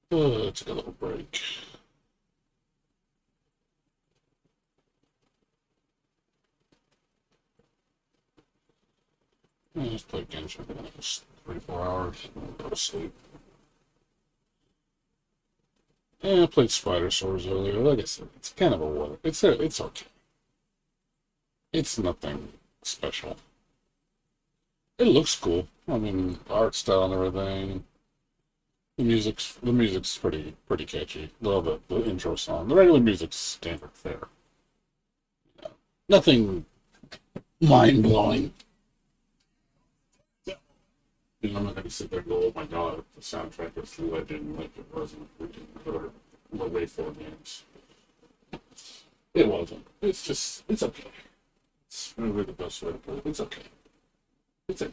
Took a little break. I just played Genshin for the next 3, 4 hours. Go to sleep. Yeah, I played Spider Swords earlier. Like I said, it's kind of a what? It's okay. It's nothing special. It looks cool. I mean, art style and everything. The music's pretty catchy. Well, the intro song. The regular music's standard fare. Nothing mind blowing. I'm not gonna sit there and go, oh my god, the soundtrack is legend like it wasn't or the way for games. It wasn't. It's okay. It's really the best way to put it. It's okay. It's a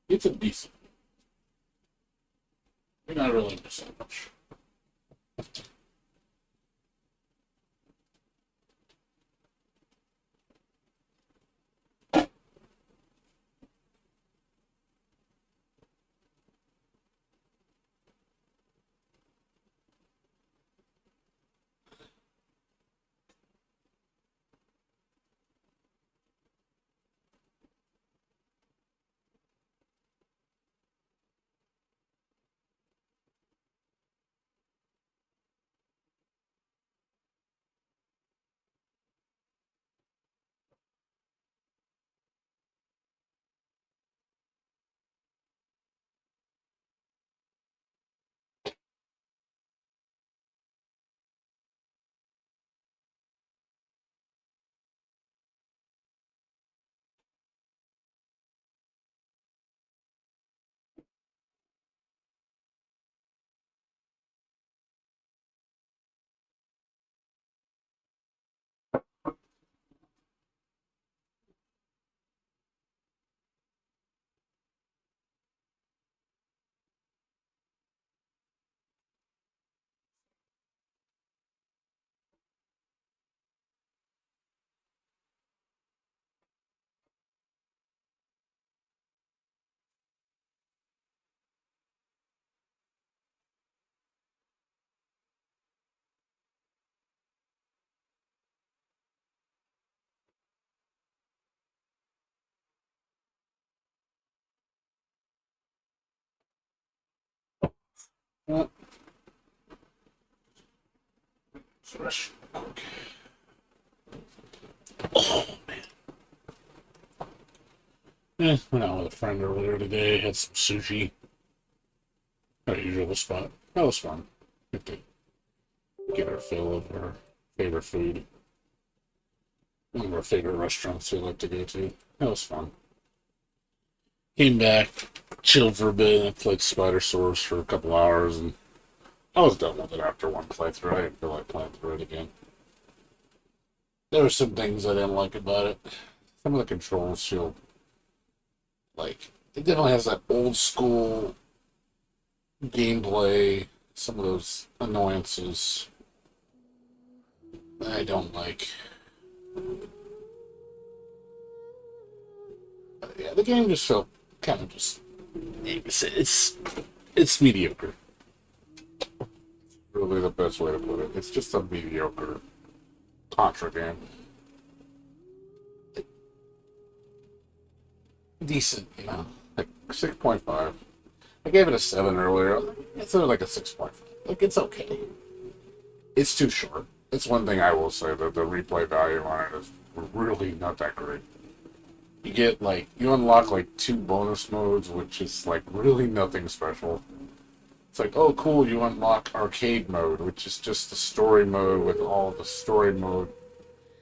it's a decent. You're not really missing much. Well, fresh. Okay. Oh man. Went out with a friend earlier today, had some sushi. Our usual spot. That was fun. Get to get our fill of our favorite food. One of our favorite restaurants we like to go to. That was fun. Came back, chilled for a bit, and I played Spider Swords for a couple hours, and I was done with it after one playthrough. I didn't feel like playing through it again. There were some things I didn't like about it. Some of the controls feel like it definitely has that old school gameplay. Some of those annoyances I don't like. Yeah, the game just felt kind of just it's mediocre. Really, the best way to put it. It's just a mediocre Contra game. Decent, like 6.5. I gave it a 7 earlier. It's like a 6.5. Like it's okay. It's too short. It's one thing I will say that the replay value on it is really not that great. You unlock like 2 bonus modes, which is like really nothing special. It's like, oh cool, you unlock arcade mode, which is just the story mode with all the story mode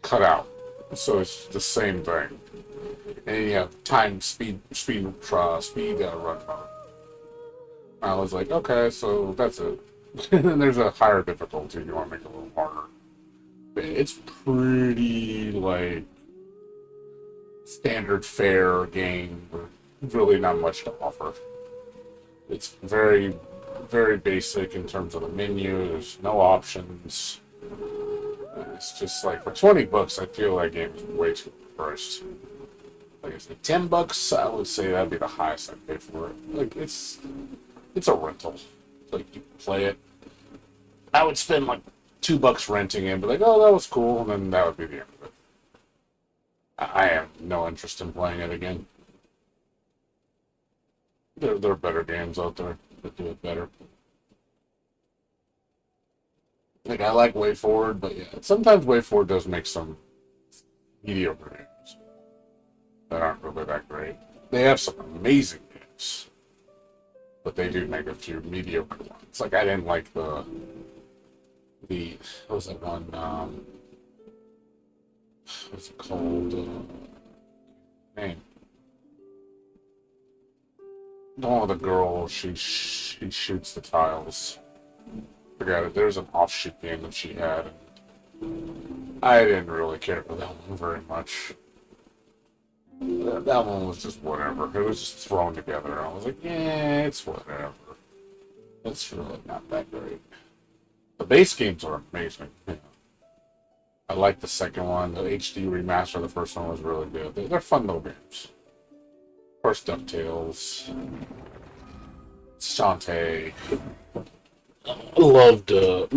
cut out. So it's the same thing. And then you have run mode. I was like, okay, so that's it. And then there's a higher difficulty. You want to make it a little harder. But it's pretty like standard fare game with really not much to offer. It's very, very basic in terms of the menu. There's no options. It's just like for $20, I feel that game is way too priced. Like I said, $10, I would say that'd be the highest I'd pay for it. Like it's a rental. Like you play it, I would spend like $2 renting it, but like, oh, that was cool, and then that would be the end of it. I have no interest in playing it again. There are better games out there that do it better. Like I like Way Forward, but yeah, sometimes Way Forward does make some mediocre games that aren't really that great. They have some amazing games, but they do make a few mediocre ones. Like I didn't like the what was that one? What's it called? Name. The one with the girl. She shoots the tiles. Forgot it. There's an offshoot game that she had. I didn't really care for that one very much. That one was just whatever. It was just thrown together. I was like, yeah, it's whatever. It's really not that great. The base games are amazing. Yeah. I like the second one. The HD remaster of the first one was really good. They're fun little games. Of course, DuckTales, Shantae. Loved the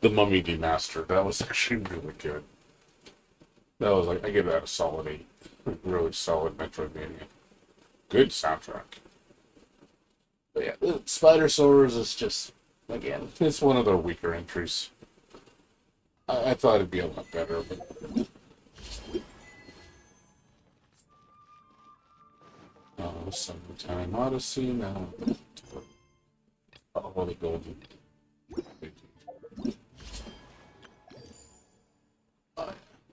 Mummy Demastered. That was actually really good. That was like I give that a solid 8. Really solid Metroidvania. Good soundtrack. But yeah, Spider Swords is just again, it's one of their weaker entries. I thought it'd be a lot better, but Summertime Odyssey now. Oh, the golden.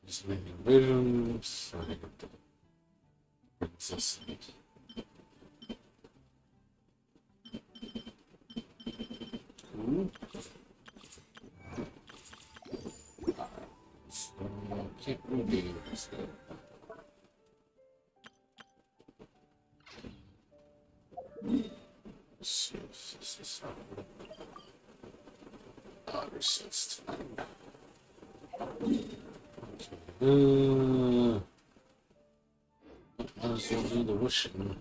Just making visions. I think the princess. Cool. Can't really do this. See if this is resets time. Might as well do the wishing.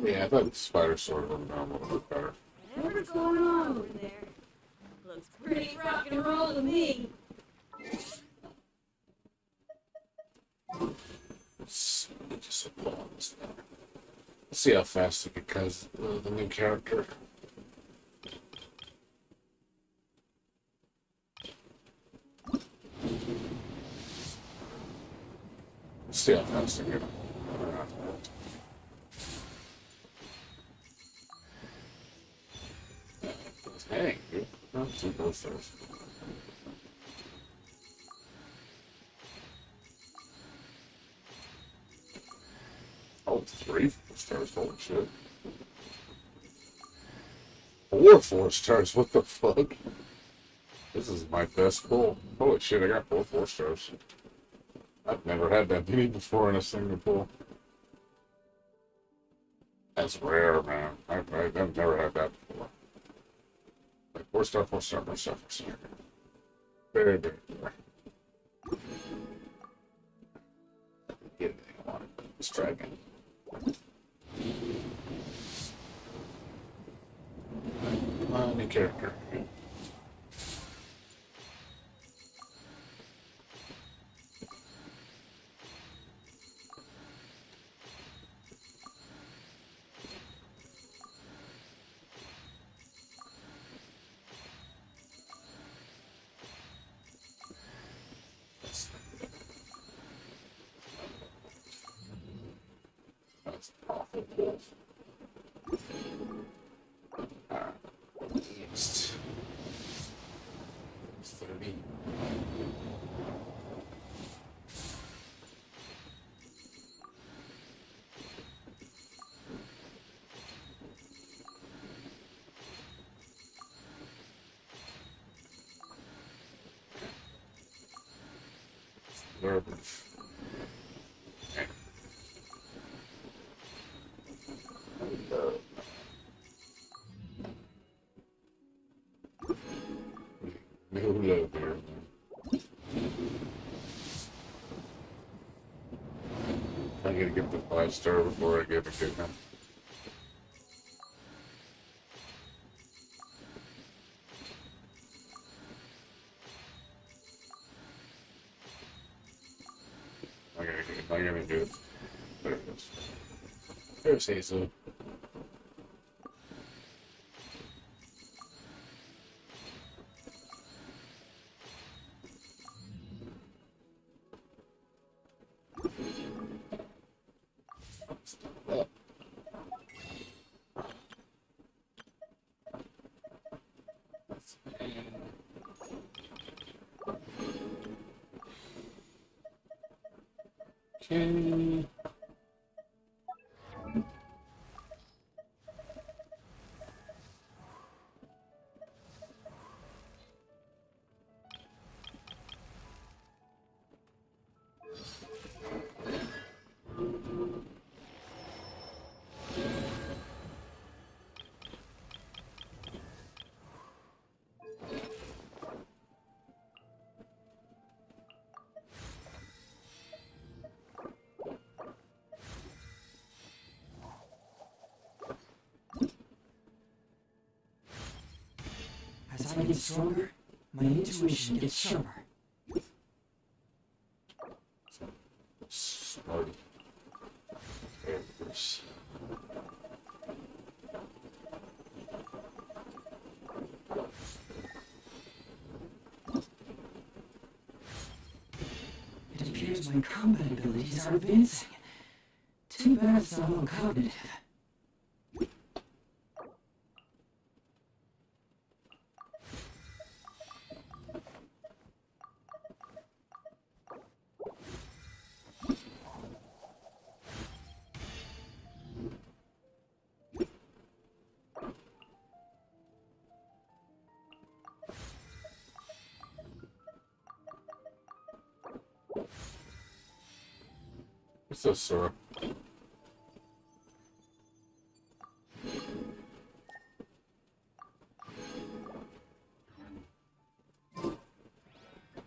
Yeah, I thought Spider Sword would have been a little bit better. Whatever's going on over there. Looks pretty rock and roll to me. Let's see how fast it becomes the new character. Let's see how fast it gets. Hey, good. Not 2 gold stars. Oh, 3 4 stars. Holy shit. 4 4 stars. What the fuck? This is my best pull. Holy shit, I got 4 4 stars. I've never had that many before in a single pull. That's rare, man. I've never had that before. Like 4 star, 4 star, 4 star, 4 star. Very, very rare. Get anything I want. Let's try again. Come on, new character. That's awful cool. Alright. Next. 30. Garbage. Okay. No love here. I gotta get the 5-star before I get to get him. I gotta do it. There it is. There's Hazel. Okay. As I get stronger, my intuition gets sharper. Smarty. There's... It appears my combat abilities are advancing. Too bad it's not all cognitive. It's so sore.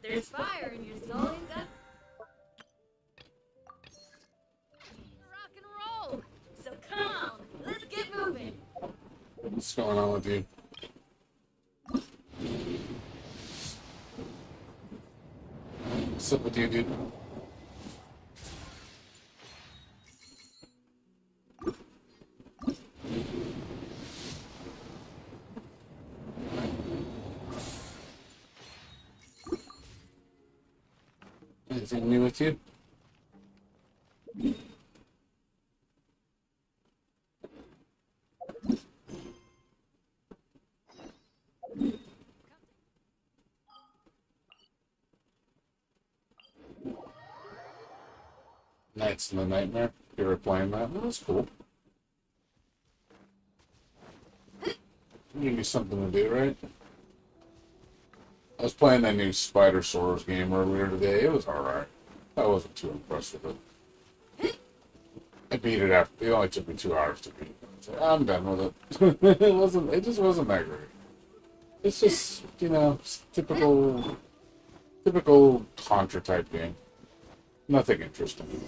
There's fire in your soul. You got rock and roll. So come on, let's get moving. What's going on with you? What's up with you, dude? Anything new with you? Nights in the Nightmare. You were playing that? That was cool. Give you something to do, right? I was playing that new Spider Swords game earlier today. It was alright. I wasn't too impressed with it. I beat it after. It only took me 2 hours to beat it. So I'm done with it. It just wasn't that great. It's just, you know, typical Contra type game. Nothing interesting. It's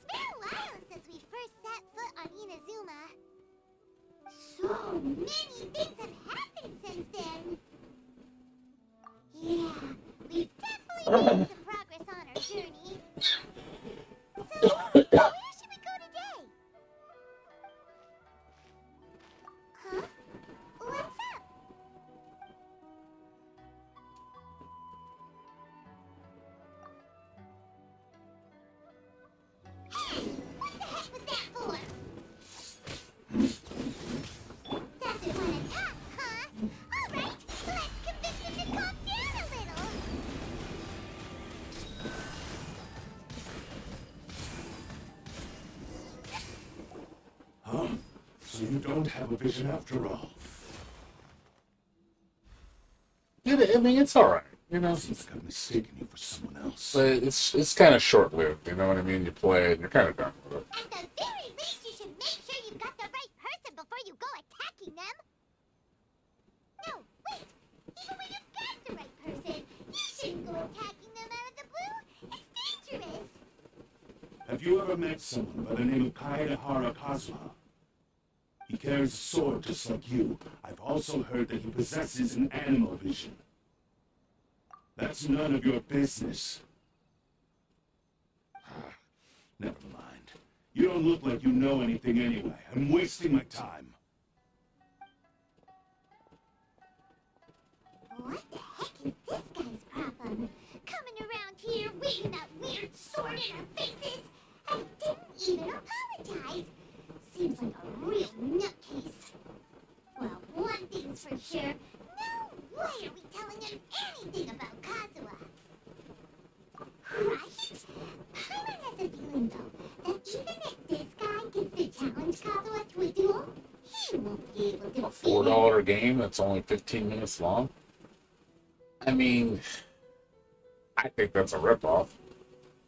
been a while since we first set foot on Inazuma. So many things have happened since then. Yeah, we've definitely made some progress on our journey. So, where should we go today? Huh? What's up? Hey, what the heck was that for? Doesn't want to talk, huh? All right, let's convince him to calm down a little. Huh? So you don't have a vision after all? I mean, it's alright, you know. Seems like I've mistaken you for someone else. But it's kind of short-lived, you know what I mean? You play it and you're kind of done with it. At the very least, you should make sure you've got the right person before you go attacking them. No, wait. Even when you've got the right person, you shouldn't go attacking them out of the blue. It's dangerous. Have you ever met someone by the name of Kaedehara Kazuma? He carries a sword just like you. I've also heard that he possesses an animal vision. That's none of your business. Never mind. You don't look like you know anything anyway. I'm wasting my time. What the heck is this guy's problem? Coming around here waving that weird sword in our faces and didn't even apologize. Seems like a real nutcase. Well, one thing's for sure. No way are we telling him anything about Kazuha. Right? Paimon has a feeling, though, that even if this guy gets to challenge Kazuha to a duel, he won't be able to A defeat him. $4 game that's only 15 minutes long? I mean, I think that's a ripoff.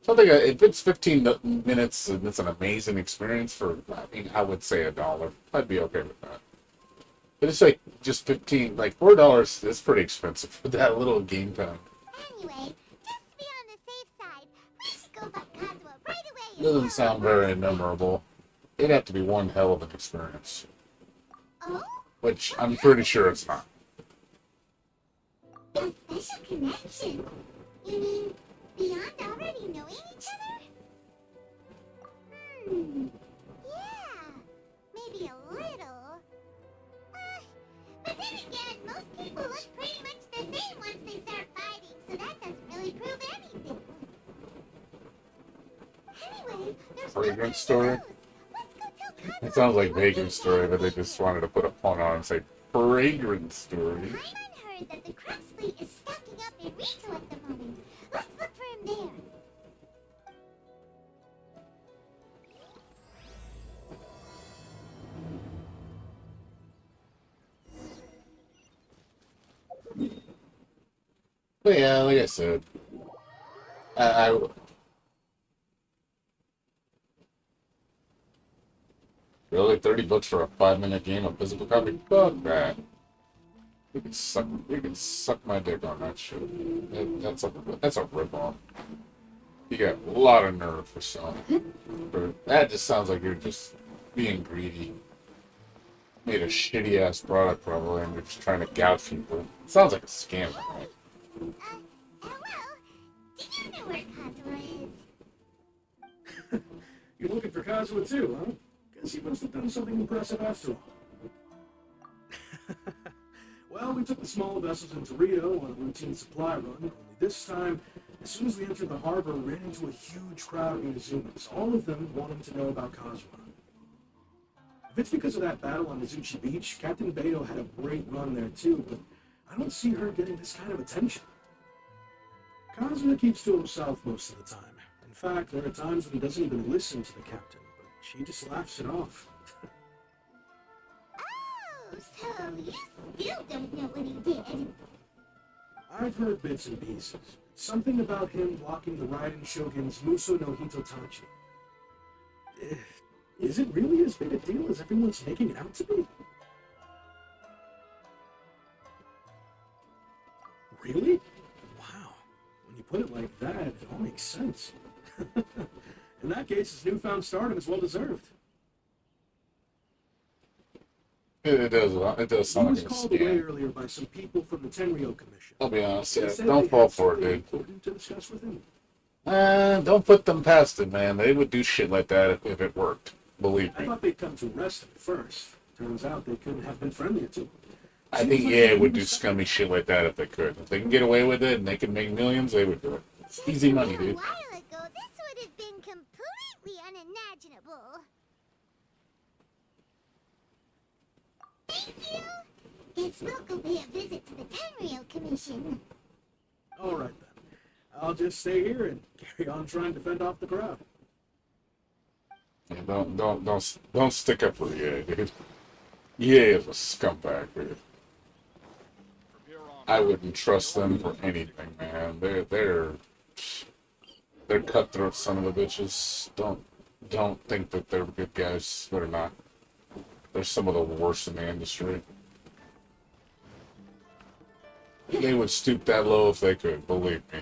So I think if it's 15 minutes and it's an amazing experience for, I mean, I would say $1. I'd be okay with that. But it's like just 15, like $4 is pretty expensive for that little game time. Anyway, just to be on the safe side, we should go find Kazuha right away. It doesn't sound very memorable. It'd have to be one hell of an experience, Oh? which I'm pretty sure it's not. A special connection? You mean beyond already knowing each other? Yeah, maybe a little. But then again, most people look pretty much the same once they start fighting, so that doesn't really prove anything. Anyway, there's Fragrant no story? time to lose. Let's go tell Kazuha It sounds like what we Vagrant Story, but they just wanted to put a pun on it and say Fragrant Story. Paimon heard that the Crux fleet is stocking up in Rito at the moment. Let's look for him there. But yeah, like I said, I really $30 for a 5-minute game of physical copy. Fuck that. You can suck my dick on that shit. That's a ripoff. You got a lot of nerve for selling. That just sounds like you're just being greedy. Made a shitty ass product probably, and you're just trying to gouge people. Sounds like a scam, right? Hello? Do you know where Kazuha is? You're looking for Kazuha too, huh? Guess he must have done something impressive after all. Well, we took the small vessels into Rio on a routine supply run, only this time, as soon as we entered the harbor, we ran into a huge crowd of Inazumans, all of them wanting to know about Kazuha. If it's because of that battle on Mizuchi Beach, Captain Beto had a great run there too, but I don't see her getting this kind of attention. Kazuha keeps to himself most of the time. In fact, there are times when he doesn't even listen to the captain, but she just laughs it off. Oh, so you still don't know what he did? I've heard bits and pieces. Something about him blocking the Raiden Shogun's Muso no Hitotachi. Is it really as big a deal as everyone's making it out to be? Really? Wow. When you put it like that, it all makes sense. In that case, his newfound stardom is well deserved. It does He sound was like a called away scam. earlier by some people from the Tenryo Commission. I'll be honest, They yeah, said don't they fall had for it, something dude. important to discuss with him. Don't put them past it, man. They would do shit like that if it worked. Believe I me. thought they'd come to arrest him first. Turns out they couldn't have been friendlier to him. I think EA would do scummy shit like that if they could. If they can get away with it and they can make millions, they would do it. Just Easy money, a dude. while ago, this would have been completely unimaginable. Thank you. It's welcome pay a visit to the Tenryo Commission. All right then. I'll just stay here and carry on trying to fend off the crowd. Yeah, don't stick up for EA, dude. EA is a scumbag, dude. I wouldn't trust them for anything, man. They're cutthroat son of a bitches. Don't think that they're good guys. They're not. They're some of the worst in the industry. They would stoop that low if they could, believe me.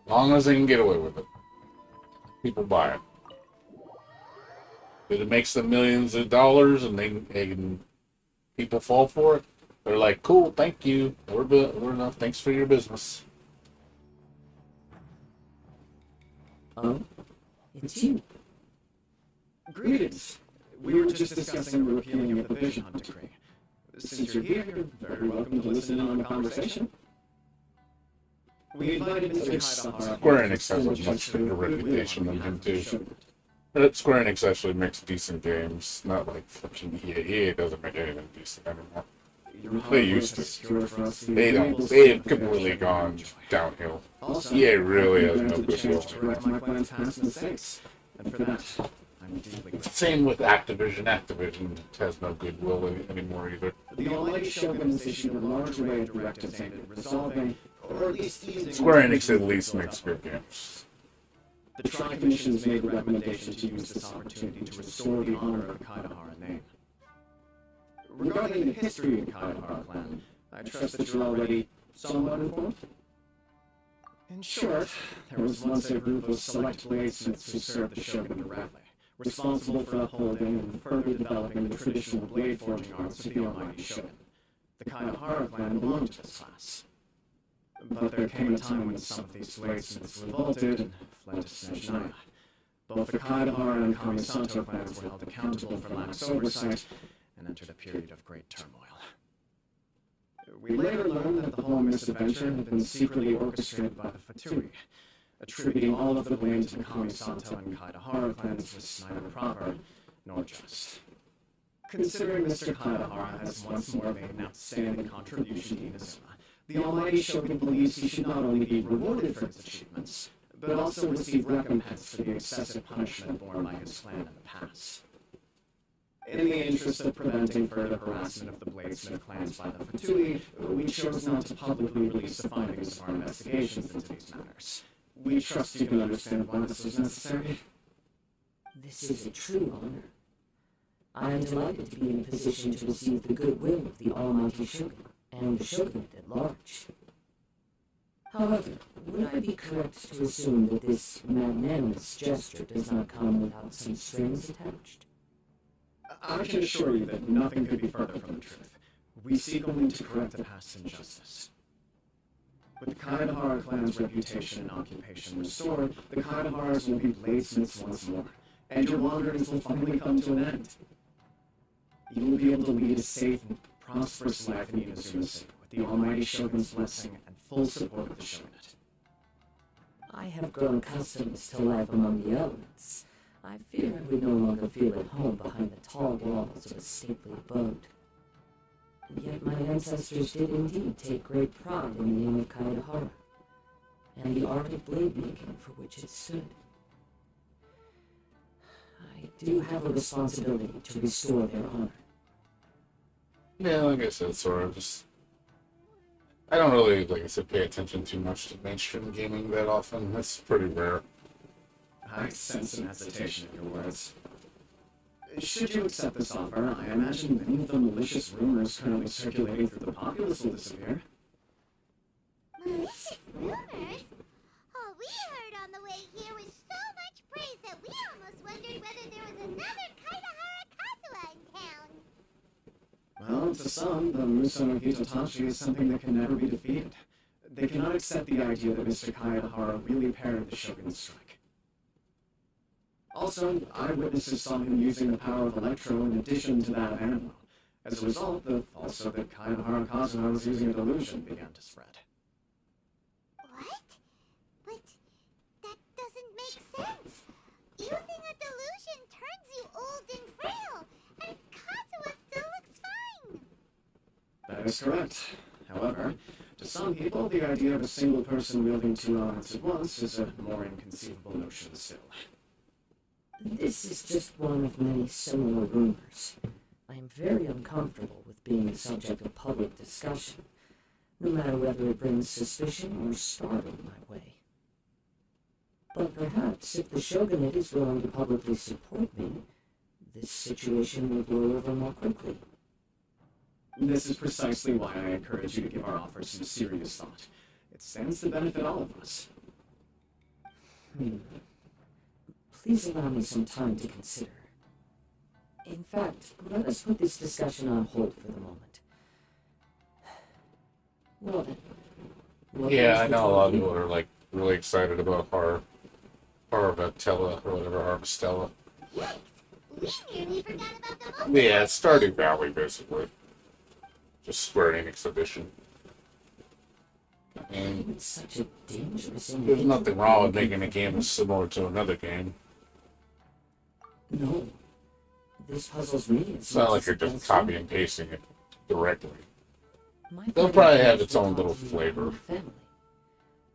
long as they can get away with it. People buy it. If it makes them millions of dollars and people fall for it, they're like, cool, thank you. We're enough. Thanks for your business. Oh, it's you. Greetings. We were just discussing the repealing of the Vision Hunt decree. Since you're here, you're very welcome to listen in on the conversation. We invited Mr. Haidahara. Square Enix has a much bigger reputation than him, too. Square Enix actually makes decent games, not like fucking EA. EA doesn't make anything decent anymore. They used to. They've completely gone downhill. EA really has no goodwill anymore. And for that, I'm deeply grateful. Same with Activision. Activision has no goodwill anymore either. The Almighty Shogun has issued a large array of directives aimed at resolving, or at least easing... Square Enix at least makes good games. The Tri-Commission has made the recommendation to use this opportunity to restore the honor of the Kaidahara name. Regarding the history of the Kaidahara clan, I trust that you're already somewhat informed? In short, there was once a group of select bladesmiths who served the Shogun directly, responsible for upholding and further developing the traditional blade forging arts of the Almighty Shogun. The Kaidahara clan belonged to this class. But there came a time when some of these bladesmiths revolted and fled to Snezhnaya. Both the Kaidahara and Kamisato clans were held accountable for lax oversight and entered a period of great turmoil. We later learned that the whole misadventure had been secretly orchestrated by the Fatui, attributing all of the blame to the Kamisato and Kaidahara clans was neither proper nor just. Considering Mr. Kaidahara has once more made an outstanding contribution to Inazuma, the Almighty Shogun believes he should not only be rewarded for his achievements, but also receive recompense for the excessive punishment borne by his clan in the past. In the interest of preventing further harassment of the Bladesmith clans by the Fatui, we chose not to publicly release the findings of our investigations into these matters. We trust you can understand why this was necessary. This is a true honor. I am delighted to be in a position to receive the goodwill of the Almighty Shogun and the Shogunate at large. However, would I be correct to assume that this magnanimous gesture does not come without some strings attached? I can assure you that nothing could be further from the truth. We seek only to correct a past injustice. With the Kaidahara clan's reputation and occupation restored, the Kaidaharas will be bladesmiths once more, and your wanderings will finally come to an end. You will be able to lead a safe and prosperous life in Inazuma City, with the Almighty Shogun's blessing and full support of the Shogunate. I have grown accustomed to life among the elements. I fear I would no longer feel at home behind the tall walls of a stately abode. Yet my ancestors did indeed take great pride in the name of Kaidahara, and the art of blade making for which it stood. I do have a responsibility to restore their honor. Yeah, like I said, Sora, I don't really, like I said, pay attention too much to mainstream gaming that often. That's pretty rare. I sense some hesitation in your words. Should you accept this offer, I imagine many of the malicious rumors currently circulating through the populace will disappear. Malicious rumors? All we heard on the way here was so much praise that we almost wondered whether there was another Kaidahara Kazuha in town. Well, to some, the Muso no Hitotachi is something that can never be defeated. They cannot accept the idea that Mr. Kaidahara really parried the Shogun's strike. Also, eyewitnesses saw him using the power of Electro in addition to that of Animo. As a result, the falsehood that Kaidahara Kazuha was using a delusion began to spread. What? But that doesn't make sense. Using a delusion turns you old and frail, and Kazuha still looks fine. That is correct. However, to some people, the idea of a single person wielding two elements at once is a more inconceivable notion still. This is just one of many similar rumors. I am very uncomfortable with being the subject of public discussion, no matter whether it brings suspicion or startle my way. But perhaps if the Shogunate is willing to publicly support me, this situation will blow over more quickly. This is precisely why I encourage you to give our offer some serious thought. It stands to benefit all of us. Please allow me some time to consider. In fact, let us put this discussion on hold for the moment. Well then. what Yeah, was I the know a lot of topic? people are like really excited about Harvestella or whatever, Harvestella. Yikes! We nearly forgot about the most Yeah, it's Stardew Valley basically. Just Square Enix edition. And It's such a dangerous there's individual. nothing wrong with making a game that's similar to another game. No. This puzzles me. It's not like you're just copy and pasting it directly. My They'll fighting probably have games its were own taught little to me by flavor. my family,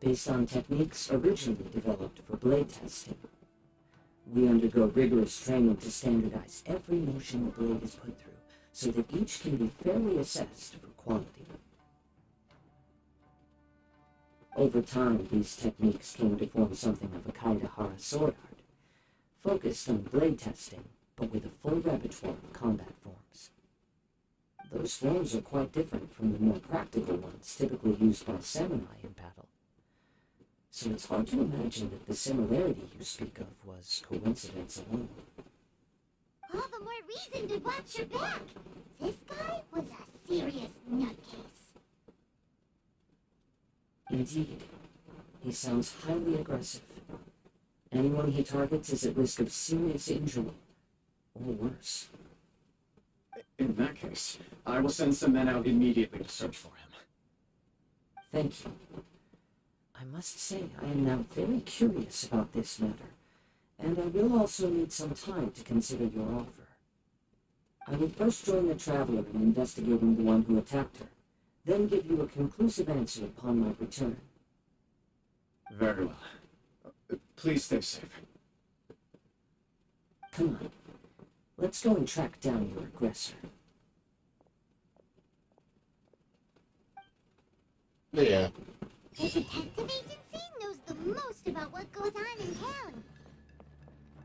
based on techniques originally developed for blade testing. We undergo rigorous training to standardize every motion the blade is put through, so that each can be fairly assessed for quality. Over time, these techniques came to form something of a Kaidahara sword art, focused on blade testing, but with a full repertoire of combat forms. Those forms are quite different from the more practical ones typically used by samurai in battle. So it's hard to imagine that the similarity you speak of was coincidence alone. All the more reason to watch your back. This guy was a serious nutcase. Indeed, he sounds highly aggressive. Anyone he targets is at risk of serious injury, or worse. In that case, I will send some men out immediately to search for him. Thank you. I must say I am now very curious about this matter, and I will also need some time to consider your offer. I will first join the traveler in investigating the one who attacked her, then give you a conclusive answer upon my return. Very well. Please stay safe. Come on, let's go and track down your aggressor. Yeah. The detective agency knows the most about what goes on in town.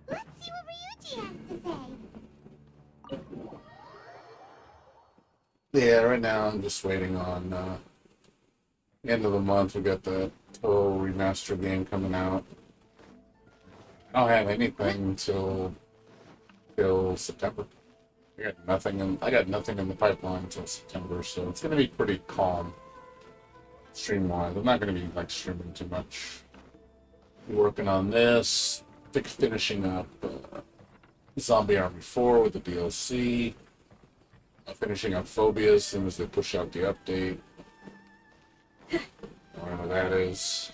Let's see what Ryuji has to say. Yeah, right now I'm just waiting on end of the month. We got the Toe remaster game coming out. I don't have anything until September. I got nothing in the pipeline until September, so it's gonna be pretty calm stream-wise. I'm not gonna be like streaming too much. Be working on this, finishing up Zombie Army 4 with the DLC. Finishing up Phobia as soon as they push out the update. Whatever that is.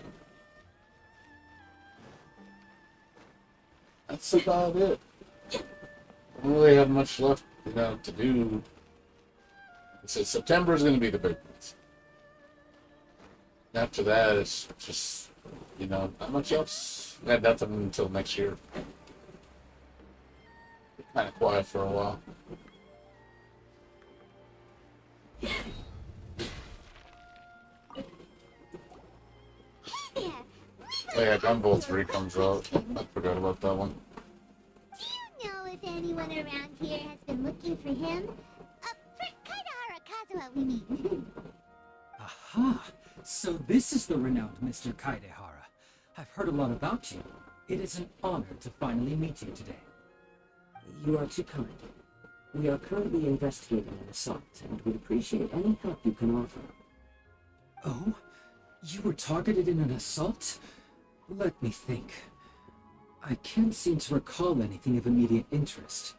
That's about it. I don't really have much left, to do. So September is going to be the big month. After that, it's just, not much else. I had nothing until next year. Kind of quiet for a while. There. Oh yeah, Gunvolt 3 comes out. I forgot about that one. Do you know if anyone around here has been looking for him? For Kaidahara Kazuha, we mean. Aha! So this is the renowned Mr. Kaidehara. I've heard a lot about you. It is an honor to finally meet you today. You are too kind. We are currently investigating an assault and would appreciate any help you can offer. Oh? You were targeted in an assault? Let me think. I can't seem to recall anything of immediate interest.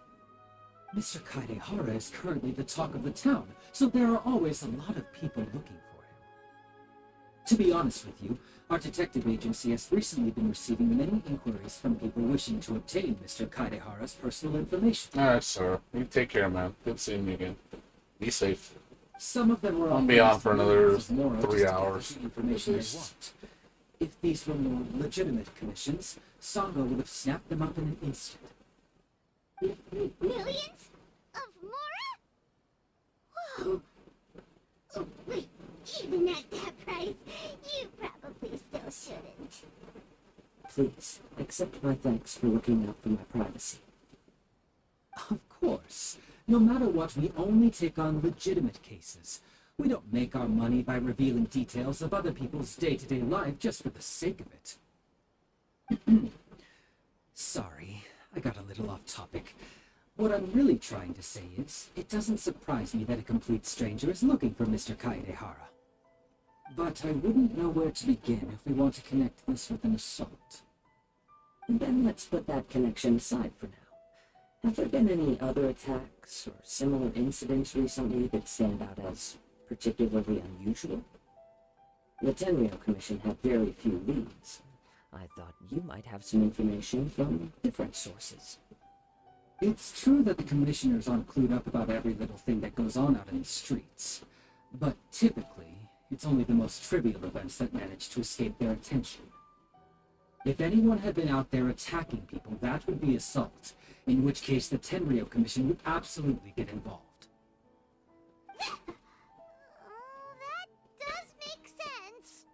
Mr. Kaidehara is currently the talk of the town, so there are always a lot of people looking for him. To be honest with you, our detective agency has recently been receiving many inquiries from people wishing to obtain Mr. Kaidehara's personal information. Alright, sir. You take care, man. Good seeing you again. Be safe. Some of them were I'll be on for another offering more 3 just to get hours. the information they want. If these were more legitimate commissions, Sangha would have snapped them up in an instant. Millions? Of Mora? Whoa. Oh, wait. Even at that price, you probably still shouldn't. Please, accept my thanks for looking out for my privacy. Of course. No matter what, we only take on legitimate cases. We don't make our money by revealing details of other people's day-to-day life just for the sake of it. Sorry, I got a little off topic. What I'm really trying to say is, it doesn't surprise me that a complete stranger is looking for Mr. Kaedehara. But I wouldn't know where to begin if we want to connect this with an assault. Then let's put that connection aside for now. Have there been any other attacks or similar incidents recently that stand out as particularly unusual? The Tenryou Commission had very few leads. I thought you might have some information from different sources. It's true that the commissioners aren't clued up about every little thing that goes on out in the streets, but typically, it's only the most trivial events that manage to escape their attention. If anyone had been out there attacking people, that would be assault, in which case the Tenryou Commission would absolutely get involved. Oh, that does make sense.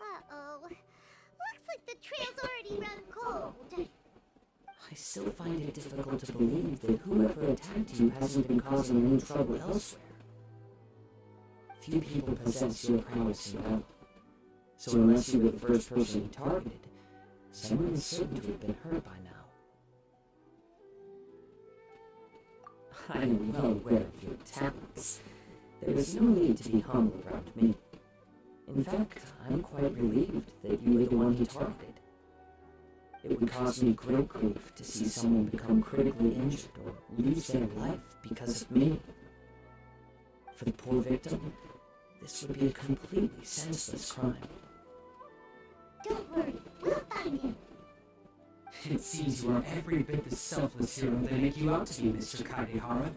Uh-oh. Looks like the trail's already run cold. I still find it difficult to believe that whoever attacked you hasn't been causing any trouble elsewhere. Few people possess your prowess in battle, so unless you were the first person he targeted, someone is certain to have been hurt by now. I am well aware of your talents. There is no need to be humble around me. In fact, I'm quite relieved that you were the one he targeted. It would cause me great grief to see someone become critically injured or lose their life because of me. For the poor victim, this would be a completely senseless crime. Don't worry, we'll find him. It seems you are every bit the selfless hero they make you out to be, Mr. Kaedehara.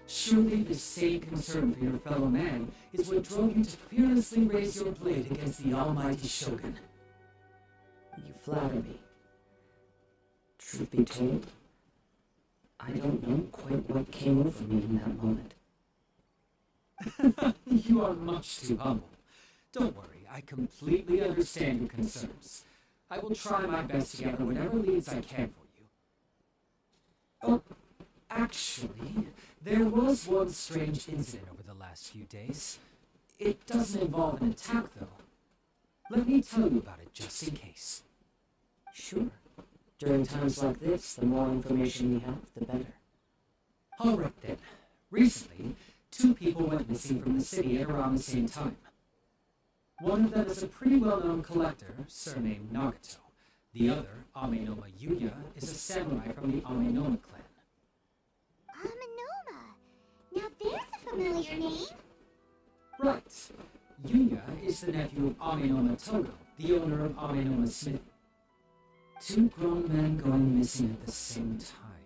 Surely this same concern for your fellow man is what drove you to fearlessly raise your blade against the almighty Shogun. You flatter me. Truth be told, I don't know quite what came over me in that moment. You are much too humble. Don't worry, I completely understand your concerns. I will try my best to gather whatever leads I can for you. Oh, actually, there was one strange incident over the last few days. It doesn't involve an attack, though. Let me tell you about it just in case. Sure. During times like this, the more information we have, the better. All right then. Recently, 2 people went missing from the city at around the same time. One of them is a pretty well-known collector, surnamed Nagato. The other, Amenoma Yuya, is a samurai from the Amenoma clan. Amenoma. Now there's a familiar name. Right. Yuya is the nephew of Amenoma Togo, the owner of Amenoma Smith. 2 grown men going missing at the same time.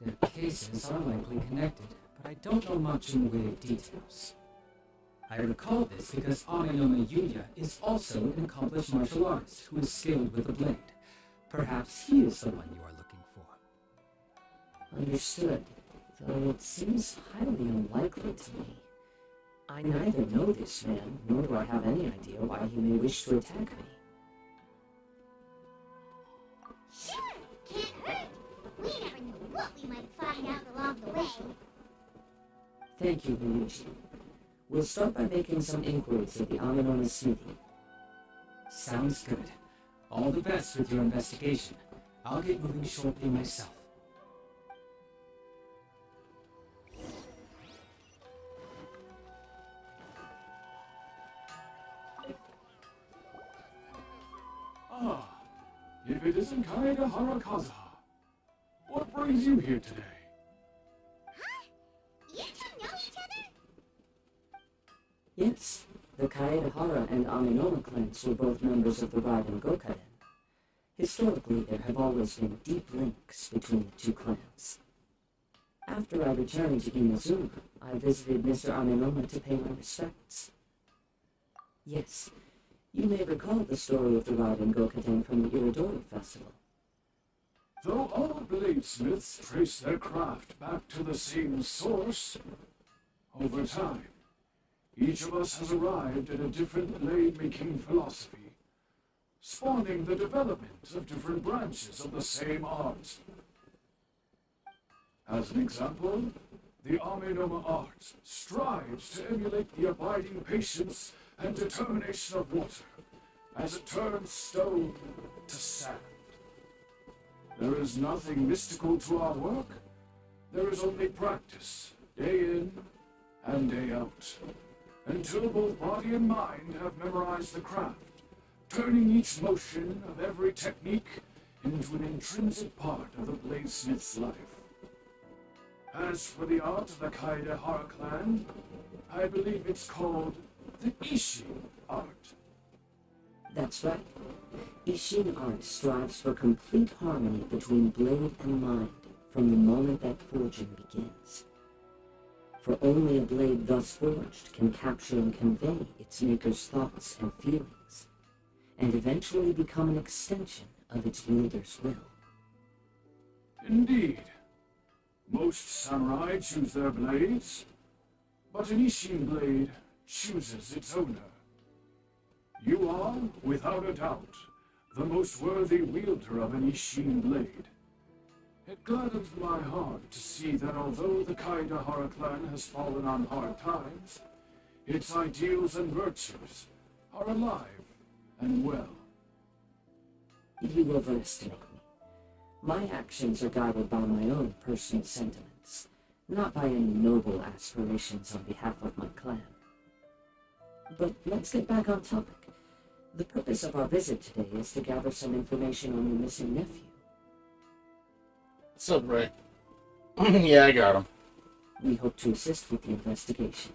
Their cases are likely connected, but I don't know much in the way of details. I recall this because Amenoma Yuya is also an accomplished martial artist who is skilled with the blade. Perhaps he is the one you are looking for. Understood, though it seems highly unlikely to me. I neither know this man, nor do I have any idea why he may wish to attack me. Sure, can't hurt. We never know what we might find out along the way. Thank you, Ryuji. We'll start by making some inquiries at the Amenoma smithy. Sounds good. All the best with your investigation. I'll get moving shortly myself. Ah, if it isn't Kaedehara Kazuha, what brings you here today? Huh? You 2 know each other? Yes, the Kaedehara and Amenoma clans were both members of the Raiden Gokaden. Historically, there have always been deep links between the 2 clans. After I returned to Inazuma, I visited Mr. Amenoma to pay my respects. Yes, you may recall the story of the Raiden Gokaden from the Iridori Festival. Though all bladesmiths trace their craft back to the same source, over time, each of us has arrived at a different blade-making philosophy, spawning the development of different branches of the same art. As an example, the Amenoma art strives to emulate the abiding patience and determination of water, as it turns stone to sand. There is nothing mystical to our work. There is only practice, day in and day out, until both body and mind have memorized the craft, turning each motion of every technique into an intrinsic part of the bladesmith's life. As for the art of the Kaidehara clan, I believe it's called the Ishin art. That's right. Ishin art strives for complete harmony between blade and mind from the moment that forging begins. For only a blade thus forged can capture and convey its maker's thoughts and feelings, and eventually become an extension of its wielder's will. Indeed. Most samurai choose their blades, but an Ishin blade chooses its owner. You are, without a doubt, the most worthy wielder of an Ishin blade. It gladdens my heart to see that although the Kaidehara clan has fallen on hard times, its ideals and virtues are alive and well. You overestimate me. My actions are guided by my own personal sentiments, not by any noble aspirations on behalf of my clan. But let's get back on topic. The purpose of our visit today is to gather some information on your missing nephew. What's up, Ray? Yeah, I got him. We hope to assist with the investigation.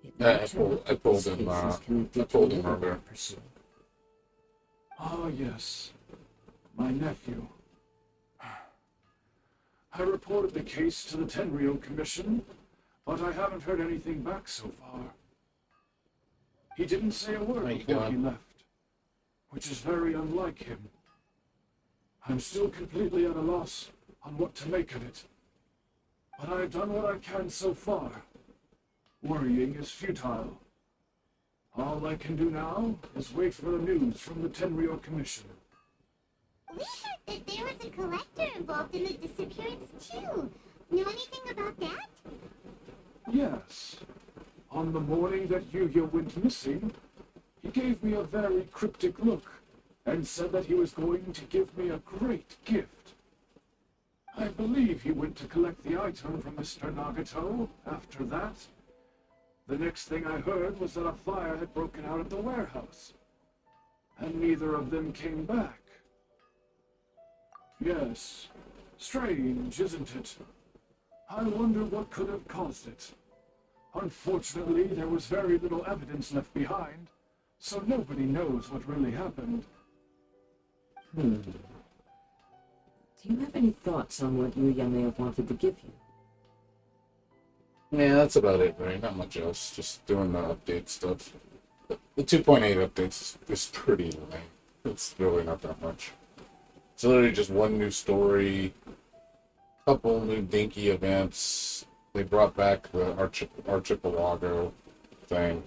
It I may turn out pulled that this him, case is I connected pulled to him another earlier. we're pursuing. Ah, yes. My nephew. I reported the case to the Tenryou Commission, but I haven't heard anything back so far. He didn't say a word Thank before he God. left, which is very unlike him. I'm still completely at a loss on what to make of it, but I've done what I can so far. Worrying is futile. All I can do now is wait for the news from the Tenryou Commission. We heard that there was a collector involved in the disappearance too. Know anything about that? Yes. On the morning that Yuya went missing, he gave me a very cryptic look and said that he was going to give me a great gift. I believe he went to collect the item from Mr. Nagato after that. The next thing I heard was that a fire had broken out at the warehouse, and neither of them came back. Yes, strange, isn't it? I wonder what could have caused it. Unfortunately, there was very little evidence left behind, so nobody knows what really happened. Do you have any thoughts on what Yuya may have wanted to give you? Yeah, that's about it, Ray. Not much else. Just doing the update stuff. The 2.8 updates is pretty lame. It's really not that much. It's literally just one new story, couple new dinky events. They brought back the Archipelago thing.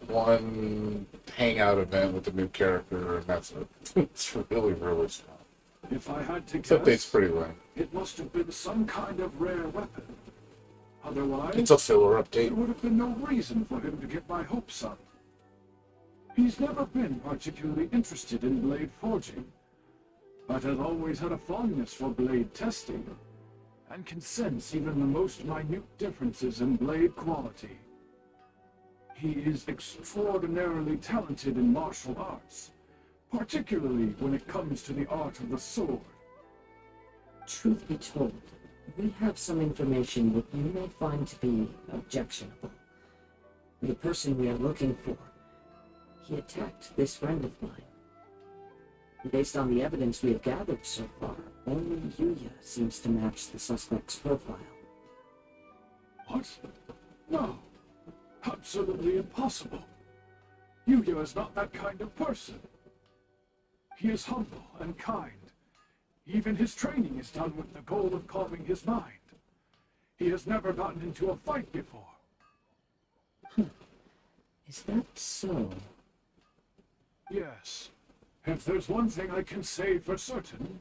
One hangout event with a new character, and that's it. It's really, really small. If I had to This update's guess, pretty lame. it must have been some kind of rare weapon. Otherwise, It's a filler there update. would have been no reason for him to get my hopes up. He's never been particularly interested in blade forging, but has always had a fondness for blade testing, and can sense even the most minute differences in blade quality. He is extraordinarily talented in martial arts, particularly when it comes to the art of the sword. Truth be told, we have some information that you may find to be objectionable. The person we are looking for, he attacked this friend of mine. Based on the evidence we have gathered so far, only Yuya seems to match the suspect's profile. What? No. Absolutely impossible. Yuya is not that kind of person. He is humble and kind. Even his training is done with the goal of calming his mind. He has never gotten into a fight before. Is that so? Yes. If there's one thing I can say for certain,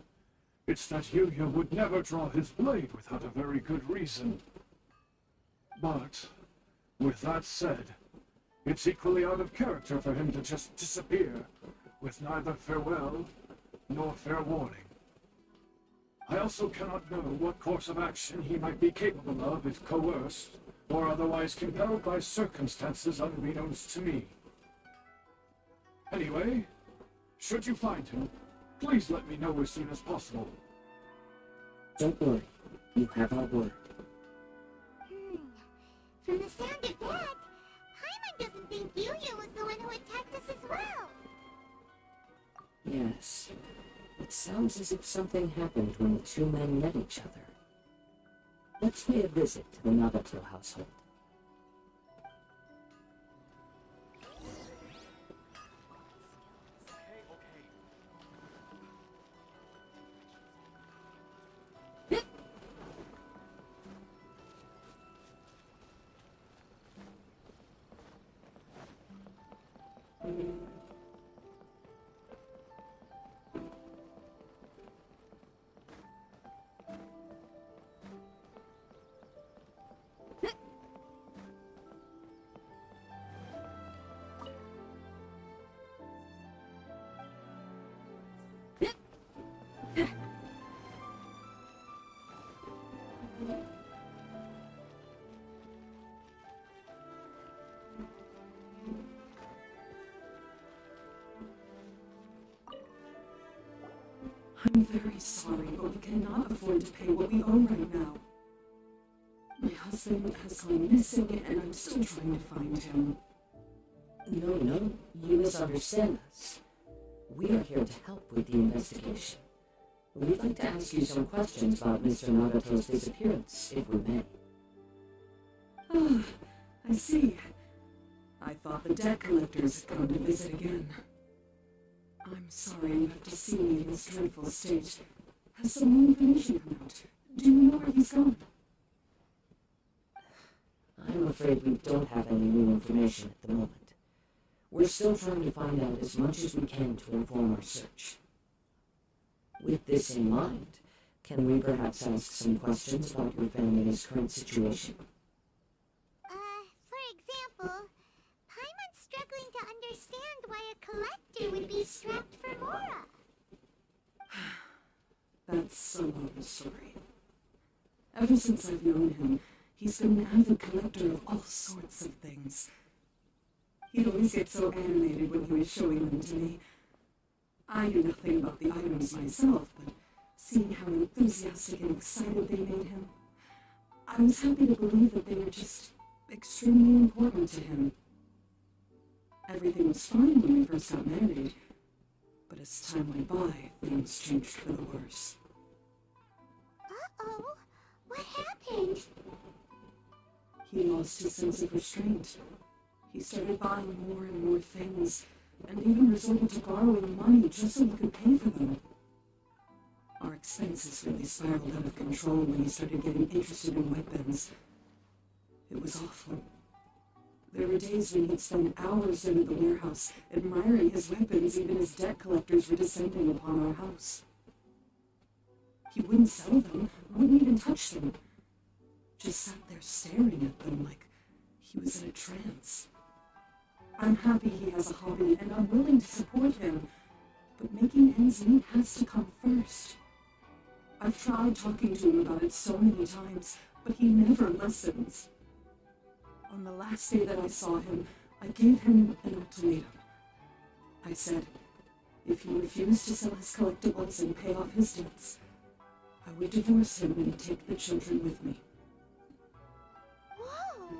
it's that Yuya would never draw his blade without a very good reason. But, with that said, It's equally out of character for him to just disappear, with neither farewell nor fair warning. I also cannot know what course of action he might be capable of if coerced, or otherwise compelled by circumstances unbeknownst to me. Anyway, should you find him, please let me know as soon as possible. Don't worry, you have our word. From the sound of that, Paimon doesn't think Yuya was the one who attacked us as well. Yes, it sounds as if something happened when the two men met each other. Let's pay a visit to the Nagato household. I'm very sorry, but we cannot afford to pay what we owe right now. My husband has gone missing, and I'm still trying to find him. No, you misunderstand us. We are here to help with the investigation. We'd like to ask you some questions about Mr. Nagato's disappearance, if we may. Ah, I see. I thought the debt collectors had come to visit again. I'm sorry you have to see me in this dreadful state. Has some new information come out? Do you know where he's gone? I'm afraid we don't have any new information at the moment. We're still trying to find out as much as we can to inform our search. With this in mind, can we perhaps ask some questions about your family's current situation? For example, Paimon's struggling to understand why a collector would be strapped for Mora. That's a long story. Ever since I've known him, he's been an avid collector of all sorts of things. He'd always get so animated when he was showing them to me. I knew nothing about the items myself, but seeing how enthusiastic and excited they made him, I was happy to believe that they were just extremely important to him. Everything was fine when we first got married, but as time went by, things changed for the worse. Uh-oh, what happened? He lost his sense of restraint. He started buying more and more things, and even resorted to borrowing money just so he could pay for them. Our expenses really spiraled out of control when he started getting interested in weapons. It was awful. There were days when he'd spend hours in the warehouse admiring his weapons even as debt collectors were descending upon our house. He wouldn't sell them, wouldn't even touch them. Just sat there staring at them like he was in a trance. I'm happy he has a hobby and I'm willing to support him, but making ends meet has to come first. I've tried talking to him about it so many times, but he never listens. On the last day that I saw him, I gave him an ultimatum. I said, if he refused to sell his collectibles and pay off his debts, I would divorce him and take the children with me. Whoa!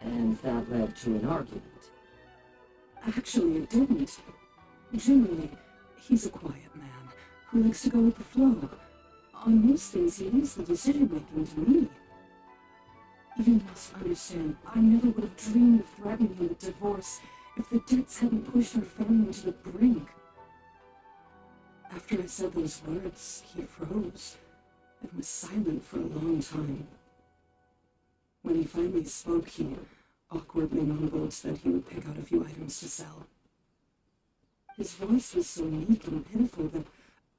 And that led to an argument. Actually, it didn't. Generally, he's a quiet man who likes to go with the flow. On most things, he leaves the decision-making to me. You must understand, I never would have dreamed of threatening him with divorce if the debts hadn't pushed our family to the brink. After I said those words, he froze and was silent for a long time. When he finally spoke, he awkwardly mumbled that he would pick out a few items to sell. His voice was so meek and pitiful that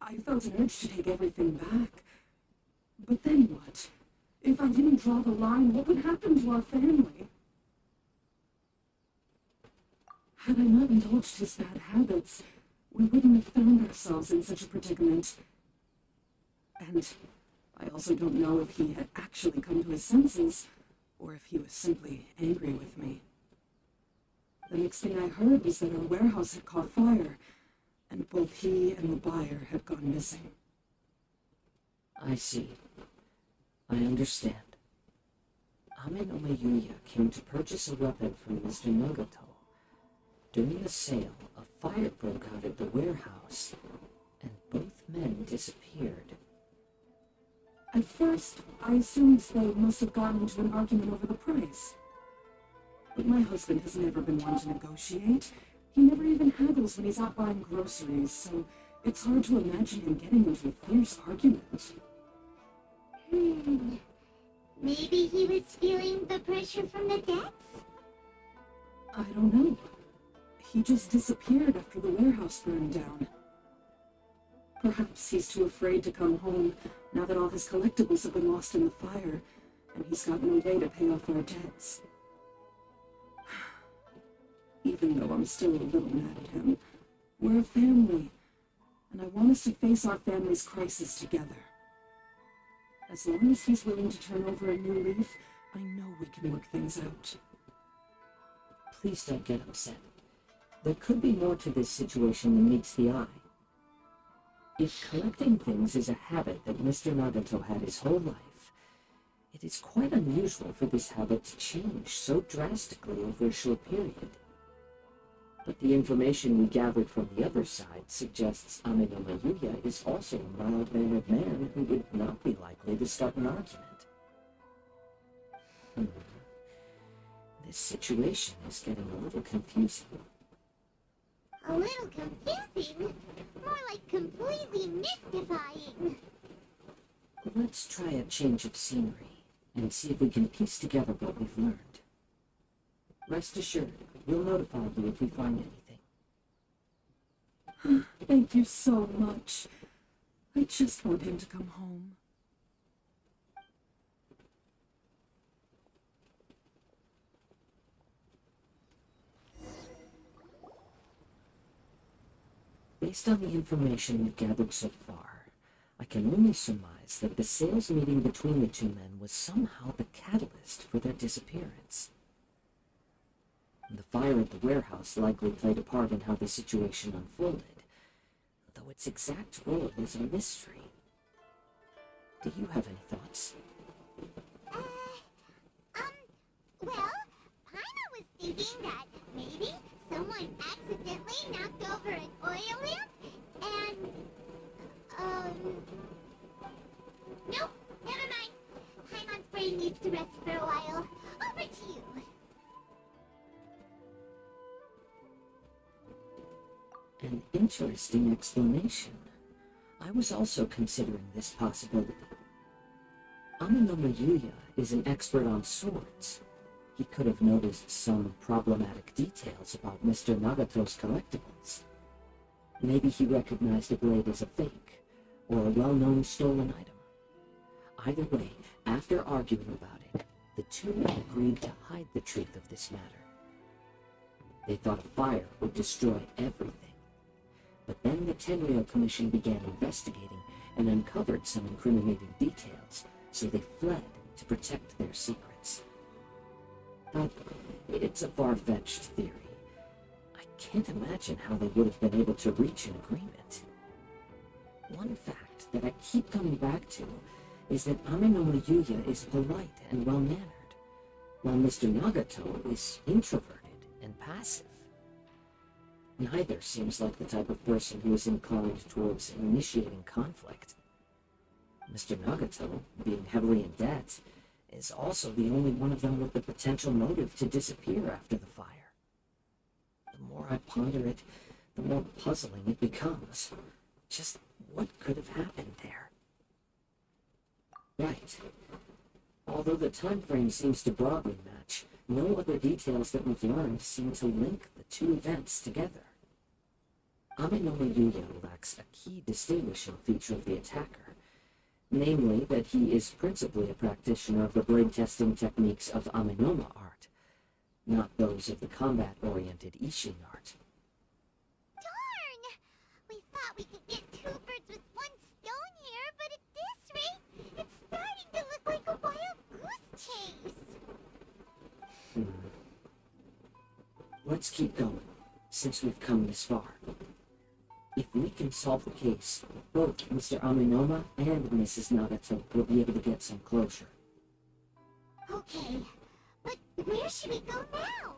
I felt an urge to take everything back. But then what? If I didn't draw the line, what would happen to our family? Had I not indulged his bad habits, we wouldn't have found ourselves in such a predicament. And I also don't know if he had actually come to his senses, or if he was simply angry with me. The next thing I heard was that our warehouse had caught fire, and both he and the buyer had gone missing. I see. I understand. Ame no Mayuya came to purchase a weapon from Mr. Nagato. During the sale, a fire broke out at the warehouse, and both men disappeared. At first, I assumed they must have gotten into an argument over the price. But my husband has never been one to negotiate. He never even haggles when he's out buying groceries, so it's hard to imagine him getting into a fierce argument. Maybe he was feeling the pressure from the debts? I don't know. He just disappeared after the warehouse burned down. Perhaps he's too afraid to come home now that all his collectibles have been lost in the fire, and he's got no way to pay off our debts. Even though I'm still a little mad at him, we're a family, and I want us to face our family's crisis together. As long as he's willing to turn over a new leaf, I know we can work things out. Please don't get upset. There could be more to this situation than meets the eye. If collecting things is a habit that Mr. Nagato had his whole life, it is quite unusual for this habit to change so drastically over a short period. But the information we gathered from the other side suggests Ame no Mayuya is also a mild-mannered man who would not be likely to start an argument. This situation is getting a little confusing. A little confusing? More like completely mystifying. Let's try a change of scenery and see if we can piece together what we've learned. Rest assured, we'll notify you if we find anything. Thank you so much. I just want him to come home. Based on the information we've gathered so far, I can only surmise that the sales meeting between the two men was somehow the catalyst for their disappearance. The fire at the warehouse likely played a part in how the situation unfolded, though its exact role is a mystery. Do you have any thoughts? Well, Paimon was thinking that maybe someone accidentally knocked over an oil lamp, and, nope, never mind. Paimon's brain needs to rest for a while. Over to you. An interesting explanation. I was also considering this possibility. Ame no Mayuya is an expert on swords. He could have noticed some problematic details about Mr. Nagato's collectibles. Maybe he recognized a blade as a fake, or a well-known stolen item. Either way, after arguing about it, the two men agreed to hide the truth of this matter. They thought a fire would destroy everything. But then the Tenryo Commission began investigating and uncovered some incriminating details, so they fled to protect their secrets. But it's a far-fetched theory. I can't imagine how they would have been able to reach an agreement. One fact that I keep coming back to is that Ame no Mayuya is polite and well-mannered, while Mr. Nagato is introverted and passive. Neither seems like the type of person who is inclined towards initiating conflict. Mr. Nagato, being heavily in debt, is also the only one of them with the potential motive to disappear after the fire. The more I ponder it, the more puzzling it becomes. Just what could have happened there? Right. Although the time frame seems to broadly match, no other details that we've learned seem to link the two events together. Ame no Mayuya lacks a key distinguishing feature of the attacker, namely that he is principally a practitioner of the blade testing techniques of Amenoma art. not those of the combat-oriented Ishin art. Darn! We thought we could get 2 birds with 1 stone here, but at this rate, it's starting to look like a wild goose chase. Let's keep going, since we've come this far. If we can solve the case, both Mr. Aminoma and Mrs. Nagato will be able to get some closure. Okay, but where should we go now?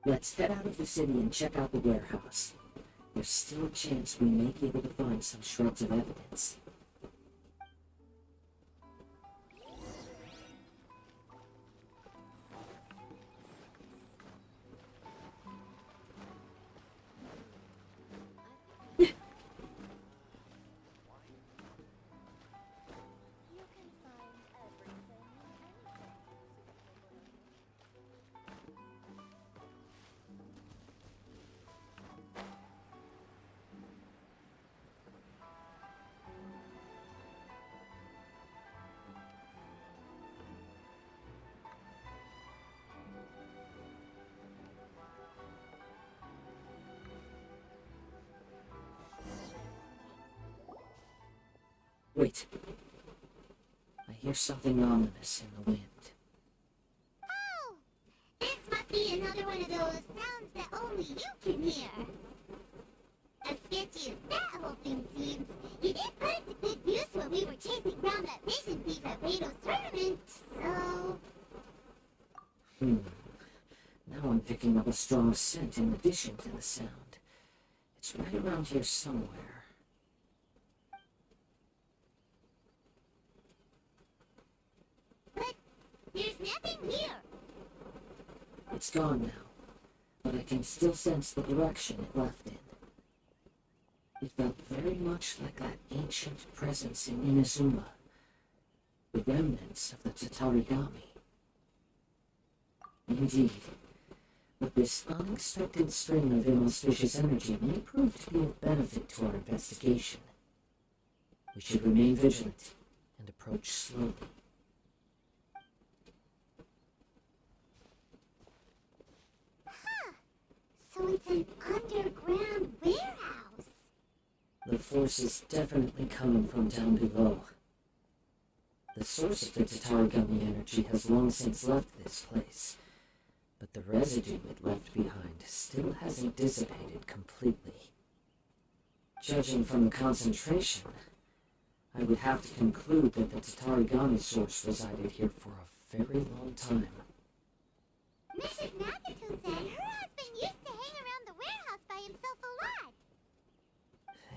Let's head out of the city and check out the warehouse. There's still a chance we may be able to find some shreds of evidence. You can find everything and anything. Wait. I hear something ominous in the wind. Oh! This must be another one of those sounds that only you can hear. As sketchy as that whole thing seems, you did put it to good use when we were chasing around that vision thief at Rado's tournament, so... Now I'm picking up a strong scent in addition to the sound. It's right around here somewhere. But there's nothing here. It's gone now, but I can still sense the direction it left in. It felt very much like that ancient presence in Inazuma, the remnants of the Tatarigami. Indeed, but this unexpected strain of inauspicious energy may prove to be of benefit to our investigation. We should remain vigilant and approach slowly. Huh. So it's an underground warehouse. The force is definitely coming from down below. The source of the Tatarigami energy has long since left this place, but the residue it left behind still hasn't dissipated completely. Judging from the concentration, I would have to conclude that the Tatarigami source resided here for a very long time. Mrs. Nagato said her husband used to hang around the warehouse by himself a lot.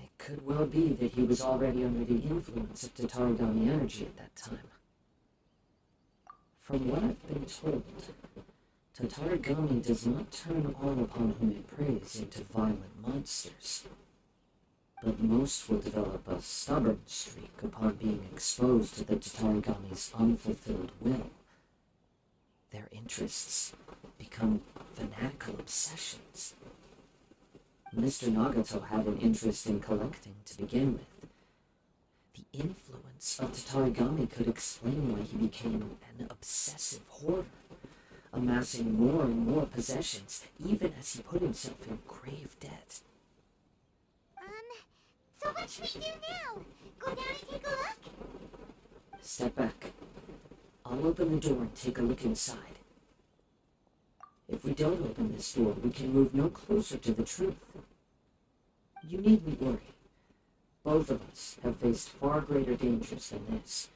It could well be that he was already under the influence of Tatarigami energy at that time. From what I've been told, Tatarigami does not turn all upon whom it preys into violent monsters, but most will develop a stubborn streak upon being exposed to the Tatarigami's unfulfilled will. Their interests become fanatical obsessions. Mr. Nagato had an interest in collecting to begin with. The influence of Tatarigami could explain why he became an obsessive hoarder, amassing more and more possessions, even as he put himself in grave debt. So what should we do now? Go down and take a look? Step back. I'll open the door and take a look inside. If we don't open this door, we can move no closer to the truth. You needn't worry. Both of us have faced far greater dangers than this.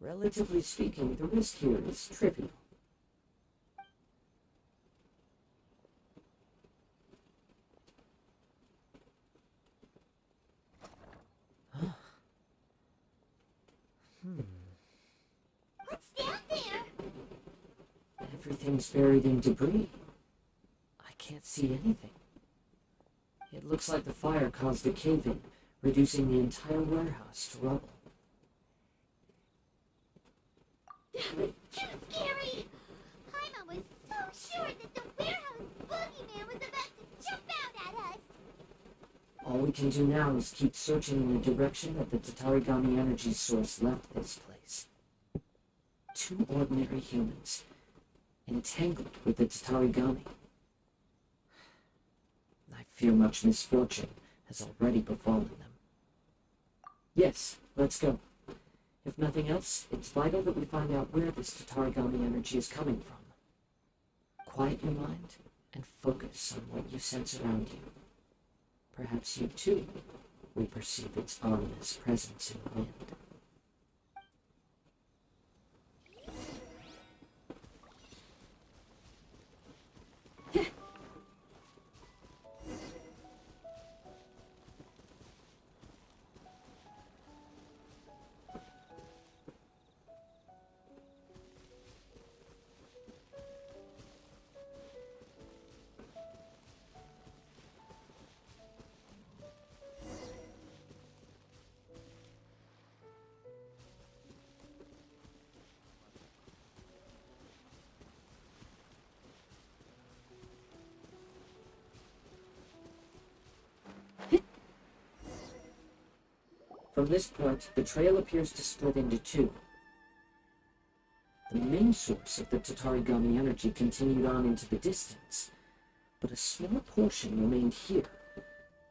Relatively speaking, the risk here is trivial. What's down there? Everything's buried in debris. I can't see anything. It looks like the fire caused a cave-in, reducing the entire warehouse to rubble. That was too scary! Paimon was so sure that the warehouse boogeyman was about to jump out at us! All we can do now is keep searching in the direction that the Tatarigami energy source left this place. Two ordinary humans, entangled with the Tatarigami. I fear much misfortune has already befallen them. Yes, let's go. If nothing else, it's vital that we find out where this Tatarigami energy is coming from. Quiet your mind and focus on what you sense around you. Perhaps you too will perceive its ominous presence in the wind. From this point, the trail appears to split into two. The main source of the Tatarigami energy continued on into the distance, but a small portion remained here,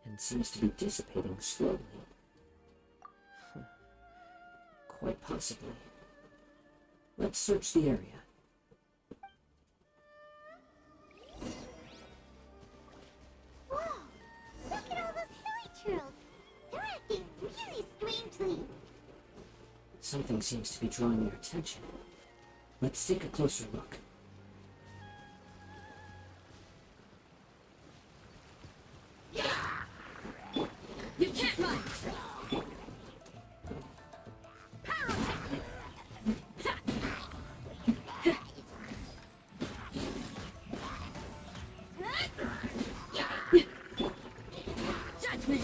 and seems to be dissipating slowly. Quite possibly. Let's search the area. Whoa! Look at all those hilichurls! They're acting really strangely. Something seems to be drawing your attention. Let's take a closer look. You can't run! Judgment!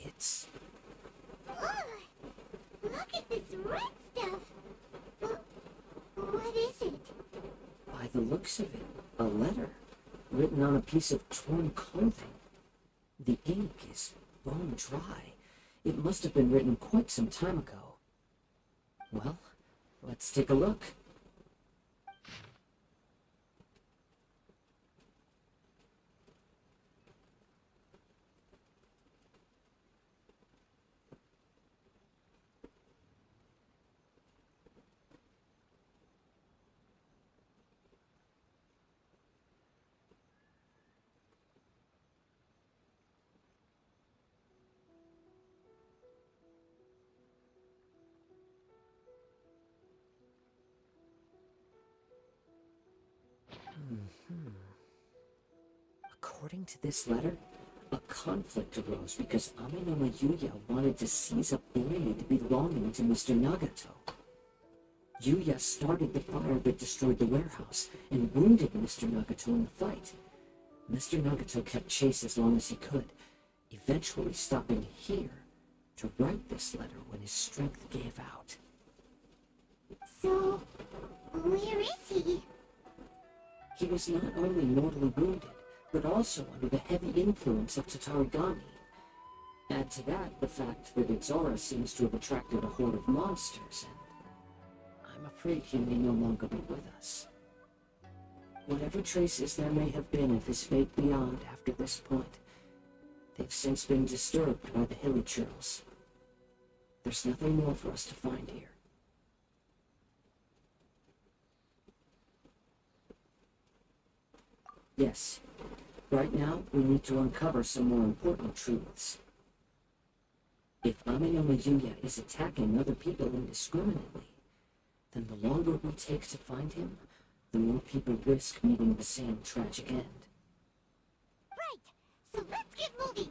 It's... Oh, look at this red stuff. What is it? by the looks of it, a letter written on a piece of torn clothing. The ink is bone dry. It must have been written quite some time ago. Well, let's take a look. According to this letter, a conflict arose because Aminoma Yuya wanted to seize a blade belonging to Mr. Nagato. Yuya started the fire that destroyed the warehouse and wounded Mr. Nagato in the fight. Mr. Nagato kept chase as long as he could, eventually stopping here to write this letter when his strength gave out. So, where is he? He was not only mortally wounded, but also under the heavy influence of Tatarigami. Add to that the fact that its aura seems to have attracted a horde of monsters, and I'm afraid he may no longer be with us. Whatever traces there may have been of his fate beyond after this point, they've since been disturbed by the hilichurls. There's nothing more for us to find here. Yes. Right now, we need to uncover some more important truths. If Aminoma Yuya is attacking other people indiscriminately, then the longer we take to find him, the more people risk meeting the same tragic end. Right, so let's get moving.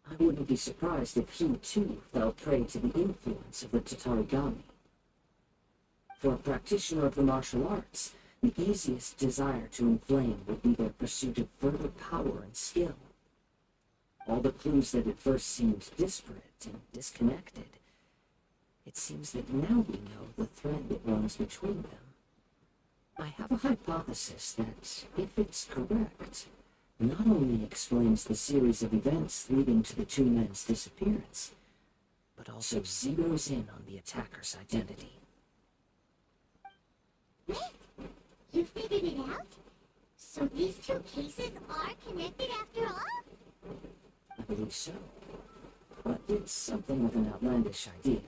I wouldn't be surprised if he, too, fell prey to the influence of the Tatarigami. For a practitioner of the martial arts, the easiest desire to inflame would be their pursuit of further power and skill. All the clues that at first seemed disparate and disconnected, it seems that now we know the thread that runs between them. I have a hypothesis that, if it's correct, not only explains the series of events leading to the two men's disappearance, but also zeroes in on the attacker's identity. Wait, you figured it out? So these two cases are connected after all? I believe so. But it's something of an outlandish idea.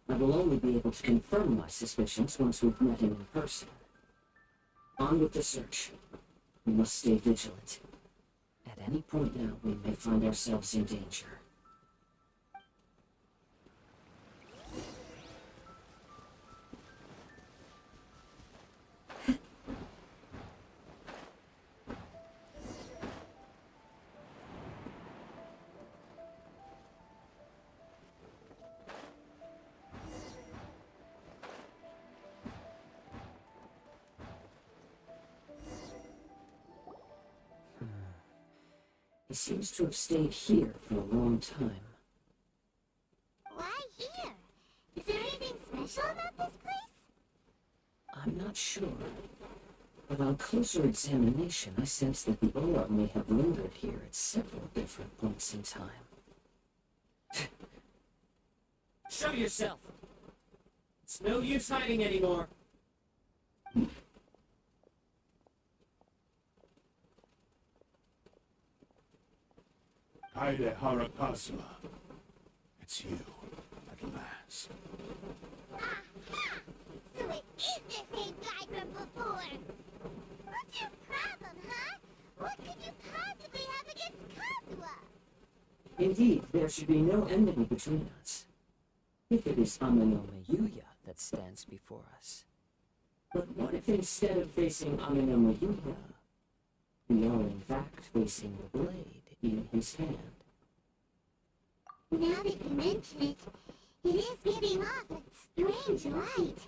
I will only be able to confirm my suspicions once we've met him in person. On with the search. We must stay vigilant. At any point now, we may find ourselves in danger. He seems to have stayed here for a long time. Why here? Is there anything special about this place? I'm not sure. But on closer examination, I sense that the aura may have lingered here at several different points in time. Show yourself! It's no use hiding anymore. Kaide Harakazuma. It's you, at last. Aha! So it is the same guy from before! What's your problem, huh? What could you possibly have against Kazuha? Indeed, there should be no enmity between us. If it is Amenome Yuya that stands before us. But what if instead of facing Amenome Yuya, we are in fact facing the blade in his hand? Now that you mention it, it is giving off a strange light.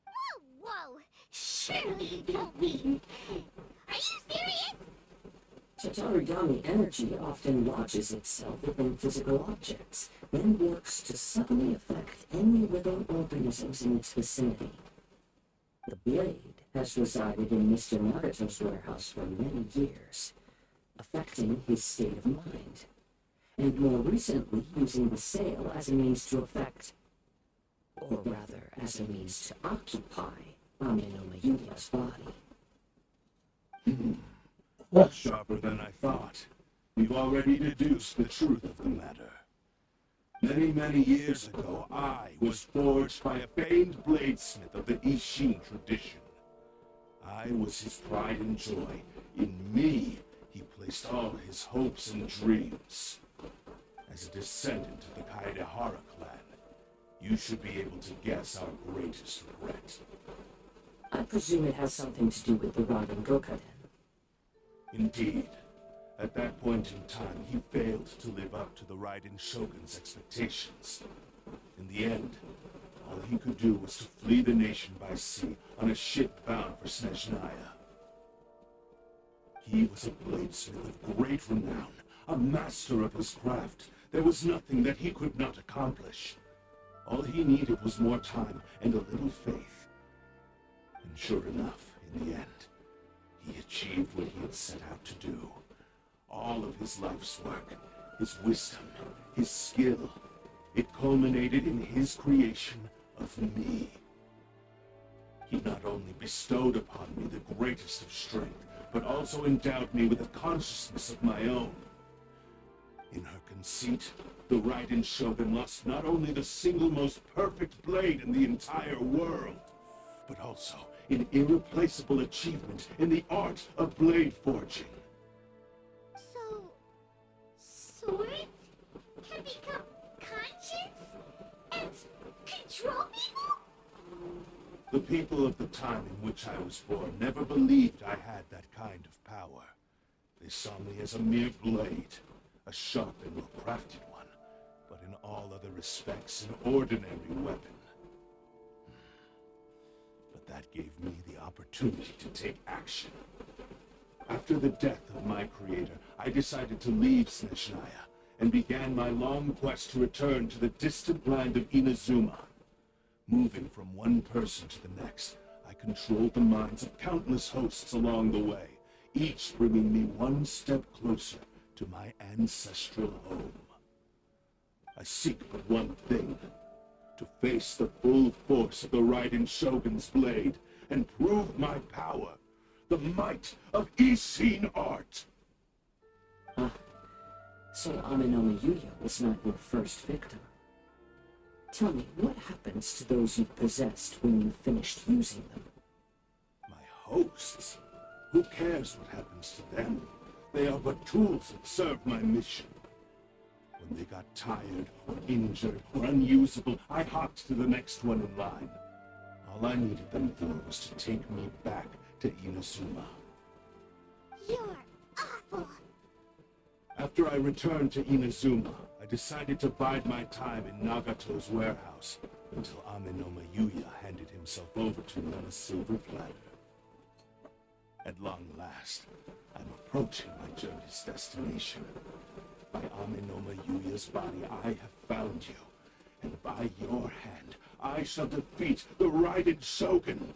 Whoa, whoa! Surely you don't mean... Are you serious? Tatarigami energy often lodges itself within physical objects, then works to subtly affect any living organisms in its vicinity. The blade has resided in Mr. Nagato's warehouse for many years, affecting his state of mind, and more recently using the sale as a means to affect, or rather as a means to occupy, Amenome Yuya's body. Sharper than I thought. You've already deduced the truth of the matter. Many, many years ago, I was forged by a famed bladesmith of the Ishin tradition. I was his pride and joy. In me, he placed all his hopes and dreams. As a descendant of the Kaidehara clan, you should be able to guess our greatest regret. I presume it has something to do with the Raiden Gokaden. Indeed. At that point in time, he failed to live up to the Raiden Shogun's expectations. In the end, all he could do was to flee the nation by sea on a ship bound for Snezhnaya. He was a bladesmith of great renown, a master of his craft. There was nothing that he could not accomplish. All he needed was more time and a little faith. And sure enough, in the end, he achieved what he had set out to do. All of his life's work, his wisdom, his skill, it culminated in his creation of me. He not only bestowed upon me the greatest of strength, but also endowed me with a consciousness of my own. In her conceit, the Raiden Shogun lost not only the single most perfect blade in the entire world, but also an irreplaceable achievement in the art of blade forging. So... swords can become conscious and control people? The people of the time in which I was born never believed I had that kind of power. They saw me as a mere blade, a sharp and well-crafted one, but in all other respects an ordinary weapon. But that gave me the opportunity to take action. After the death of my creator, I decided to leave Snezhnaya and began my long quest to return to the distant land of Inazuma. Moving from one person to the next, I controlled the minds of countless hosts along the way, each bringing me one step closer to my ancestral home. I seek but one thing, to face the full force of the Raiden Shogun's blade and prove my power, the might of Ishin art. So Amenoma Yuya was not your first victim. Tell me, what happens to those you've possessed when you've finished using them? My hosts? Who cares what happens to them? They are but tools that serve my mission. When they got tired, or injured, or unusable, I hopped to the next one in line. All I needed them for was to take me back to Inazuma. You're awful. After I returned to Inazuma, I decided to bide my time in Nagato's warehouse until Amenoma Yuya handed himself over to me on a silver platter. At long last, I'm approaching my journey's destination. By Amenoma Yuya's body, I have found you, and by your hand, I shall defeat the Raiden Shogun.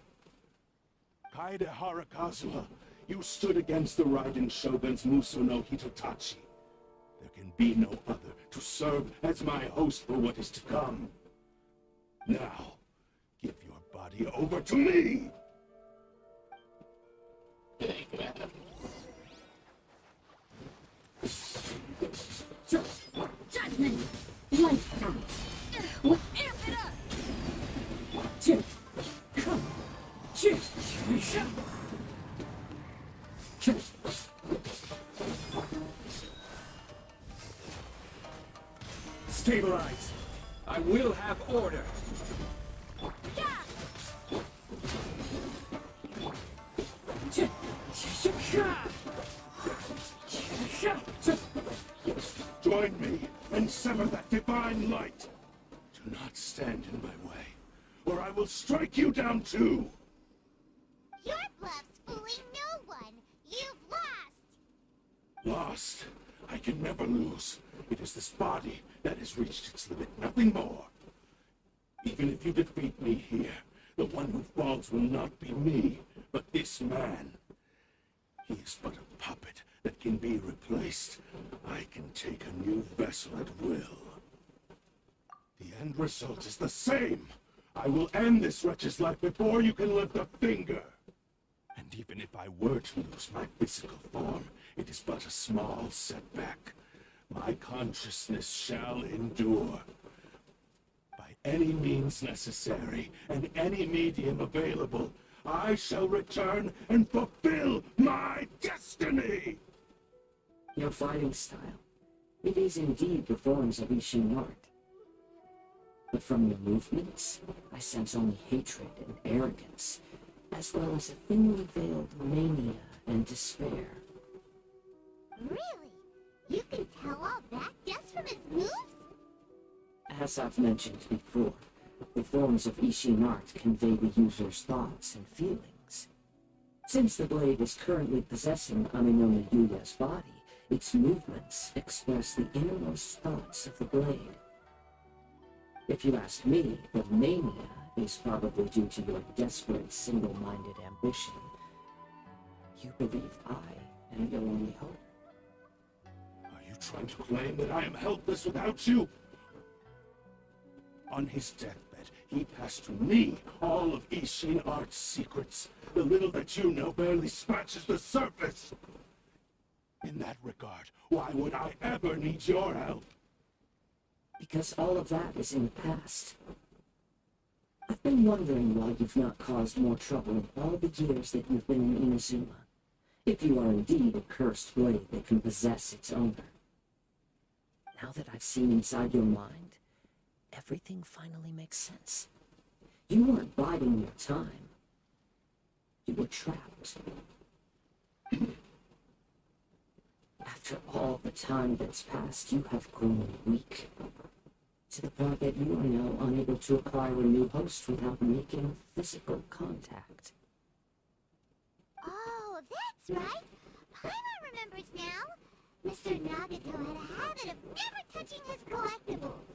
Kaede Harakazuha, you stood against the Raiden Shogun's Muso no Hitotachi. There can be no other to serve as my host for what is to come. Now, give your body over to me! Judgment! Lifestyle! Amp it up! Stabilize! I will have order! Join me and sever that divine light! Do not stand in my way, or I will strike you down too! Your bluff's fooling no one. You've lost. Lost? I can never lose. It is this body that has reached its limit, nothing more. Even if you defeat me here, the one who falls will not be me, but this man. He is but a puppet that can be replaced. I can take a new vessel at will. The end result is the same. I will end this wretch's life before you can lift a finger. And even if I were to lose my physical form, it is but a small setback. My consciousness shall endure. By any means necessary, and any medium available, I shall return and fulfill my destiny! Your fighting style. It is indeed the forms of Ishin art. But from your movements, I sense only hatred and arrogance, as well as a thinly veiled mania and despair. Really? You can tell all that just from his moves? As I've mentioned before, the forms of Ishin art convey the user's thoughts and feelings. Since the blade is currently possessing Amenoma Yuya's body, its movements express the innermost thoughts of the blade. If you ask me, the mania is probably due to your desperate, single-minded ambition. You believe I am your only hope. Are you trying to claim that I am helpless without you? On his deathbed, he passed to me all of Ishin Art's secrets. The little that you know barely scratches the surface. In that regard, why would I ever need your help? Because all of that is in the past. I've been wondering why you've not caused more trouble in all the years that you've been in Inazuma. If you are indeed a cursed blade that can possess its owner. Now that I've seen inside your mind, everything finally makes sense. You weren't biding your time. You were trapped. After all the time that's passed, you have grown weak. To the point that you are now unable to acquire a new host without making physical contact. Oh, that's right. Paimon remembers now. Mr. Nagato had a habit of never touching his collectibles.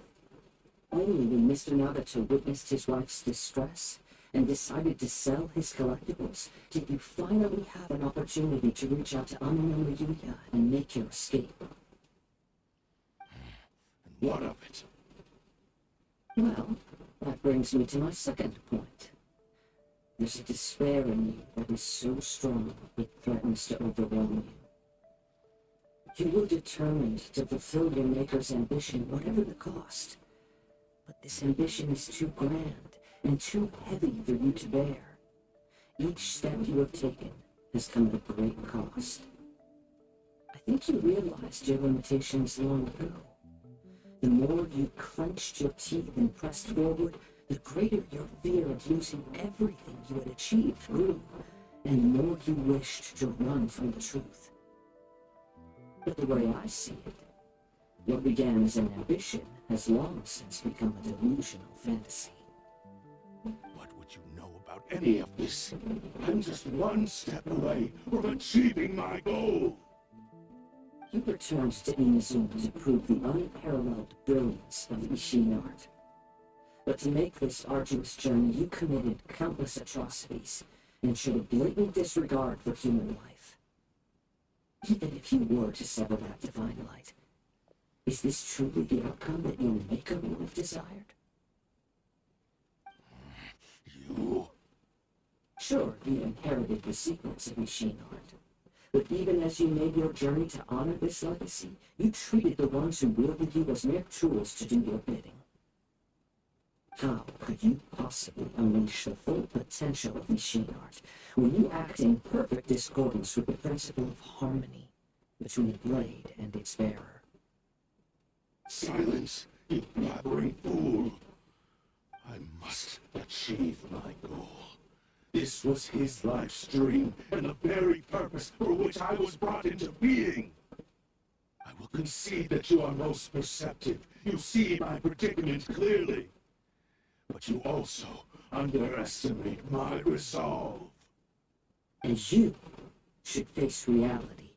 Only when Mr. Nagato witnessed his wife's distress and decided to sell his collectibles, did you finally have an opportunity to reach out to Amino Yuya and make your escape? And what of it? Well, that brings me to my second point. There's a despair in you that is so strong it threatens to overwhelm you. You were determined to fulfill your maker's ambition, whatever the cost. But this ambition is too grand and too heavy for you to bear. Each step you have taken has come at a great cost. I think you realized your limitations long ago. The more you clenched your teeth and pressed forward, the greater your fear of losing everything you had achieved grew, and the more you wished to run from the truth. But the way I see it, what began as an ambition has long since become a delusional fantasy. What would you know about any of this? I'm just one step away from achieving my goal. You returned to Inazuma to prove the unparalleled brilliance of machine art. But to make this arduous journey, you committed countless atrocities and showed blatant disregard for human life. Even if you were to sever that divine light, is this truly the outcome that your maker would have desired? You? Sure, you inherited the secrets of machine art. But even as you made your journey to honor this legacy, you treated the ones who wielded you as mere tools to do your bidding. How could you possibly unleash the full potential of machine art when you act in perfect discordance with the principle of harmony between the blade and its bearer? Silence, you blabbering fool! I must achieve my goal. This was his life's dream, and the very purpose for which I was brought into being. I will concede that you are most perceptive. You see my predicament clearly. But you also underestimate my resolve. And you should face reality.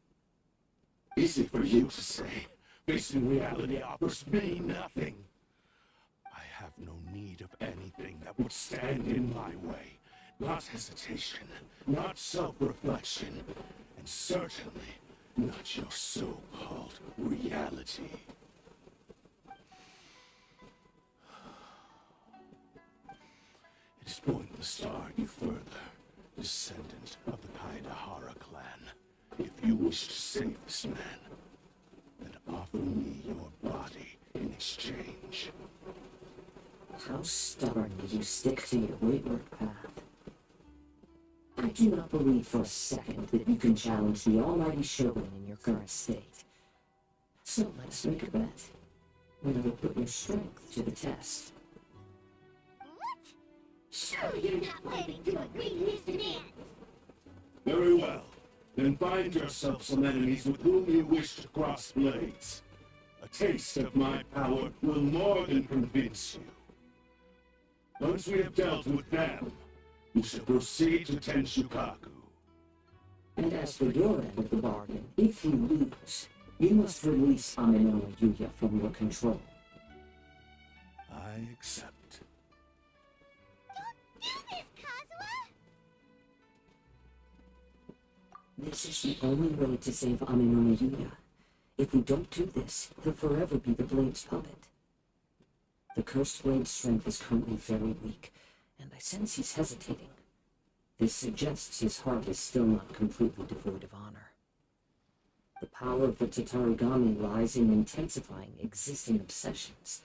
Easy for you to say. Facing reality offers me nothing. I have no need of anything that would stand in my way. Not hesitation, not self-reflection, and certainly not your so-called reality. It is pointless to argue further, descendant of the Kaidahara clan. If you wish to save this man, then offer me your body in exchange. How stubbornly you stick to your wayward path. I do not believe for a second that you can challenge the almighty Shogun in your current state. So let us make a bet, when I will put your strength to the test. What? Sure you're not planning to agree to his demands. Very well. Then find yourself some enemies with whom you wish to cross blades. A taste of my power will more than convince you. Once we have dealt with them, we shall proceed to Tenshukaku. And as for your end of the bargain, if you lose, you must release Amino Yuya from your control. I accept. Don't do this, Kazuha! This is the only way to save Amino Yuya. If we don't do this, he'll forever be the Blade's puppet. The Cursed Blade's strength is currently very weak, and I sense he's hesitating. This suggests his heart is still not completely devoid of honor. The power of the Tatarigami lies in intensifying existing obsessions.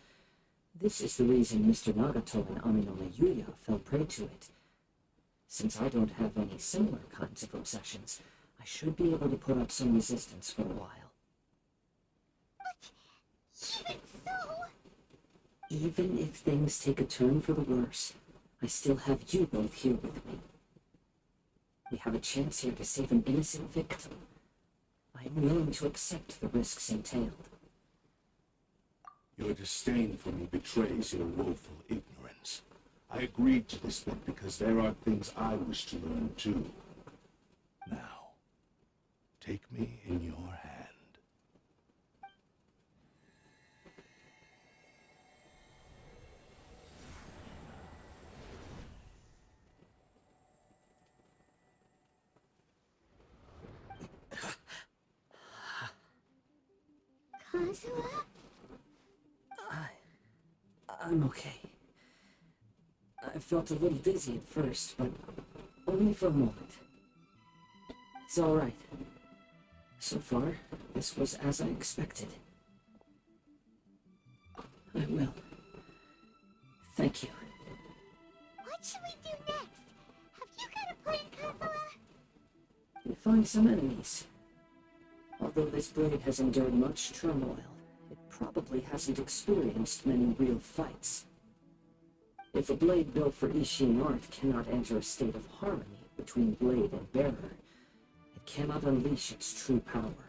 This is the reason Mr. Nagato and Amino Yuya fell prey to it. Since I don't have any similar kinds of obsessions, I should be able to put up some resistance for a while. But even so... Even if things take a turn for the worse, I still have you both here with me. We have a chance here to save an innocent victim. I am willing to accept the risks entailed. Your disdain for me betrays your woeful ignorance. I agreed to this bet because there are things I wish to learn too. Now, take me in your hand. Kazuha? I'm okay. I felt a little dizzy at first, but only for a moment. It's all right. So far, this was as I expected. I will. Thank you. What should we do next? Have you got a plan, Kazuha? We find some enemies. Although this blade has endured much turmoil, it probably hasn't experienced many real fights. If a blade built for Ishin art cannot enter a state of harmony between blade and bearer, it cannot unleash its true power.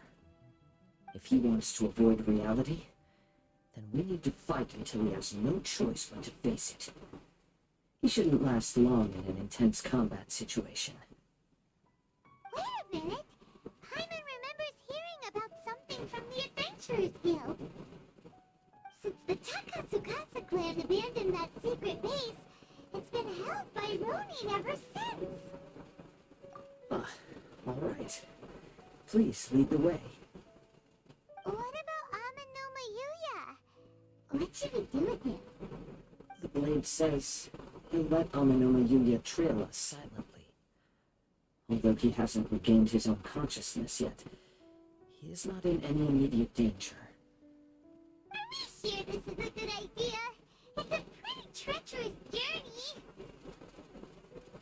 If he wants to avoid reality, then we need to fight until he has no choice but to face it. He shouldn't last long in an intense combat situation. Wait a minute. Paimon remembers hearing about something from the Adventurers Guild. Since the Takasukasa clan abandoned that secret base, it's been held by Ronin ever since. Ah, all right. Please lead the way. What about Amanoma Yuya? What should we do with him? The blade says he'll let Amanoma Yuya trail us silently. Although he hasn't regained his own consciousness yet, he is not in any immediate danger. Are we sure this is a good idea? It's a pretty treacherous journey.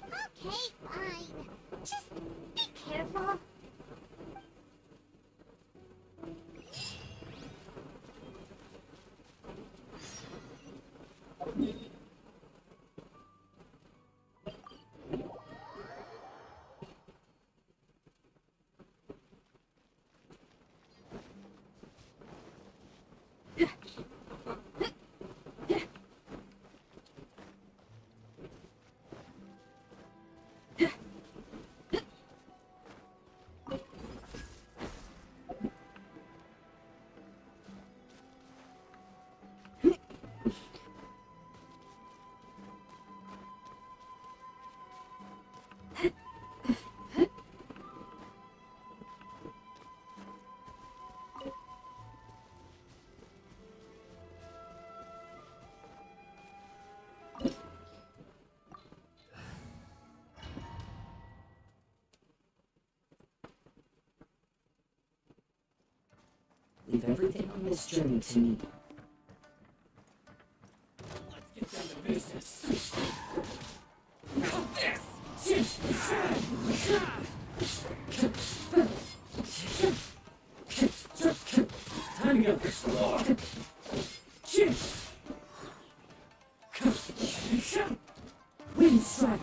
Okay, fine. Just be careful. Leave everything on this journey to me. Let's get down to business. Time to get this floor. Wind strike.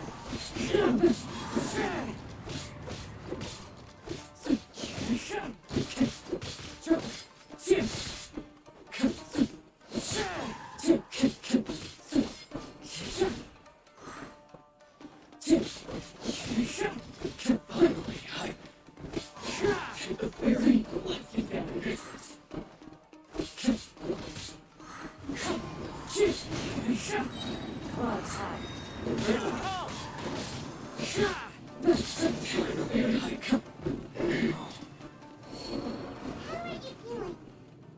How are you feeling?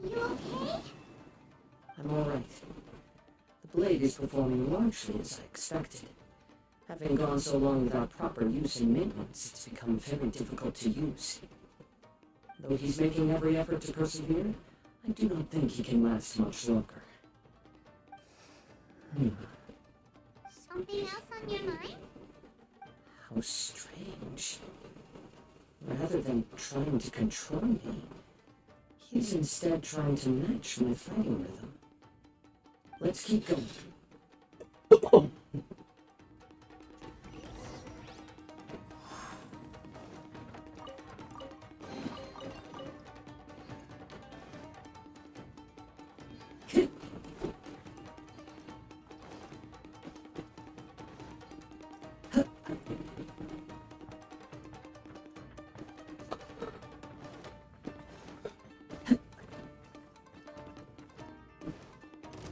You okay? I'm all right. The blade is performing largely as I expected. Having gone so long without proper use and maintenance, it's become very difficult to use. Though he's making every effort to persevere, I do not think he can last much longer. Something else on your mind? How strange. Rather than trying to control me, he's instead trying to match my fighting rhythm. Let's keep going.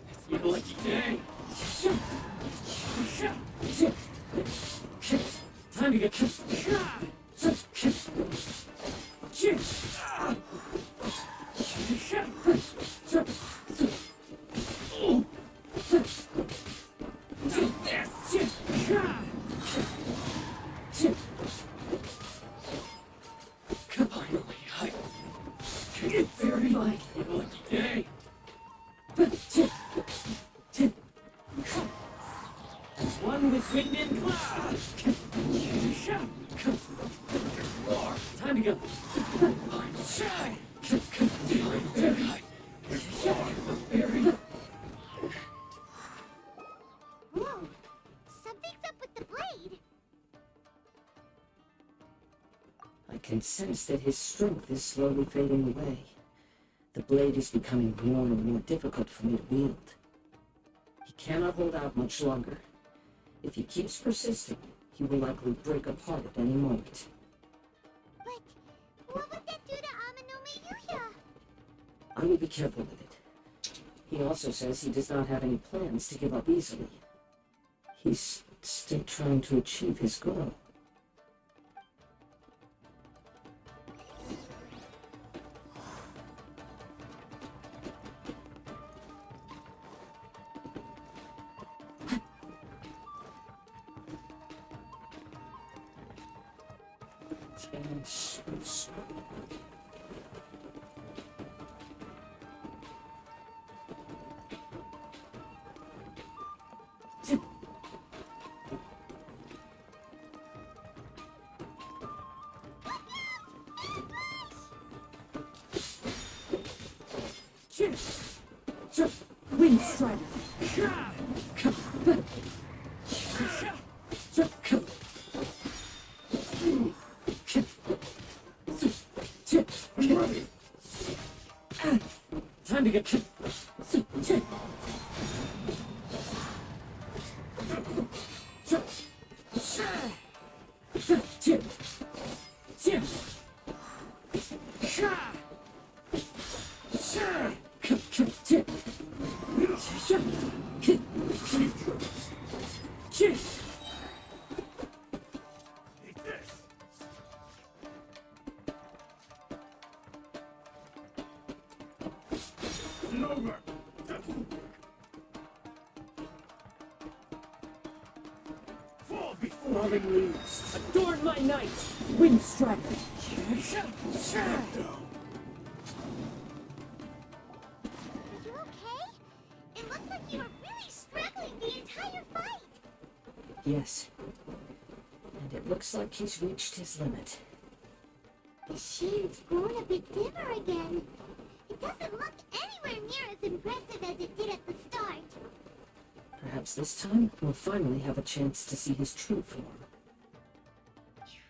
It's my lucky day. Time to get Whoa! Something's up with the blade. I can sense that his strength is slowly fading away. The blade is becoming more and more difficult for me to wield. He cannot hold out much longer. If he keeps persisting, he will likely break apart at any moment. But what would that do to Amano Miyuya? I will be careful with it. He also says he does not have any plans to give up easily. He's still trying to achieve his goal. Wind Strider. Time to get... Falling leaves. Adorn my night. Wind Strider. Are you okay? It looked like you were really struggling the entire fight. Yes. And it looks like he's reached his limit. The shade's grown a bit dimmer again. It doesn't look anywhere near as impressive as it did at the start. Perhaps this time we'll finally have a chance to see his true form.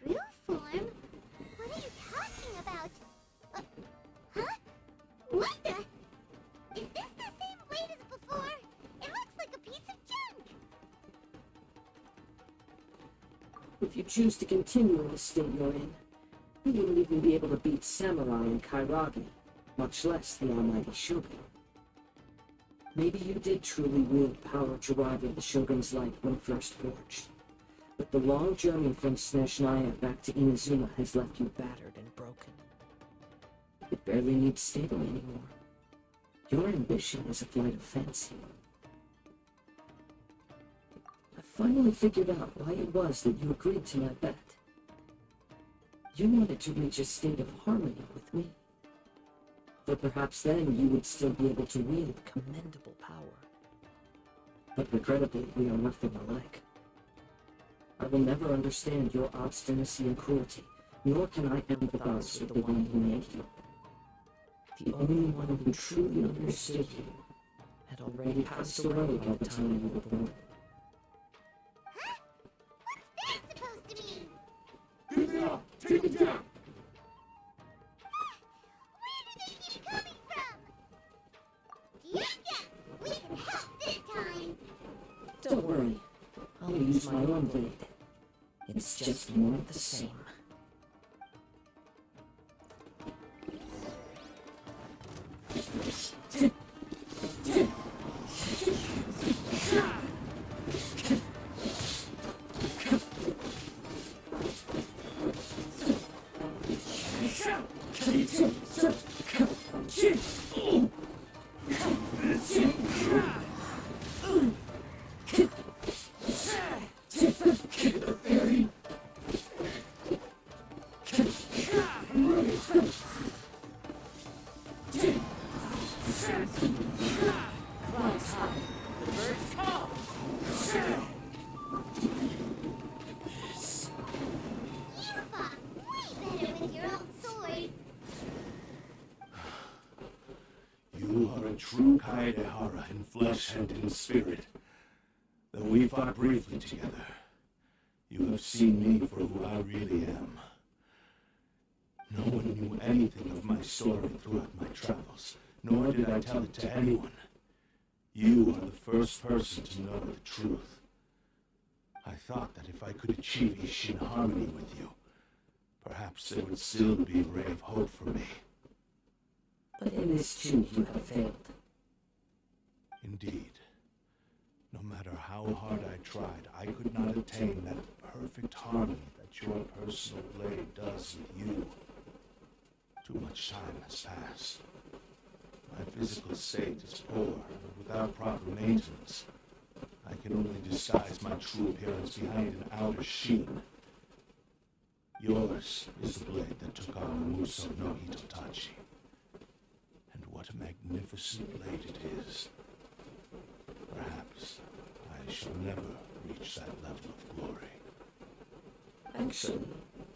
True form? What are you talking about? Huh? What the? Is this the same blade as before? It looks like a piece of junk. If you choose to continue in the state you're in, you wouldn't even be able to beat Samurai and Kairagi, much less the almighty Shogun. Maybe you did truly wield power to rival the Shogun's light when first forged. But the long journey from Snezhnaya back to Inazuma has left you battered and broken. It barely needs stating anymore. Your ambition is a flight of fancy. I finally figured out why it was that you agreed to my bet. You wanted to reach a state of harmony with me. For perhaps then you would still be able to wield commendable power. But regrettably, we are nothing alike. I will never understand your obstinacy and cruelty, nor can I empathize with the one who made you. The only one who truly understood you had already passed away by the time you were born. Huh? What's that supposed to mean? Get it up! Take it down! Where do they keep coming from? Yeah, we can help this time. Don't worry, I'll use my own blade. It's just more of the same. You fought way better with your own a true Kaedehara in flesh and in spirit. Though we fought briefly together, you have seen me for who I really am. No one knew anything of my story throughout my travels, nor did I tell it to anyone. You are the first person to know the truth. I thought that if I could achieve Ishin harmony with you, perhaps there would still be a ray of hope for me. But in this too you have failed. Indeed. No matter how hard I tried, I could not attain that perfect harmony that your personal blade does with you. Too much time has passed. My physical state is poor, and without proper maintenance, I can only disguise my true appearance behind an outer sheen. Yours is the blade that took on Muso no Hitotachi. And what a magnificent blade it is. Perhaps I shall never reach that level of glory. Actually,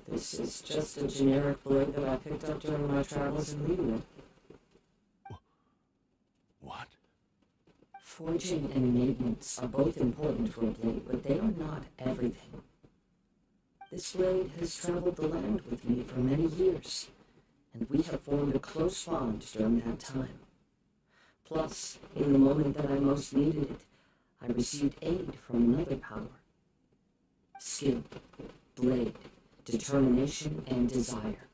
this is just a generic blade that I picked up during my travels in Liyue. What? Forging and maintenance are both important for a blade, but they are not everything. This blade has traveled the land with me for many years, and we have formed a close bond during that time. Plus, in the moment that I most needed it, I received aid from another power. Skill, blade, determination, and desire.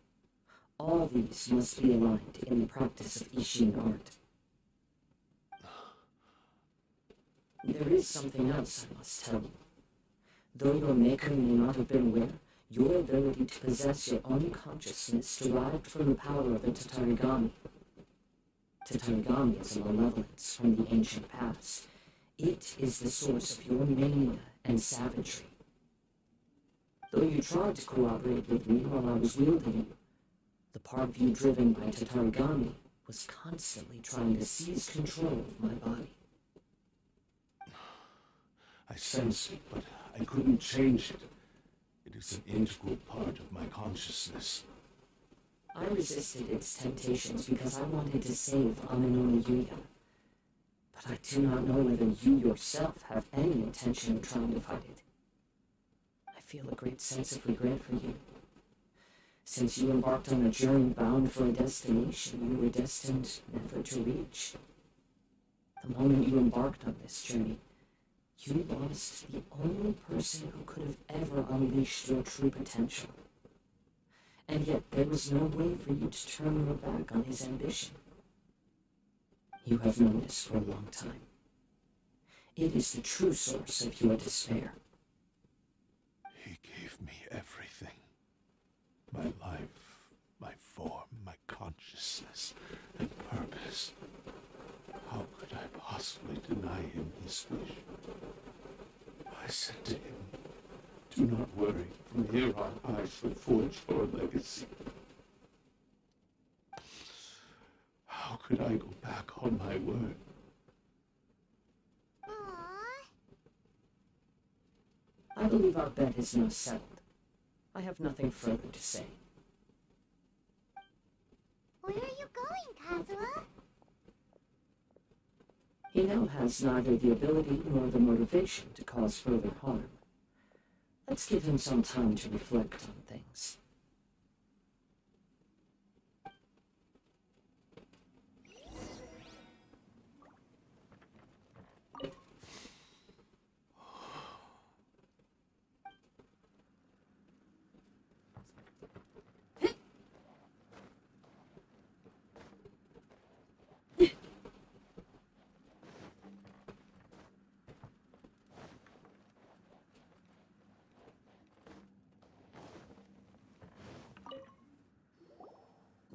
All these must be aligned in the practice of Ishin art. There is something else I must tell you. Though your maker may not have been aware, your ability to possess your own consciousness derived from the power of the Tatarigami. Tatarigami is a malevolence from the ancient past. It is the source of your mania and savagery. Though you tried to cooperate with me while I was wielding you, the part of you driven by Tatarigami was constantly trying to seize control of my body. I sense it, but I couldn't change it. It is an integral part of my consciousness. I resisted its temptations because I wanted to save Aminori Yuya. But I do not know whether you yourself have any intention of trying to fight it. I feel a great sense of regret for you. Since you embarked on a journey bound for a destination you were destined never to reach. The moment you embarked on this journey, you lost the only person who could have ever unleashed your true potential. And yet there was no way for you to turn your back on his ambition. You have known this for a long time. It is the true source of your despair. He gave me everything. My life, my form, my consciousness, and purpose. How could I possibly deny him his wish? I said to him, "Do not worry, from here on I shall forge your legacy." How could I go back on my word? Aww. I believe our bet is now settled. I have nothing further to say. Where are you going, Kazuha? He now has neither the ability nor the motivation to cause further harm. Let's give him some time to reflect on things.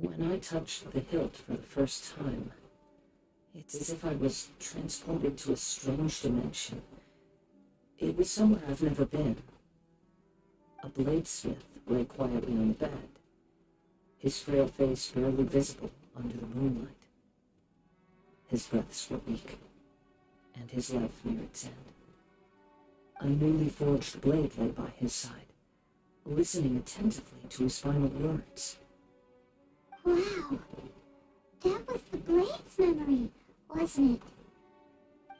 When I touched the hilt for the first time, it's as if I was transported to a strange dimension. It was somewhere I've never been. A bladesmith lay quietly on the bed, his frail face barely visible under the moonlight. His breaths were weak, and his life near its end. A newly forged blade lay by his side, listening attentively to his final words. Wow. That was the blade's memory. wasn't it?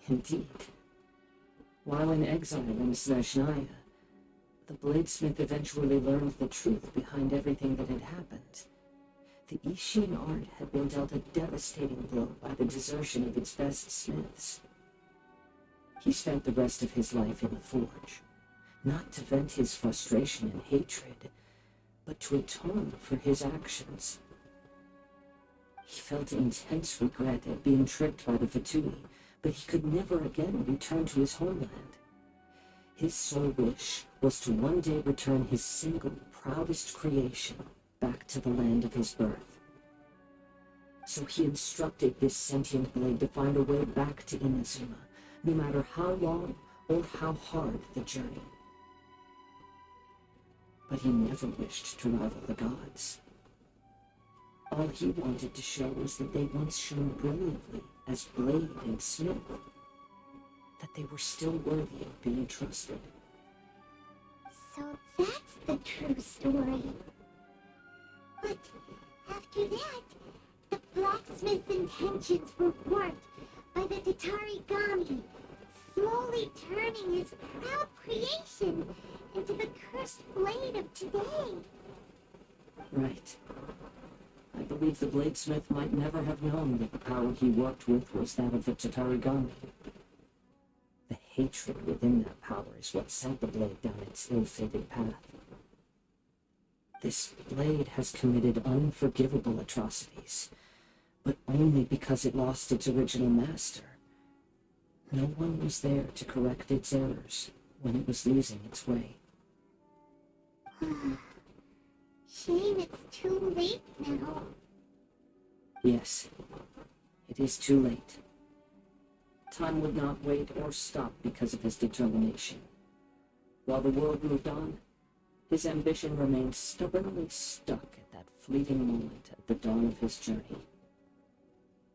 Indeed. While in exile in Snezhnaya, the bladesmith eventually learned the truth behind everything that had happened. The Ishin art had been dealt a devastating blow by the desertion of its best smiths. He spent the rest of his life in the forge, not to vent his frustration and hatred, but to atone for his actions. He felt intense regret at being tricked by the Fatui, but he could never again return to his homeland. His sole wish was to one day return his single, proudest creation back to the land of his birth. So he instructed this sentient blade to find a way back to Inazuma, no matter how long or how hard the journey. But he never wished to rival the gods. All he wanted to show was that they once shone brilliantly as blade and smith, that they were still worthy of being trusted. So that's the true story. But after that, the blacksmith's intentions were warped by the Tatarigami, slowly turning his proud creation into the cursed blade of today. Right. I believe the bladesmith might never have known that the power he worked with was that of the Tatarigami. The hatred within that power is what sent the blade down its ill-fated path. This blade has committed unforgivable atrocities, but only because it lost its original master. No one was there to correct its errors when it was losing its way. Shame it's too late now. Yes, it is too late. Time would not wait or stop because of his determination. While the world moved on, his ambition remained stubbornly stuck at that fleeting moment at the dawn of his journey.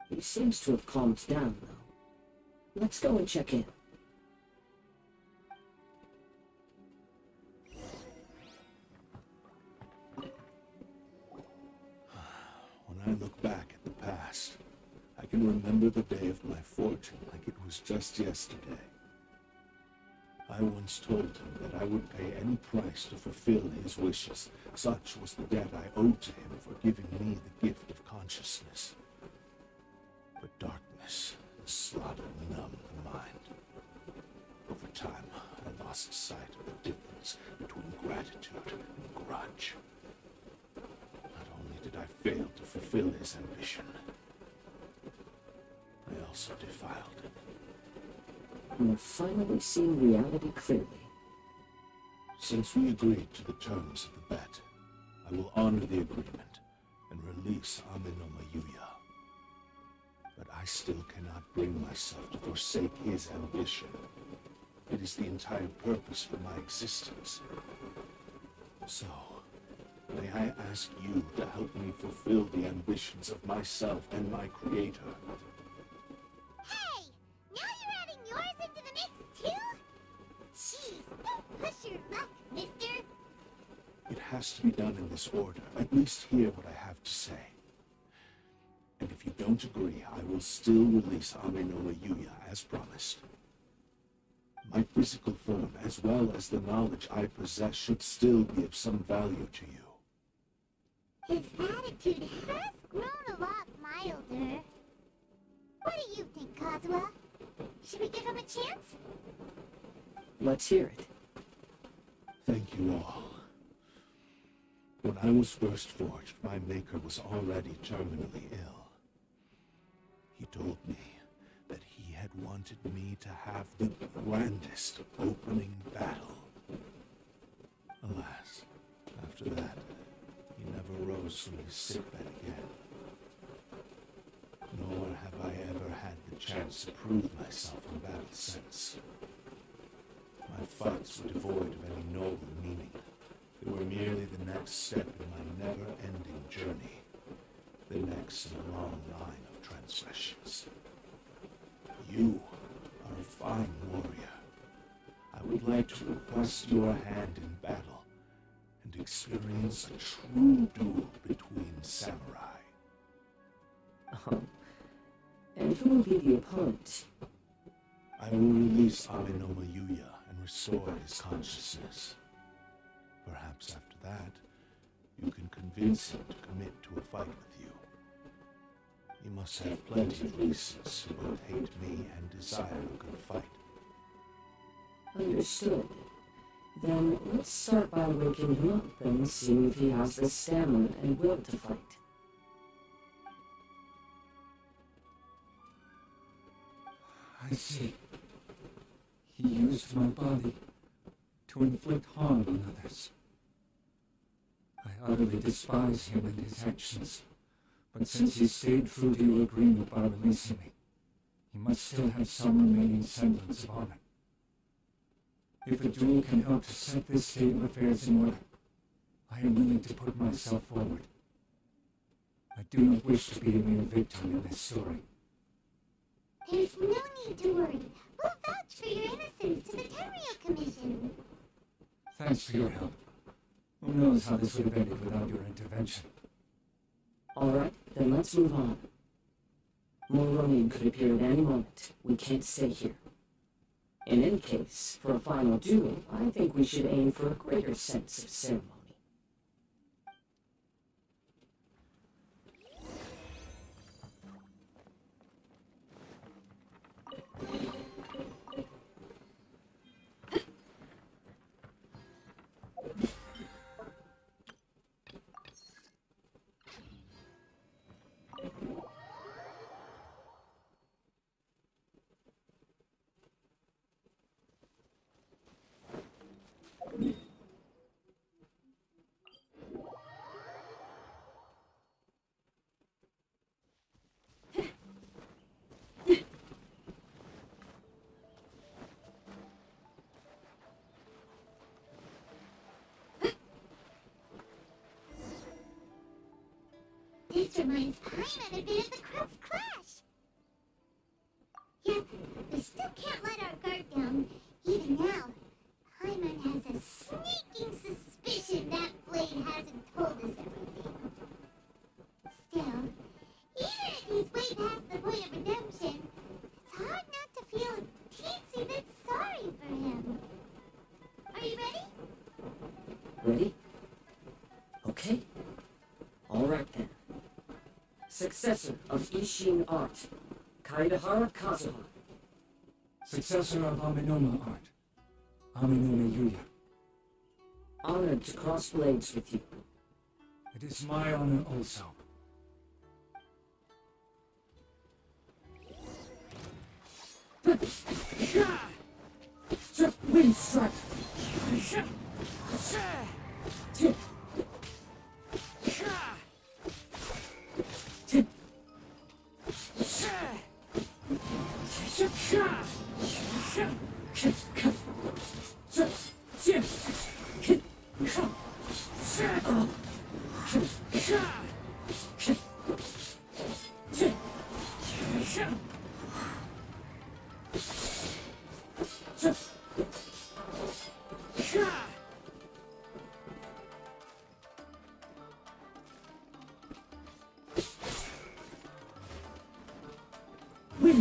He seems to have calmed down, though. Let's go and check in. When I look back at the past, I can remember the day of my fortune like it was just yesterday. I once told him that I would pay any price to fulfill his wishes. Such was the debt I owed to him for giving me the gift of consciousness. But darkness and slaughter numbed the mind. Over time, I lost sight of the difference between gratitude and grudge. Not only did I fail to fulfill his ambition, I also defiled it. You have finally seen reality clearly. Since we agreed to the terms of the bet, I will honor the agreement and release Ame no Mayuya. But I still cannot bring myself to forsake his ambition. It is the entire purpose for my existence. So, may I ask you to help me fulfill the ambitions of myself and my creator? Hey! Now you're adding yours into the mix, too? Jeez, don't push your luck, mister. It has to be done in this order. At least hear what I have to say. And if you don't agree, I will still release Ame no Mayuya as promised. My physical form, as well as the knowledge I possess, should still be of some value to you. His attitude has grown a lot milder. What do you think, Kazuha? Should we give him a chance? Let's hear it. Thank you all. When I was first forged, my maker was already terminally ill. He told me that he had wanted me to have the grandest opening battle. Alas, after that, he never rose from his sickbed again. Nor have I ever had the chance to prove myself in battle since. My fights were devoid of any noble meaning. They were merely the next step in my never-ending journey, the next in a long line of transgressions. You are a fine warrior. I would like to request your hand in battle and experience a true duel between samurai. Oh, And who will be the opponent? I will release Amenoma Yuya and restore his consciousness. Perhaps after that, you can convince him to commit to a fight with you. He must have plenty of reasons to both hate me and desire a good fight. Understood. Then let's start by waking him up and see if he has the stamina and will to fight. I see. He used my body to inflict harm on others. I utterly despise him and his actions, but since he stayed true to your agreement by releasing me, he must still have some remaining semblance of honor. If a duel can help to set this state of affairs in order, I am willing to put myself forward. I do not wish to be a mere victim in this story. There's no need to worry. We'll vouch for your innocence to the Terrio Commission. Thanks for your help. Who knows how this would have ended without your intervention? Alright, then let's move on. More Ronin could appear at any moment. We can't stay here. In any case, for a final duel, I think we should aim for a greater sense of ceremony. This reminds Paimon a bit of the Crux Clash. Yep, we still can't let our guard down. Even now, Paimon has a sneaking suspicion that Blade hasn't told us everything. Still, even if he's way past the point of redemption, it's hard not to feel a teensy bit sorry for him. Are you ready? Ready? Okay. Alright then. Successor of Ishin Art, Kaidahara Kazuha. Successor of Amenoma art, Amenoma Yuya. Honored to cross blades with you. It is my honor also. Wind strike! Wind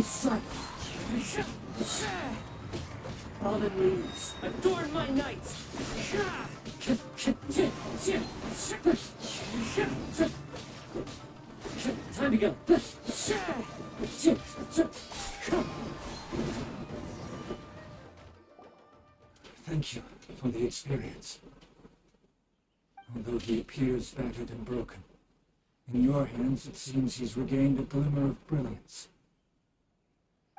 strike! Fallen leaves, adorn my night! Time to go! Thank you for the experience. Although he appears battered and broken, in your hands it seems he's regained a glimmer of brilliance.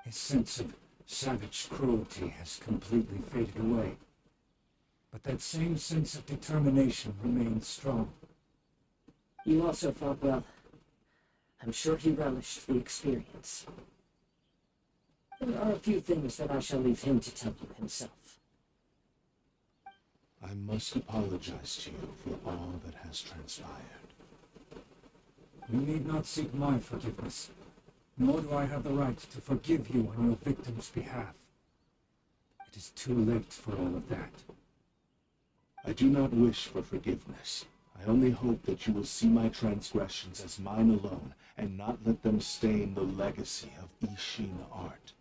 His sense of savage cruelty has completely faded away, but that same sense of determination remains strong. You also fought well. I'm sure he relished the experience. There are a few things that I shall leave him to tell you himself. I must apologize to you for all that has transpired. You need not seek my forgiveness, nor do I have the right to forgive you on your victim's behalf. It is too late for all of that. I do not wish for forgiveness. I I only hope that you will see my transgressions as mine alone, and not let them stain the legacy of Ishin art.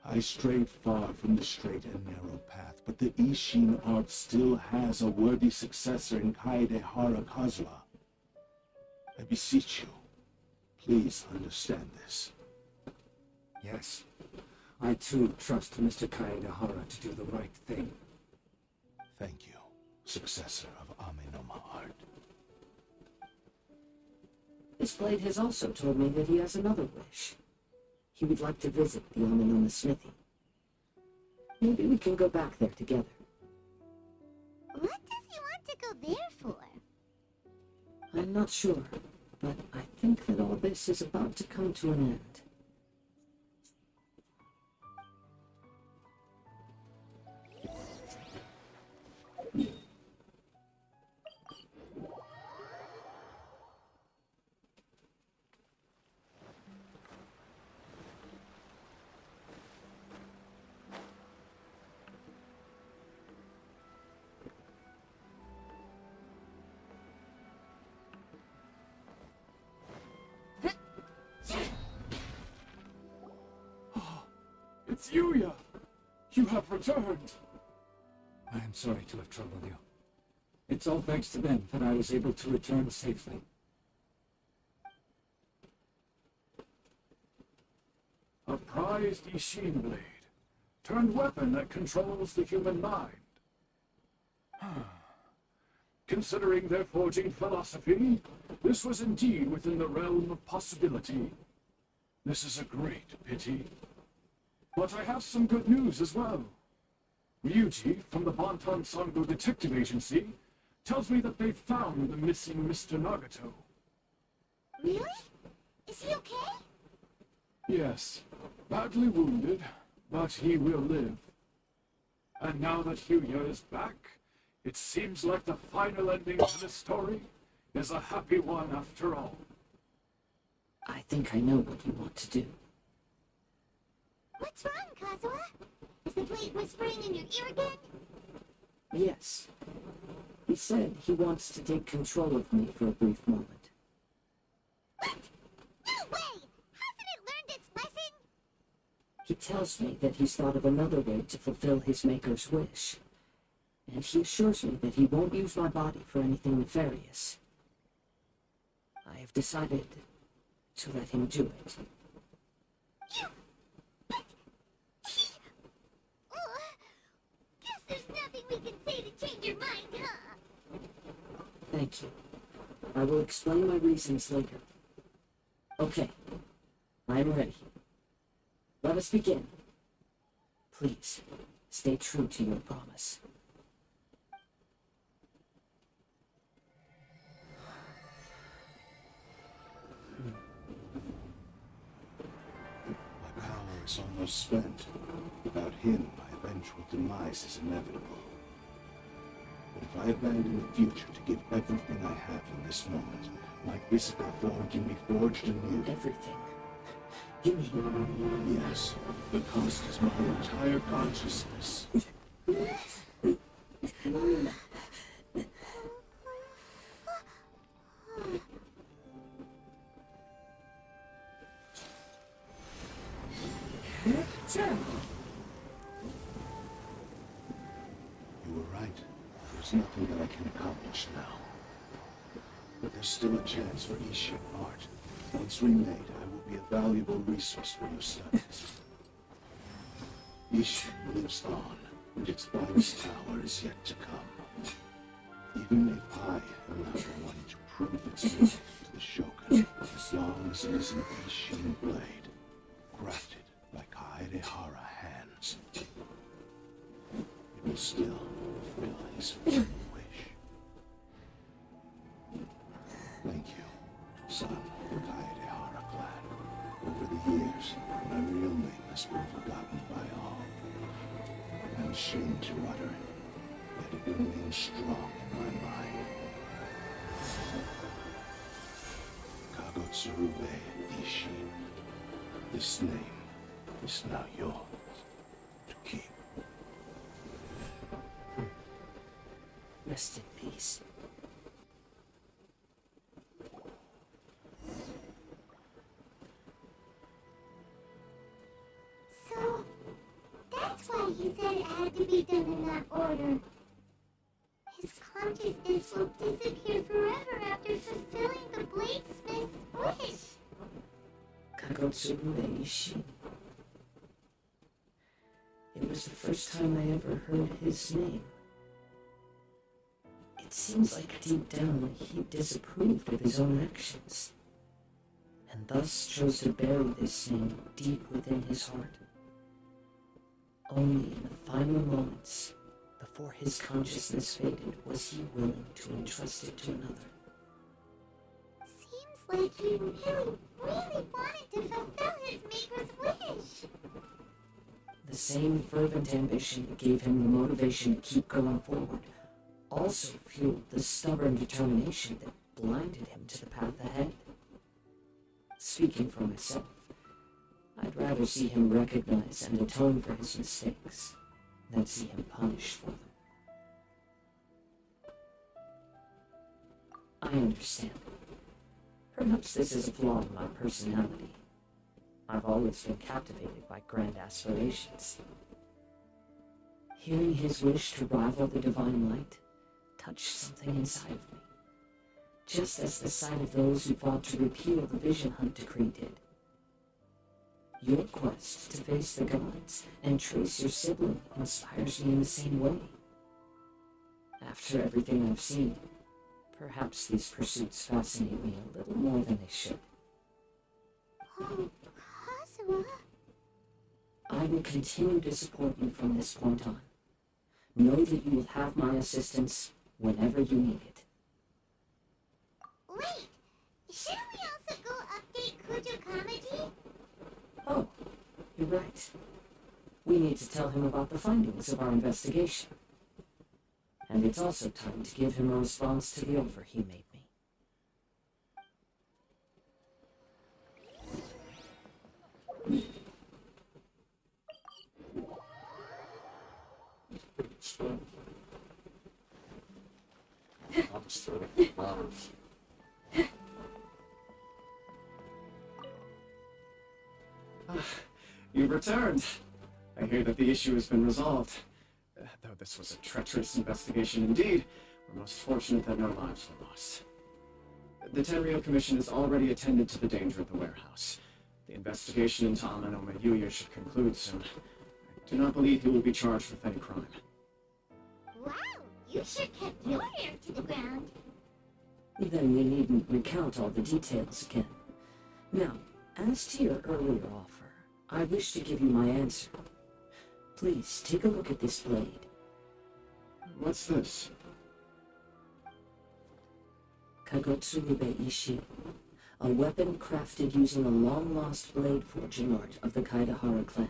I strayed far from the straight and narrow path, but the Ishin art still has a worthy successor in Kaedehara Kazuha. I beseech you, please understand this. Yes. I too trust Mr. Kaedehara to do the right thing. Thank you, successor of Amenoma art. This blade has also told me that he has another wish. He would like to visit the Amenoma smithy. Maybe we can go back there together. What does he want to go there for? I'm not sure, but I think that all this is about to come to an end. It's Yuya! You have returned! I am sorry to have troubled you. It's all thanks to them that I was able to return safely. A prized Ishin blade, turned weapon that controls the human mind. Considering their forging philosophy, this was indeed within the realm of possibility. This is a great pity. But I have some good news as well. Ryuji from the Bantan Sango Detective Agency tells me that they've found the missing Mr. Nagato. Really? Is he okay? Yes, badly wounded, but he will live. And now that Hyuya is back, it seems like the final ending to this story is a happy one after all. I think I know what you want to do. What's wrong, Kazuha? Is the blade whispering in your ear again? Yes. He said he wants to take control of me for a brief moment. What? No way! Hasn't it learned its lesson? He tells me that he's thought of another way to fulfill his maker's wish. And he assures me that he won't use my body for anything nefarious. I have decided to let him do it. You... But... Guess there's nothing we can say to change your mind, huh? Thank you. I will explain my reasons later. Okay. I am ready. Let us begin. Please, stay true to your promise. My power is almost spent. Without him, my eventual demise is inevitable. But if I abandon the future to give everything I have in this moment, my physical form can be forged anew. Everything. You mean... Yes, the cost is my entire consciousness. You were right. There's nothing that I can accomplish now. But there's still a chance for Ishin art. Once remade, I will be a valuable resource for your studies. Ishin lives on, and its finest hour is yet to come. Even if I am not the one to prove its meaning to the Shogun, as long as it is an Ishin blade, crafted by Kaedehara hands, it will still fulfill his final wish. Thank you, son of the Kaedehara clan. Over the years, my real name has been forgotten by all. I'm ashamed to utter it, yet it remains strong in my mind. Kagotsurube Ishin. This name is now yours to keep. Rest in peace. it had to be done in that order. His consciousness will disappear forever after fulfilling the bladesmith's wish. Kagotsuru Ishi. It was the first time I ever heard his name. It seems like deep down he disapproved of his own actions, and thus chose to bury this name deep within his heart. Only in the final moments, before his consciousness faded, was he willing to entrust it to another. Seems like he really wanted to fulfill his maker's wish. The same fervent ambition that gave him the motivation to keep going forward also fueled the stubborn determination that blinded him to the path ahead. Speaking for myself, I'd rather see him recognize and atone for his mistakes than see him punished for them. I understand. Perhaps this is a flaw in my personality. I've always been captivated by grand aspirations. Hearing his wish to rival the divine light touched something inside of me, just as the sight of those who fought to repeal the Vision Hunt decree did. Your quest to face the gods and trace your sibling inspires me in the same way. After everything I've seen, perhaps these pursuits fascinate me a little more than they should. Oh, Kazuha. I will continue to support you from this point on. Know that you will have my assistance whenever you need it. Wait, shouldn't we also go update Kujo Kamaji? Oh, you're right. We need to tell him about the findings of our investigation. And it's also time to give him a response to the offer he made me. Flowers. You've returned. I hear that the issue has been resolved. Though this was a treacherous investigation indeed, we're most fortunate that no lives were lost. The Tenryo Commission has already attended to the danger at the warehouse. The investigation into Amanoma Yuya should conclude soon. I do not believe he will be charged with any crime. Wow, you sure kept your ear to the ground. Then we needn't recount all the details again. Now, as to your earlier offer, I wish to give you my answer. Please, take a look at this blade. What's this? Kagotsurube Ishi, a weapon crafted using a long-lost blade forging art of the Kaidahara clan.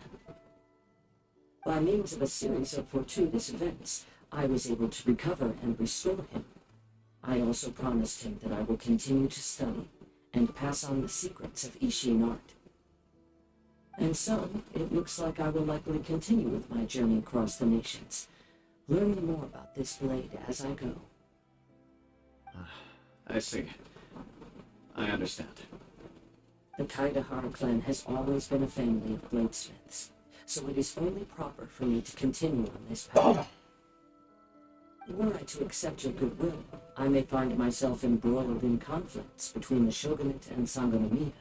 By means of a series of fortuitous events, I was able to recover and restore him. I also promised him that I will continue to study and pass on the secrets of Ishin art. And so, it looks like I will likely continue with my journey across the nations, learning more about this blade as I go. I see. I understand. The Kaidahara clan has always been a family of bladesmiths, so it is only proper for me to continue on this path. Were I to accept your goodwill, I may find myself embroiled in conflicts between the shogunate and Sangonomiya.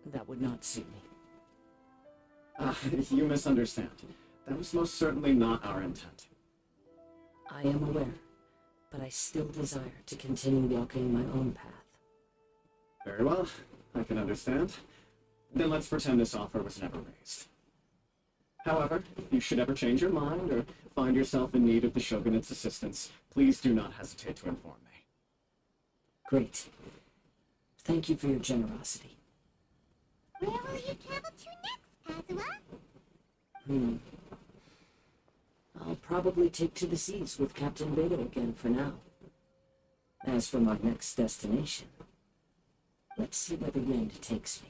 That would not suit me. You misunderstand. That was most certainly not our intent. I am aware, but I still desire to continue walking my own path. Very well, I can understand. Then let's pretend this offer was never raised. However, if you should ever change your mind or find yourself in need of the Shogunate's assistance, please do not hesitate to inform me. Great. Thank you for your generosity. Where will you travel to next, Kazuha? I'll probably take to the seas with Captain Beto again for now. As for my next destination, let's see where the wind takes me.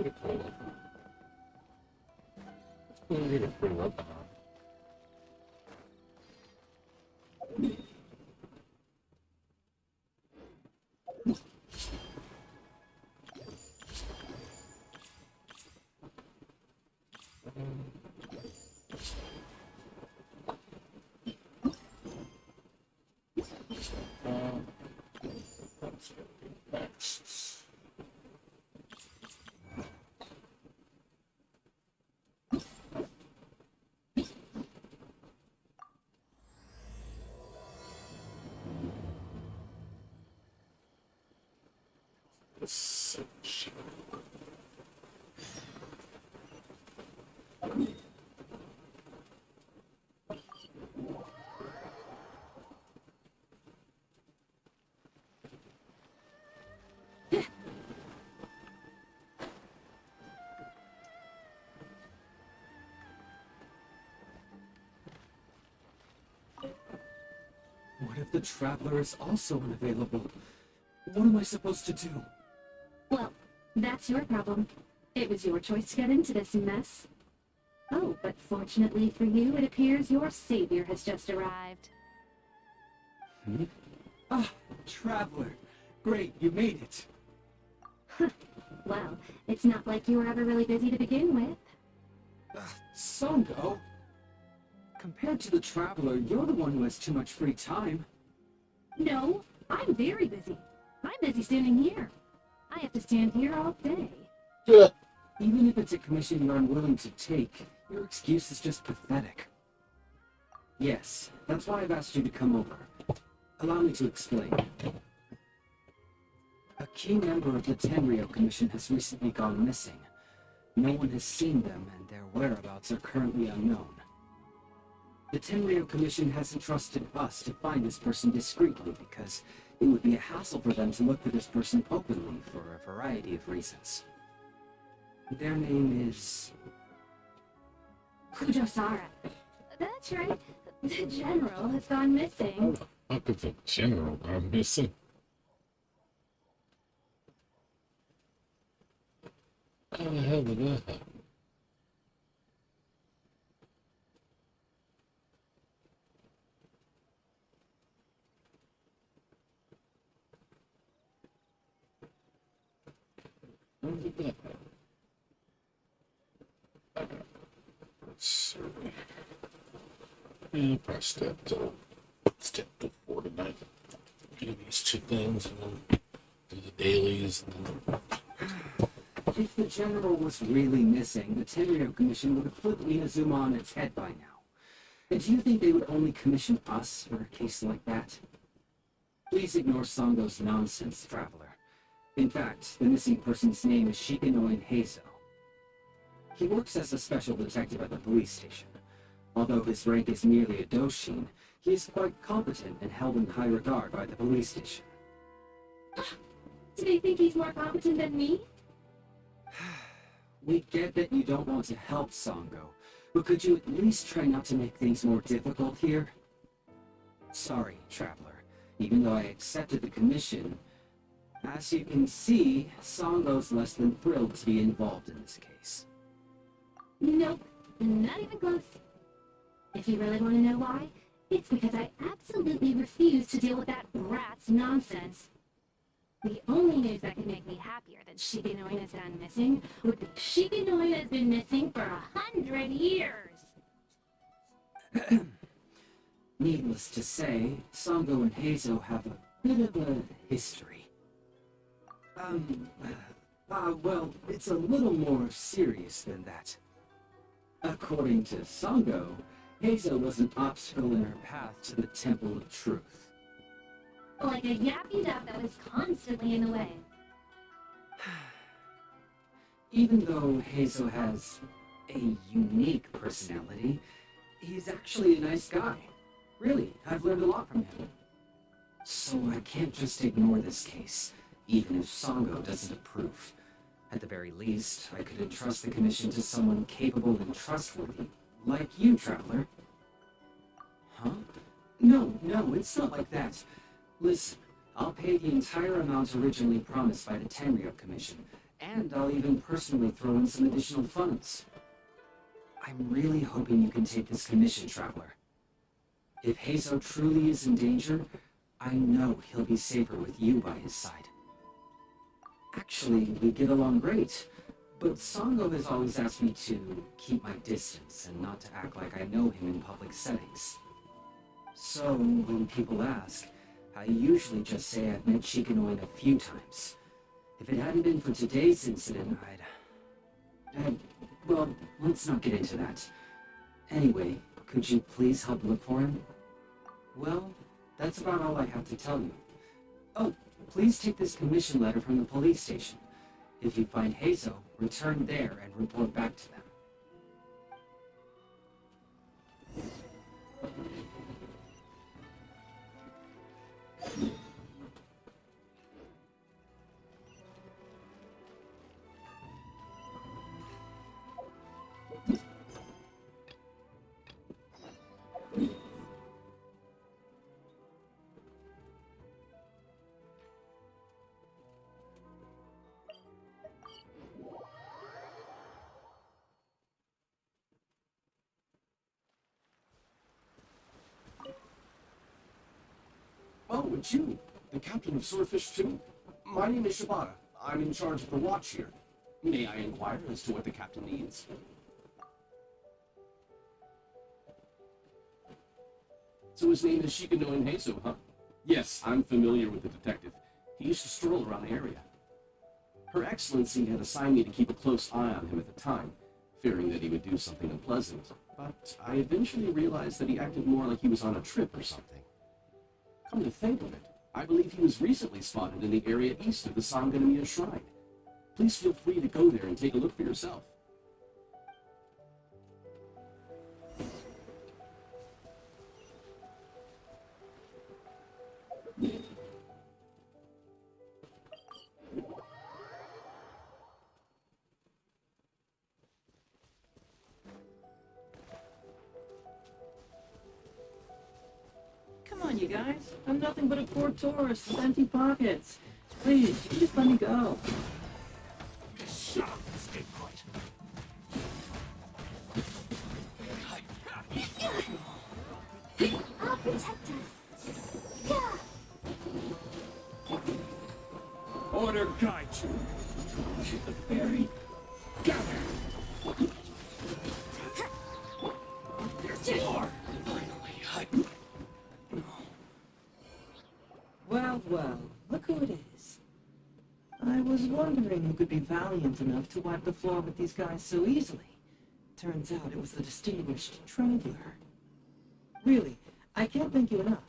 Pretty cool. It's cool to get a free weapon on. Let's go next. Search. What if the Traveler is also unavailable? What am I supposed to do? Well, that's your problem. It was your choice to get into this mess. Oh, but fortunately for you, it appears your savior has just arrived. Ah, Traveler. Great, you made it. Well, it's not like you were ever really busy to begin with. Songo? Compared to the Traveler, you're the one who has too much free time. No, I'm very busy. I'm busy standing here. I have to stand here all day. Even if it's a commission you're unwilling to take, your excuse is just pathetic. Yes, that's why I've asked you to come over. Allow me to explain. A key member of the Tenryo Commission has recently gone missing. No one has seen them, and their whereabouts are currently unknown. The Tenryo Commission has entrusted us to find this person discreetly because it would be a hassle for them to look for this person openly for a variety of reasons. Their name is... Kujosara. That's right. The general has gone missing. How could the general go missing? How the hell did that happen? How did that happen? So, and press step to 4 tonight. Do these 2 things and then do the dailies and then. If the general was really missing, the Tenryo Commission would have flipped Inazuma on its head by now. And do you think they would only commission us for a case like that? Please ignore Songo's nonsense, Traveler. In fact, the missing person's name is Shigenoi Heizo. He works as a special detective at the police station. Although his rank is merely a doshin, he is quite competent and held in high regard by the police station. Do they think he's more competent than me? We get that you don't want to help Songo, but could you at least try not to make things more difficult here? Sorry, Traveler. Even though I accepted the commission, as you can see, Songo's less than thrilled to be involved in this case. Nope, not even close. If you really want to know why, it's because I absolutely refuse to deal with that brat's nonsense. The only news that could make me happier than Shigenoi has gone missing would be Shigenoi has been missing for 100 years. Needless to say, Songo and Heizo have a bit of a history. Well, it's a little more serious than that. According to Songo, Heizo was an obstacle in her path to the Temple of Truth. Like a yappy duck that was constantly in the way. Even though Heizo has a unique personality, he's actually a nice guy. Really, I've learned a lot from him. So I can't just ignore this case, even if Songo doesn't approve. At the very least, I could entrust the commission to someone capable and trustworthy, like you, Traveler. Huh? No, it's not like that. Listen, I'll pay the entire amount originally promised by the Tenryo Commission, And I'll even personally throw in some additional funds. I'm really hoping you can take this commission, Traveler. If Heizo truly is in danger, I know he'll be safer with you by his side. Actually, we get along great, but Sango has always asked me to keep my distance and not to act like I know him in public settings. So, when people ask, I usually just say I've met Shikanoin a few times. If it hadn't been for today's incident, well, let's not get into that. Anyway, could you please help look for him? Well, that's about all I have to tell you. Oh, please take this commission letter from the police station. If you find Heizo, return there and report back to them. Oh, it's you, the captain of Swordfish too? My name is Shibata. I'm in charge of the watch here. May I inquire as to what the captain needs? So his name is Shikanoin Heizo, huh? Yes, I'm familiar with the detective. He used to stroll around the area. Her Excellency had assigned me to keep a close eye on him at the time, fearing that he would do something unpleasant. But I eventually realized that he acted more like he was on a trip or something. Come to think of it, I believe he was recently spotted in the area east of the Sanganamiya Shrine. Please feel free to go there and take a look for yourself. Come on, you guys. I'm nothing but a poor tourist with empty pockets. Please, you can just let me go. Shut up, stay quiet. I'll protect us. Yeah. Order guide you to the very gather. There you are, finally. Well, look who it is. I was wondering who could be valiant enough to wipe the floor with these guys so easily. Turns out it was the distinguished Traveler. Really, I can't thank you enough.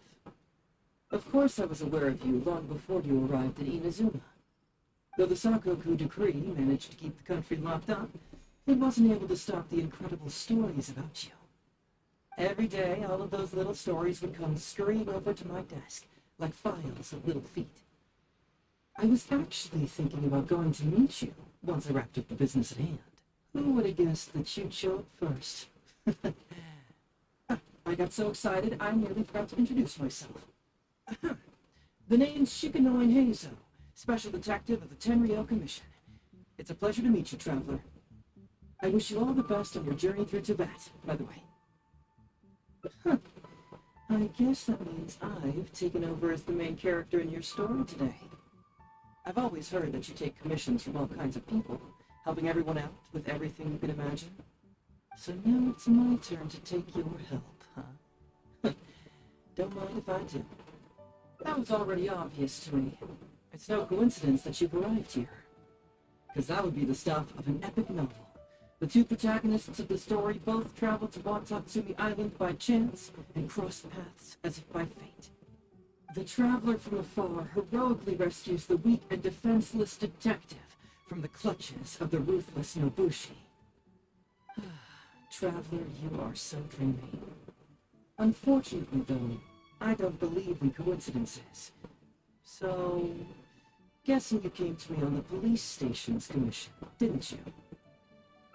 Of course I was aware of you long before you arrived at Inazuma. Though the Sakoku decree managed to keep the country locked up, it wasn't able to stop the incredible stories about you. Every day, all of those little stories would come scurrying over to my desk, like files of little feet. I was actually thinking about going to meet you once I wrapped up the business at hand. Who would have guessed that you'd show up first? I got so excited I nearly forgot to introduce myself. The name's Shikanoin Heizo, Special Detective of the Tenryou Commission. It's a pleasure to meet you, Traveler. I wish you all the best on your journey through Tibet, by the way. I guess that means I've taken over as the main character in your story today. I've always heard that you take commissions from all kinds of people, helping everyone out with everything you can imagine. So now it's my turn to take your help, huh? Don't mind if I do. That was already obvious to me. It's no coincidence that you've arrived here. Because that would be the stuff of an epic novel. The two protagonists of the story both traveled to Watatsumi Island by chance and crossed paths as if by fate. The traveler from afar heroically rescues the weak and defenseless detective from the clutches of the ruthless Nobushi. Traveler, you are so dreamy. Unfortunately, though, I don't believe in coincidences. So, guessing you came to me on the police station's commission, didn't you?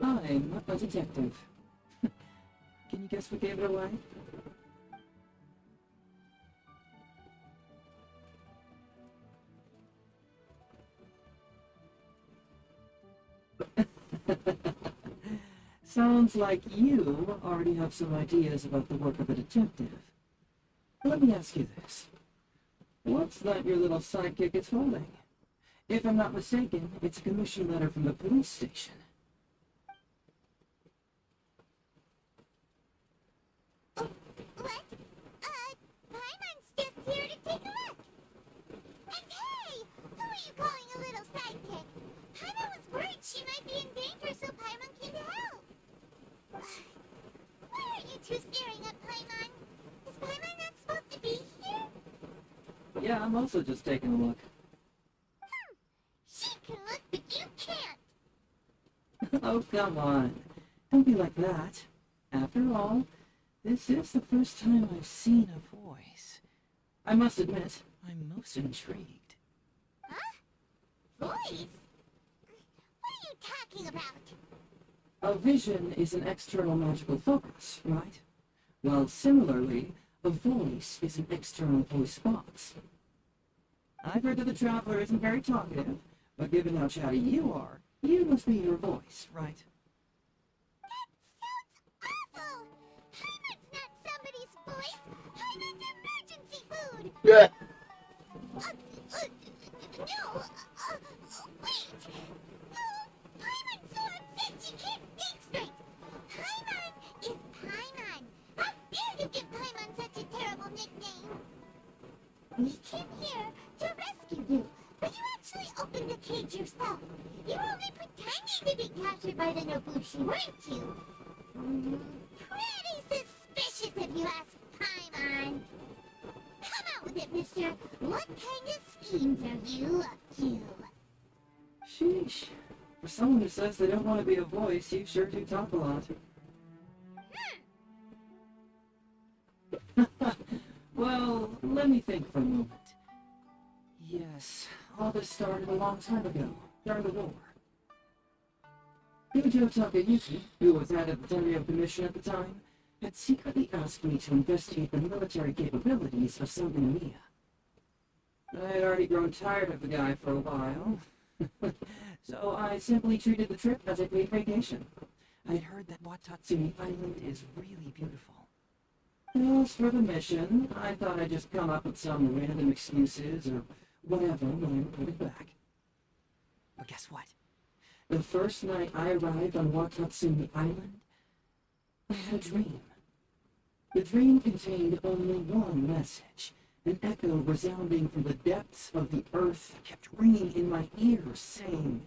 I'm a detective. Can you guess what gave it away? Sounds like you already have some ideas about the work of a detective. Let me ask you this. What's that your little sidekick is holding? If I'm not mistaken, it's a commission letter from the police station. What? Paimon's just here to take a look. And hey, who are you calling a little sidekick? Paimon was worried she might be in danger, so Paimon came to help. Why are you two staring at Paimon? Is Paimon not supposed to be here? Yeah, I'm also just taking a look. She can look, but you can't. Oh, come on. Don't be like that. After all, this is the first time I've seen a voice. I must admit, I'm most intrigued. Huh? Voice? What are you talking about? A vision is an external magical focus, right? Well, similarly, a voice is an external voice box. I've heard that the Traveler isn't very talkative, but given how chatty you are, you must be your voice, right? That sounds awful! Paimon's not somebody's voice! Paimon's emergency food! Yeah. No! Wait! No! Paimon's so upset she can't think straight! Paimon is Paimon! How dare you give Paimon such a terrible nickname? We came here to rescue you, but you actually opened the cage yourself. You were only pretending to be captured by the Nobushi, weren't you? Pretty suspicious if you ask Paimon. Come out with it, mister. What kind of schemes are you up to? Sheesh. For someone who says they don't want to be a voice, you sure do talk a lot. Well, let me think for a moment. Yes, all this started a long time ago, during the war. Gojo Takayuki, who was head of the Tenryo Commission at the time, had secretly asked me to investigate the military capabilities of some Inamiya. I had already grown tired of the guy for a while, so I simply treated the trip as a paid vacation. I'd heard that Watatsumi Island is really beautiful. As for the mission, I thought I'd just come up with some random excuses or whatever when I reported back. But guess what? The first night I arrived on Watatsumi Island, I had a dream. The dream contained only one message, an echo resounding from the depths of the earth that kept ringing in my ears, saying,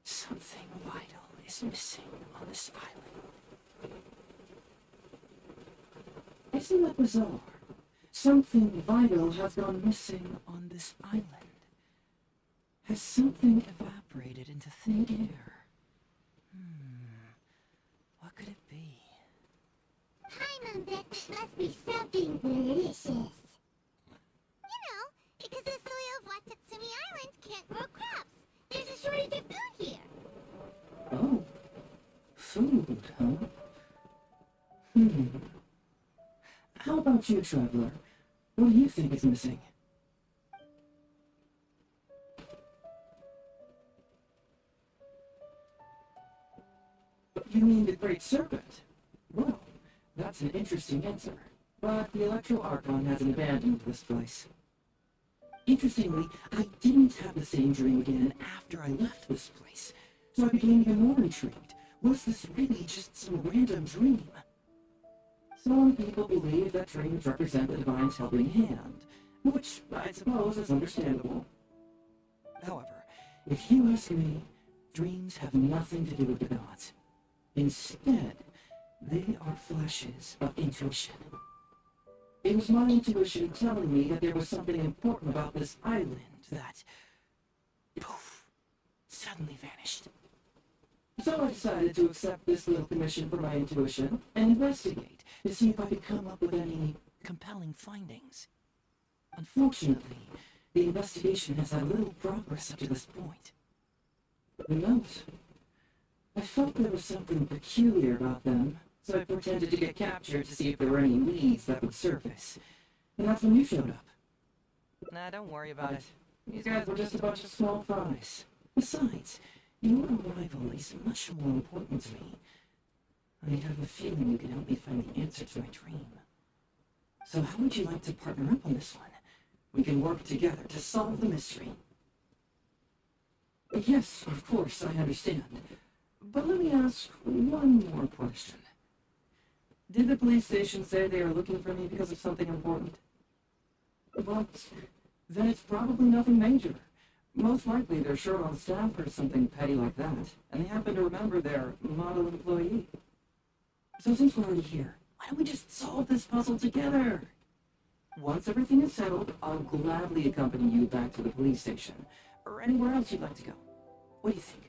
"Something vital is missing on this island." Isn't that bizarre? Something vital has gone missing on this island. Has something evaporated into thin air? What could it be? Paimon bets it must be something delicious. You know, because the soil of Watatsumi Island can't grow crops. There's a shortage of food here. Oh, food, huh? How about you, Traveler? What do you think is missing? You mean the Great Serpent? Well, that's an interesting answer. But the Electro Archon hasn't abandoned this place. Interestingly, I didn't have the same dream again after I left this place, so I became even more intrigued. Was this really just some random dream? Some people believe that dreams represent the Divine's helping hand, which I suppose is understandable. However, if you ask me, dreams have nothing to do with the gods. Instead, they are flashes of intuition. It was my intuition telling me that there was something important about this island that, poof, suddenly vanished. So I decided to accept this little commission for my intuition and investigate to see if I could come up with any compelling findings. Unfortunately, the investigation has had little progress up to this point. Who knows? I felt there was something peculiar about them, so I pretended to get captured to see if there were any leads that would surface. And that's when you showed up. Nah, don't worry about it. These guys were just a bunch of small fries. Besides, your arrival is much more important to me. I have a feeling you can help me find the answer to my dream. So how would you like to partner up on this one? We can work together to solve the mystery. Yes, of course, I understand. But let me ask one more question. Did the police station say they are looking for me because of something important? Well, then it's probably nothing major. Most likely they're short on staff or something petty like that, and they happen to remember their model employee. So since we're already here, why don't we just solve this puzzle together? Once everything is settled, I'll gladly accompany you back to the police station, or anywhere else you'd like to go. What do you think?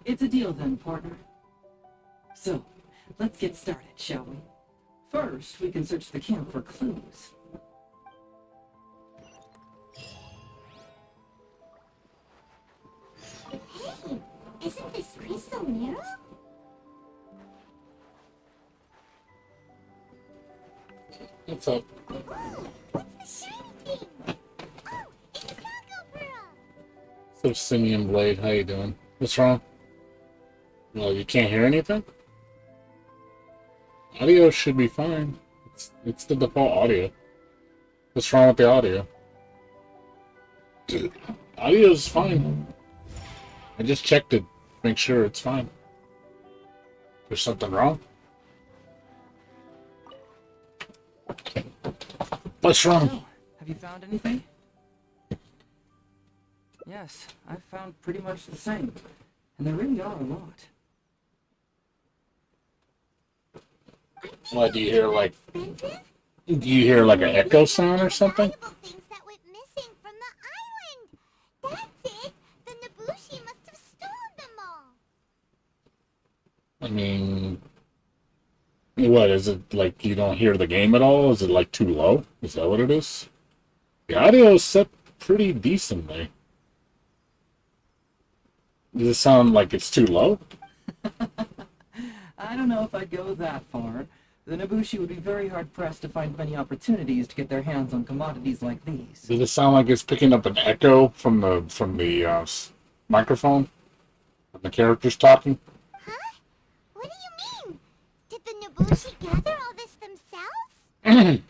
It's a deal then, partner. So, let's get started, shall we? First, we can search the camp for clues. Hey, isn't this Crystal Mirror? What's up? Oh, what's the shiny thing? Oh, it's a Sago Pearl. So, Simeon Blade, how you doing? What's wrong? Well, you can't hear anything? Audio should be fine. It's the default audio. What's wrong with the audio? Audio's fine. I just checked it. Make sure it's fine. There's something wrong? What's wrong? So, have you found anything? Yes, I've found pretty much the same. And there really are a lot. What, do you hear like... Expensive? Do you hear like an echo sound or something? Valuable things that went missing from the island. That's it. The Nobushi must have stolen them all. I mean... What, is it like you don't hear the game at all? Is it like too low? Is that what it is? The audio is set pretty decently. Does it sound like it's too low? I don't know if I'd go that far. The Nobushi would be very hard-pressed to find many opportunities to get their hands on commodities like these. Does it sound like it's picking up an echo from the microphone? When the character's talking? Huh? What do you mean? Did the Nobushi gather all this themselves?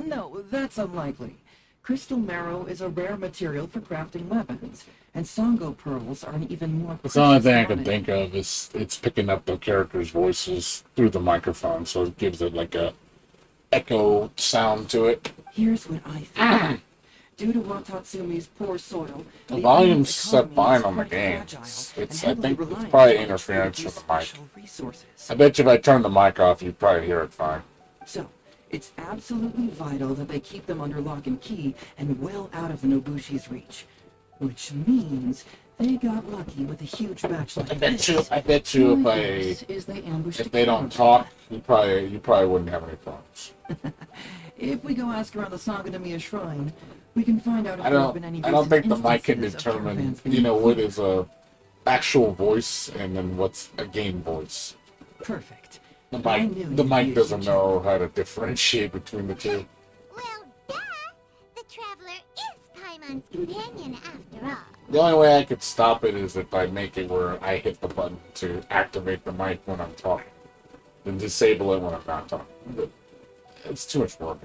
No, that's unlikely. Crystal marrow is a rare material for crafting weapons, and Songo pearls are an even more It's the only precious thing I can commodity. think of is it's picking up the characters' voices through the microphone, so it gives it like a echo sound to it. Here's what I think. Due to Watatsumi's poor soil, The volume's island's set fine economy on the is game. quite fragile It's and I think heavily it's reliant probably on interference produce from the mic. special resources. I bet you if I turn the mic off, you'd probably hear it fine. So, it's absolutely vital that they keep them under lock and key and well out of the Nobushi's reach. Which means they got lucky with a huge batch like this. I bet you My if guess is they ambushed if a they don't caravan. talk, you probably wouldn't have any problems. If we go ask around the Sangadamiya shrine, we can find out if I there have been any don't I don't recent think the mic can instances of determine caravans being what defeated. is a actual voice and then what's a game voice. Perfect. The I mic knew the you'd mic be a doesn't huge know how to differentiate between the two. Well, duh. The Traveler is Paimon's companion after all. The only way I could stop it is if I make it where I hit the button to activate the mic when I'm talking, then disable it when I'm not talking. But it's too much work.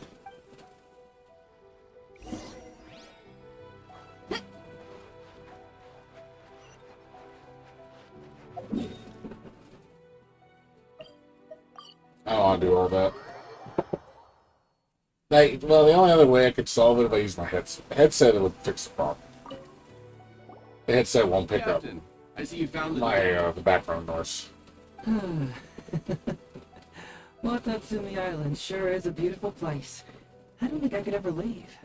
I don't want to do all that. Well, the only other way I could solve it if I use my headset. The headset, it would fix the problem. The headset won't pick up Captain, I see you found my the background noise. Watatsumi Island sure is a beautiful place. I don't think I could ever leave.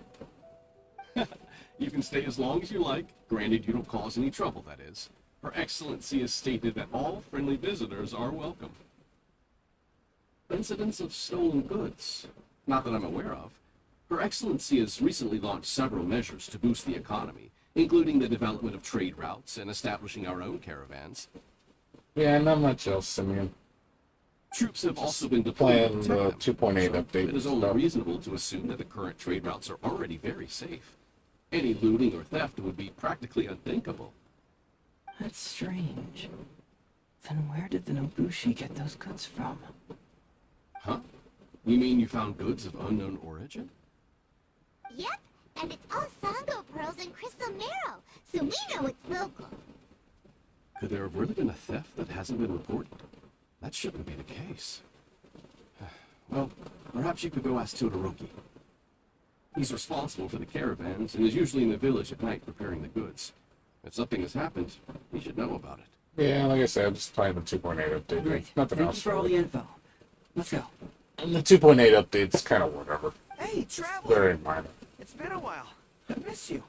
You can stay as long as you like, granted you don't cause any trouble, that is. Her Excellency has stated that all friendly visitors are welcome. Incidents of stolen goods? Not that I'm aware of. Her Excellency has recently launched several measures to boost the economy, including the development of trade routes and establishing our own caravans. Yeah, not much else, Simeon. Troops have also been deployed Playing to the protect them, 2.8 so update it is and only stuff. reasonable to assume that the current trade routes are already very safe. Any looting or theft would be practically unthinkable. That's strange. Then where did the Nobushi get those goods from? Huh? You mean you found goods of unknown origin? Yep, and it's all Sango pearls and crystal marrow, so we know it's local. Could there have really been a theft that hasn't been reported? That shouldn't be the case. Well, perhaps you could go ask Todoroki. He's responsible for the caravans and is usually in the village at night preparing the goods. If something has happened, he should know about it. Yeah, like I said, I'm just playing the 2.8 update. Great. Nothing Thank you else. for all really. the info. Let's go. And the 2.8 update's kind of whatever. Hey, Traveler! Very minor. It's been a while. I missed you.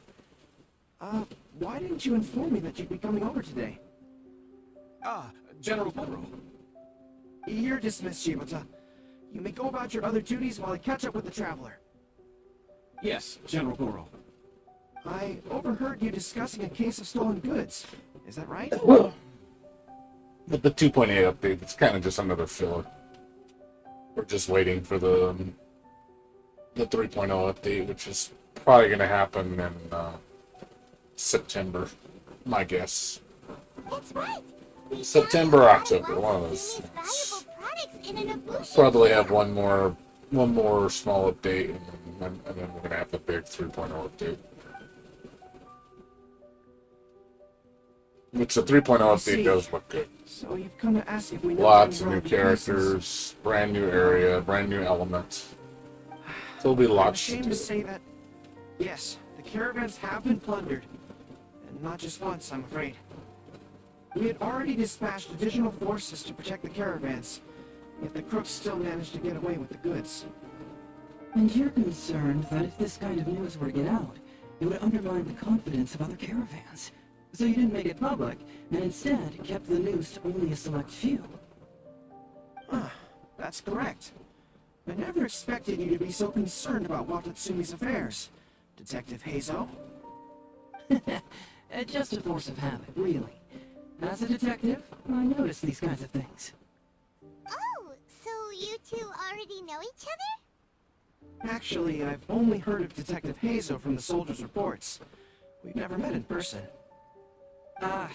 Why didn't you inform me that you'd be coming over today? General Goro. You're dismissed, Shibata. You may go about your other duties while I catch up with the Traveler. Yes, General Goro. I overheard you discussing a case of stolen goods. Is that right? But the 2.8 update, it's kind of just another filler. We're just waiting for the 3.0 update, which is probably going to happen in September, my guess. That's right. We September, found October, lots one of of those Sumi's things. valuable products in an Ibushi Probably have store. one more small update, and then we're going to have the big 3.0 update. Which the 3.0 update does look good. So you've come to ask if we know Lots of any new relevant pieces. characters, brand new area, brand new element. There'll be I'm lots to ashamed do. to say that, yes, the caravans have been plundered. And not just once, I'm afraid. We had already dispatched additional forces to protect the caravans, yet the crooks still managed to get away with the goods. And you're concerned that if this kind of news were to get out, it would undermine the confidence of other caravans. So you didn't make it public, and instead kept the news to only a select few. That's correct. I never expected you to be so concerned about Watatsumi's affairs, Detective Heizo. Just a force of habit, really. As a detective, I notice these kinds of things. Oh, so you two already know each other? Actually, I've only heard of Detective Heizo from the soldiers' reports. We've never met in person. Darn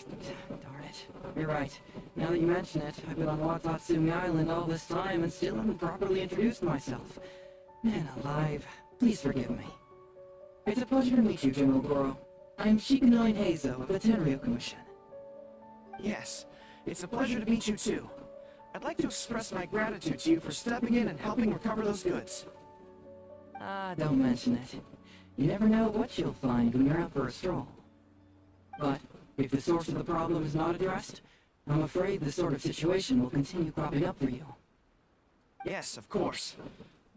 it. You're right. Now that you mention it, I've been on Watatsumi Island all this time and still haven't properly introduced myself. Man alive, please forgive me. It's a pleasure to meet you, General Goro. I'm Shikanoi Heizo of the Tenryo Commission. Yes, it's a pleasure to meet you too. I'd like to express my gratitude to you for stepping in and helping recover those goods. Don't mention it. You never know what you'll find when you're out for a stroll. But if the source of the problem is not addressed, I'm afraid this sort of situation will continue cropping up for you. Yes, of course.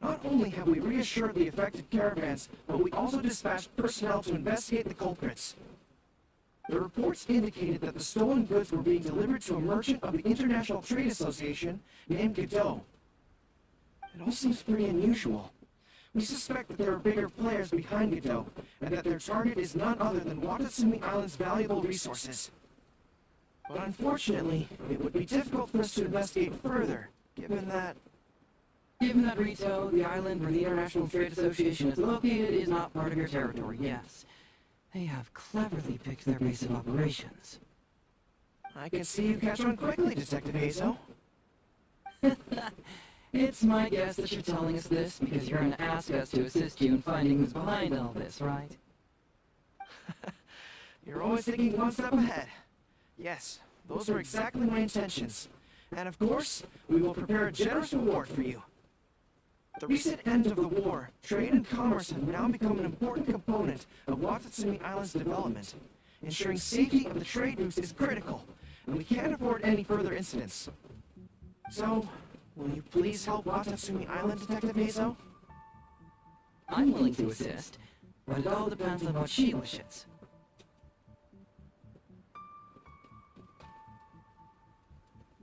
Not only have we reassured the affected caravans, but we also dispatched personnel to investigate the culprits. The reports indicated that the stolen goods were being delivered to a merchant of the International Trade Association named Godot. It all seems pretty unusual. We suspect that there are bigger players behind Godot, and that their target is none other than Watatsumi Island's valuable resources. But unfortunately, it would be difficult for us to investigate further, given that... Given that Rito, the island where the International Trade Association is located, is not part of your territory, yes. They have cleverly picked their base of operations. I can see you catch on quickly, Detective Heizo. It's my guess that you're telling us this because you're gonna ask us to assist you in finding who's behind all this, right? You're always thinking one step ahead. Yes, those are exactly my intentions. And of course, we will prepare a generous reward for you. At the recent end of the war, trade and commerce have now become an important component of Watatsumi Island's development. Ensuring safety of the trade routes is critical, and we can't afford any further incidents. So, will you please help Watatsumi Island, Detective Heizo? I'm willing to assist, but it all depends on what she wishes.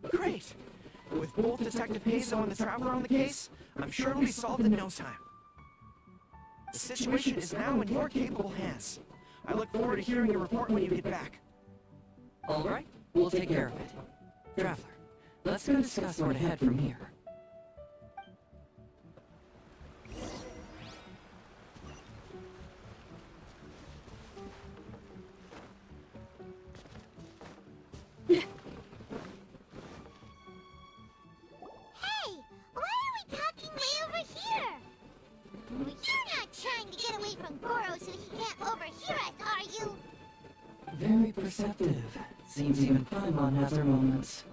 Great! With both Detective Heizo and the Traveler on the case, I'm sure it'll be solved in no time. The situation is now in your capable hands. I look forward to hearing your report when you get back. All right, we'll take care of it. Traveler, let's go discuss where to head from here. Hey, why are we talking way over here? You're not trying to get away from Goro so he can't overhear us, are you? Very perceptive. Seems even Paimon has her moments.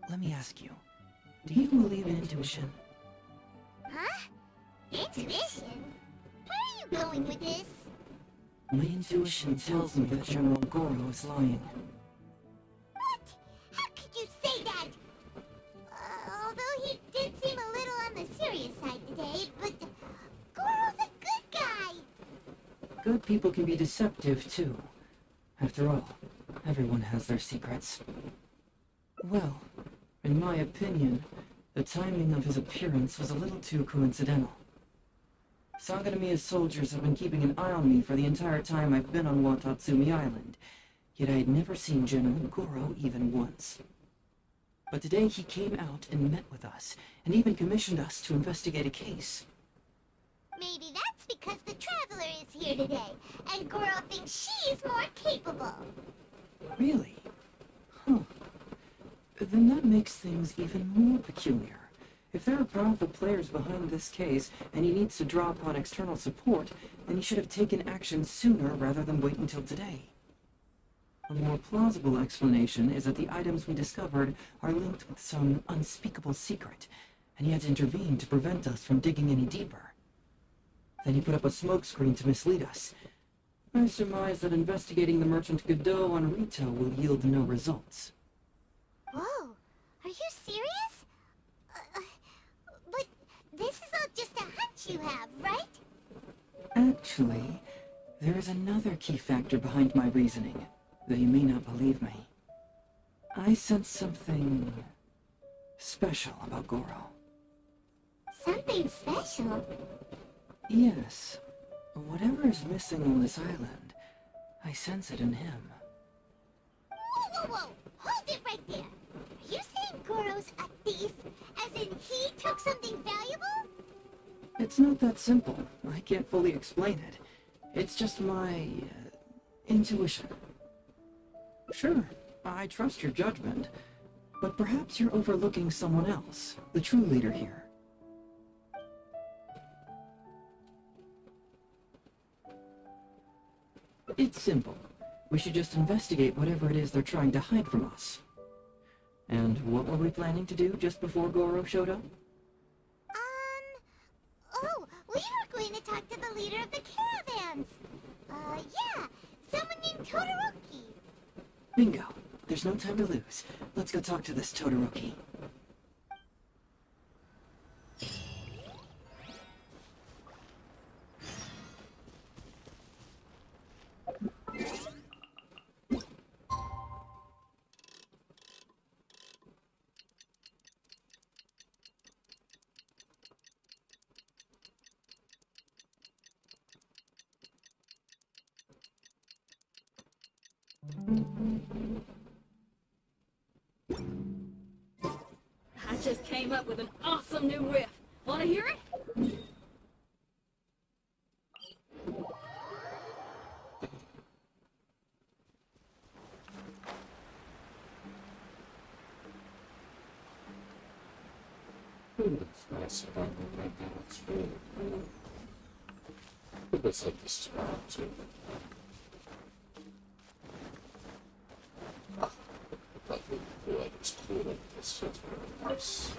Let me ask you, do you believe in intuition? Huh? Intuition? Where are you going with this? My intuition tells me that General Goro is lying. What? How could you say that? Although he did seem a little on the serious side today, but Goro's a good guy. Good people can be deceptive, too. After all, everyone has their secrets. Well, in my opinion, the timing of his appearance was a little too coincidental. Saganomiya's soldiers have been keeping an eye on me for the entire time I've been on Watatsumi Island, yet I had never seen General Goro even once. But today he came out and met with us, and even commissioned us to investigate a case. Maybe that's because the Traveler is here today, and Goro thinks she's more capable. Really? Huh. Then that makes things even more peculiar. If there are powerful players behind this case, and he needs to draw upon external support, then he should have taken action sooner rather than wait until today. A more plausible explanation is that the items we discovered are linked with some unspeakable secret, and he had to intervene to prevent us from digging any deeper. Then he put up a smokescreen to mislead us. I surmise that investigating the merchant Godot on Rito will yield no results. Whoa, are you serious? But this is all just a hunch you have, right? Actually, there is another key factor behind my reasoning, though you may not believe me. I sense something special about Goro. Something special? Yes. Whatever is missing on this island, I sense it in him. Whoa, whoa, whoa! Hold it right there! Are you saying Goro's a thief? As in he took something valuable? It's not that simple. I can't fully explain it. It's just my intuition. Sure, I trust your judgment, but perhaps you're overlooking someone else, the true leader here. It's simple. We should just investigate whatever it is they're trying to hide from us. And what were we planning to do just before Goro showed up? Oh, we were going to talk to the leader of the caravans. Yeah, someone named Todoroki. Bingo. There's no time to lose. Let's go talk to this Todoroki. I just came up with an awesome new riff. Wanna hear it? It's nice about it right now. It's really cool. I think it's like this tomorrow too. I feel like it's cool like this. It's really nice.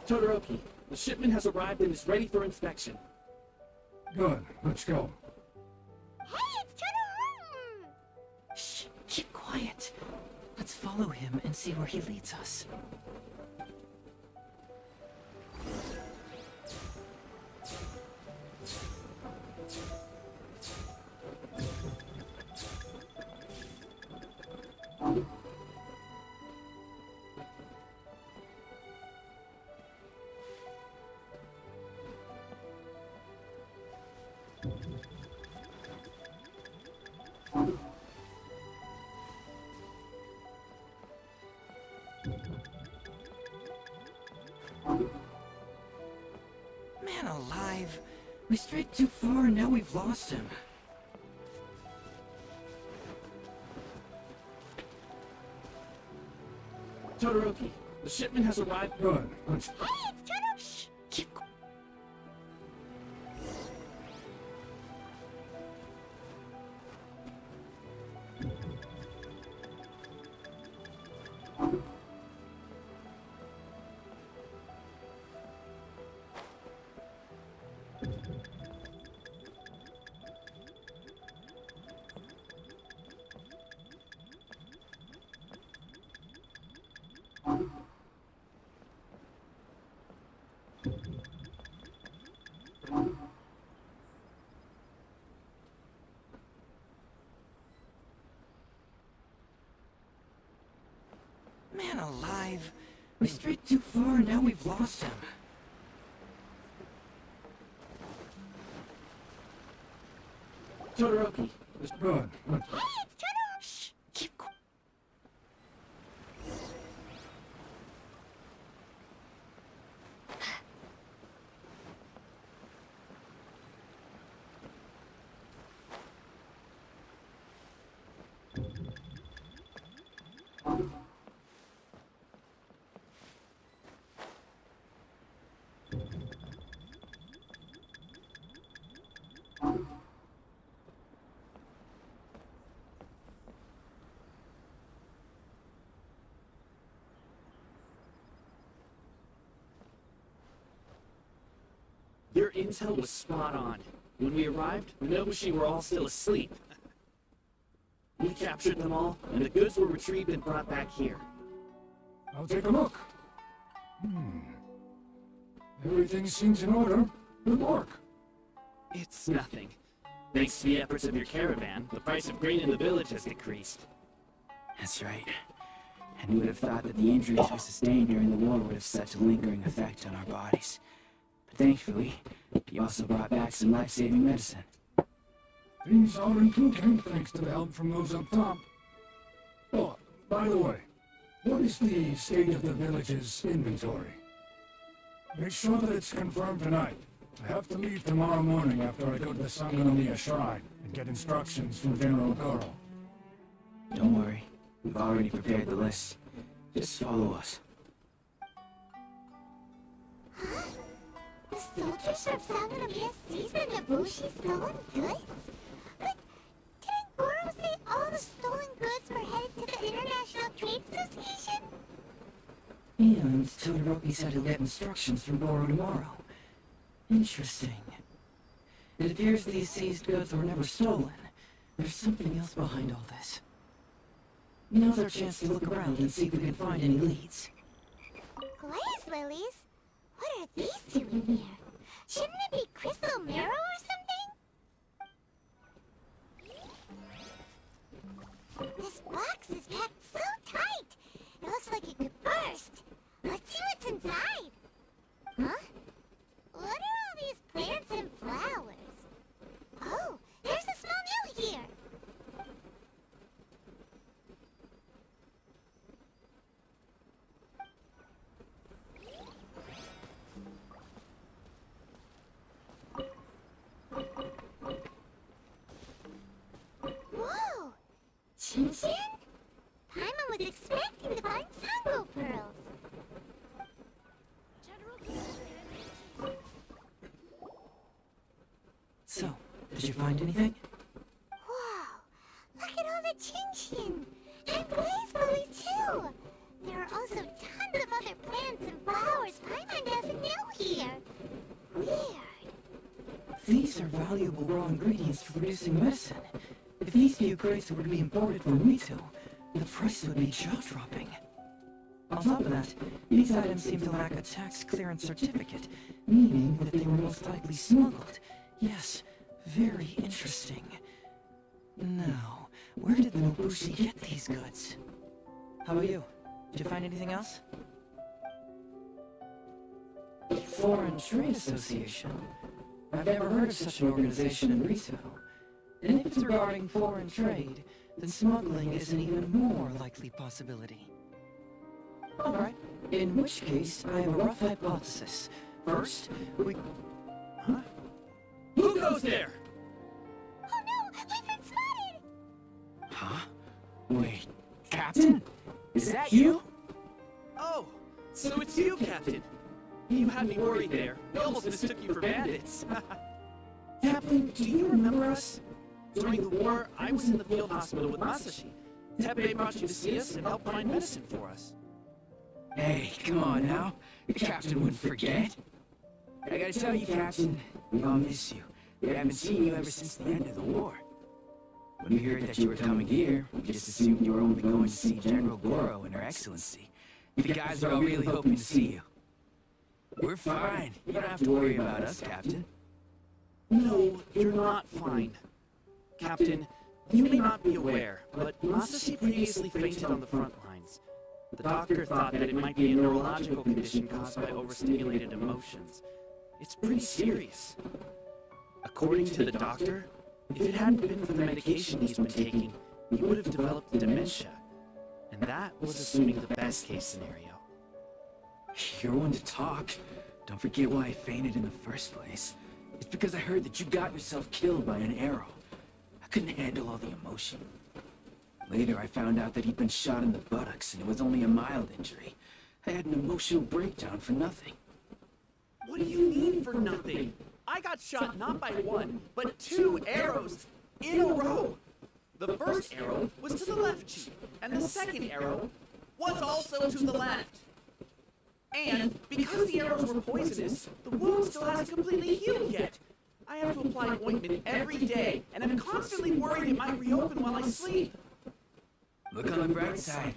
Todoroki, the shipment has arrived and is ready for inspection. Good, let's go. Hey, it's Todoroki! Shh, keep quiet. Let's follow him and see where he leads us. Man alive! We strayed too far and now we've lost him. Todoroki, the shipment has arrived. Good. Hey, it's Turtle! Shh! Keep quiet. Man alive! We strayed too far and now we've lost him. Todoroki, Good. Hey, it's Turtle! Shh! Keep quiet. your intel was spot on. When we arrived, the Nobushi were all still asleep. We captured them all, and the goods were retrieved and brought back here. I'll take a look. Everything seems in order. Good work. It's nothing. Thanks to the efforts of your caravan, the price of grain in the village has decreased. That's right. And who would have thought that the injuries we sustained during the war would have such a lingering effect on our bodies? But thankfully, you also brought back some life-saving medicine. Things are improving thanks to the help from those up top. Oh, by the way, what is the state of the village's inventory? Make sure that it's confirmed tonight. I have to leave tomorrow morning after I go to the Sangonomiya Shrine and get instructions from General Goro. Don't worry, we've already prepared the list. Just follow us. Huh? The soldiers from Sangonomiya seized the Nobushi stolen goods? But didn't Goro say all the stolen goods were headed to the International Trade Association? And Todoroki said he'll get instructions from Goro tomorrow. Interesting. It appears these seized goods were never stolen. There's something else behind all this. Now's our chance to look around and see if we can find any leads. Glaze lilies? What are these doing here? Shouldn't it be crystal marrow or something? This box is packed so tight! It looks like it could burst! Let's see what's inside! Huh? What are all these plants and flowers? Oh, there's a small note here! Whoa! Chin-chin? Paimon was expecting to find Sango pearls. So, did you find anything? Whoa! Look at all the chin-chin! And glaze lilies too! There are also tons of other plants and flowers Paimon doesn't know here. Weird. These are valuable raw ingredients for producing medicine. If these few crates were to be imported from Rito, the price would be jaw-dropping. On top of that, these items seem to lack a tax clearance certificate, meaning that they were most likely smuggled. Yes, very interesting. Now, where did the Nobushi get these goods? How about you? Did you find anything else? Foreign Trade Association? I've never heard of such an organization in Rito. And if it's regarding foreign trade, then smuggling is an even more likely possibility. Alright. In which case, I have a rough hypothesis. First, we... Huh? Who goes there? Oh no! We've been spotted! Huh? Wait, Captain? Is that you? Oh, so it's you, Captain. You had me worried there. We almost mistook you for bandits. Captain, do you remember us? During the war, I was in the field hospital with Masashi. Teppei brought you to see us and helped find medicine for us. Hey, come on now. The Captain wouldn't forget. I gotta tell you, Captain, we all miss you. We haven't seen you ever since the end of the war. When we heard that you were coming here, we just assumed you were only going to see General Goro and Her Excellency. You guys are all really hoping to see you. We're fine. You don't have to worry about us, Captain. No, you're not fine. Captain, you may not be aware, but Masashi previously fainted on the front lines. The doctor thought that it might be a neurological condition caused by overstimulated emotions. It's pretty serious. According to the doctor, if it hadn't been for the medication he's been taking, he would have developed dementia. And that was assuming the best case scenario. You're one to talk. Don't forget why I fainted in the first place. It's because I heard that you got yourself killed by an arrow. I couldn't handle all the emotion. Later, I found out that he'd been shot in the buttocks, and it was only a mild injury. I had an emotional breakdown for nothing. What do you mean for nothing? I got shot not by one, but 2 arrows in a row. The first arrow was to the left cheek, and the second arrow was also to the left. And because the arrows were poisonous, the wound still hasn't completely healed yet. I have to apply ointment every day, and I'm constantly worried it might reopen while I sleep. Look on the bright side.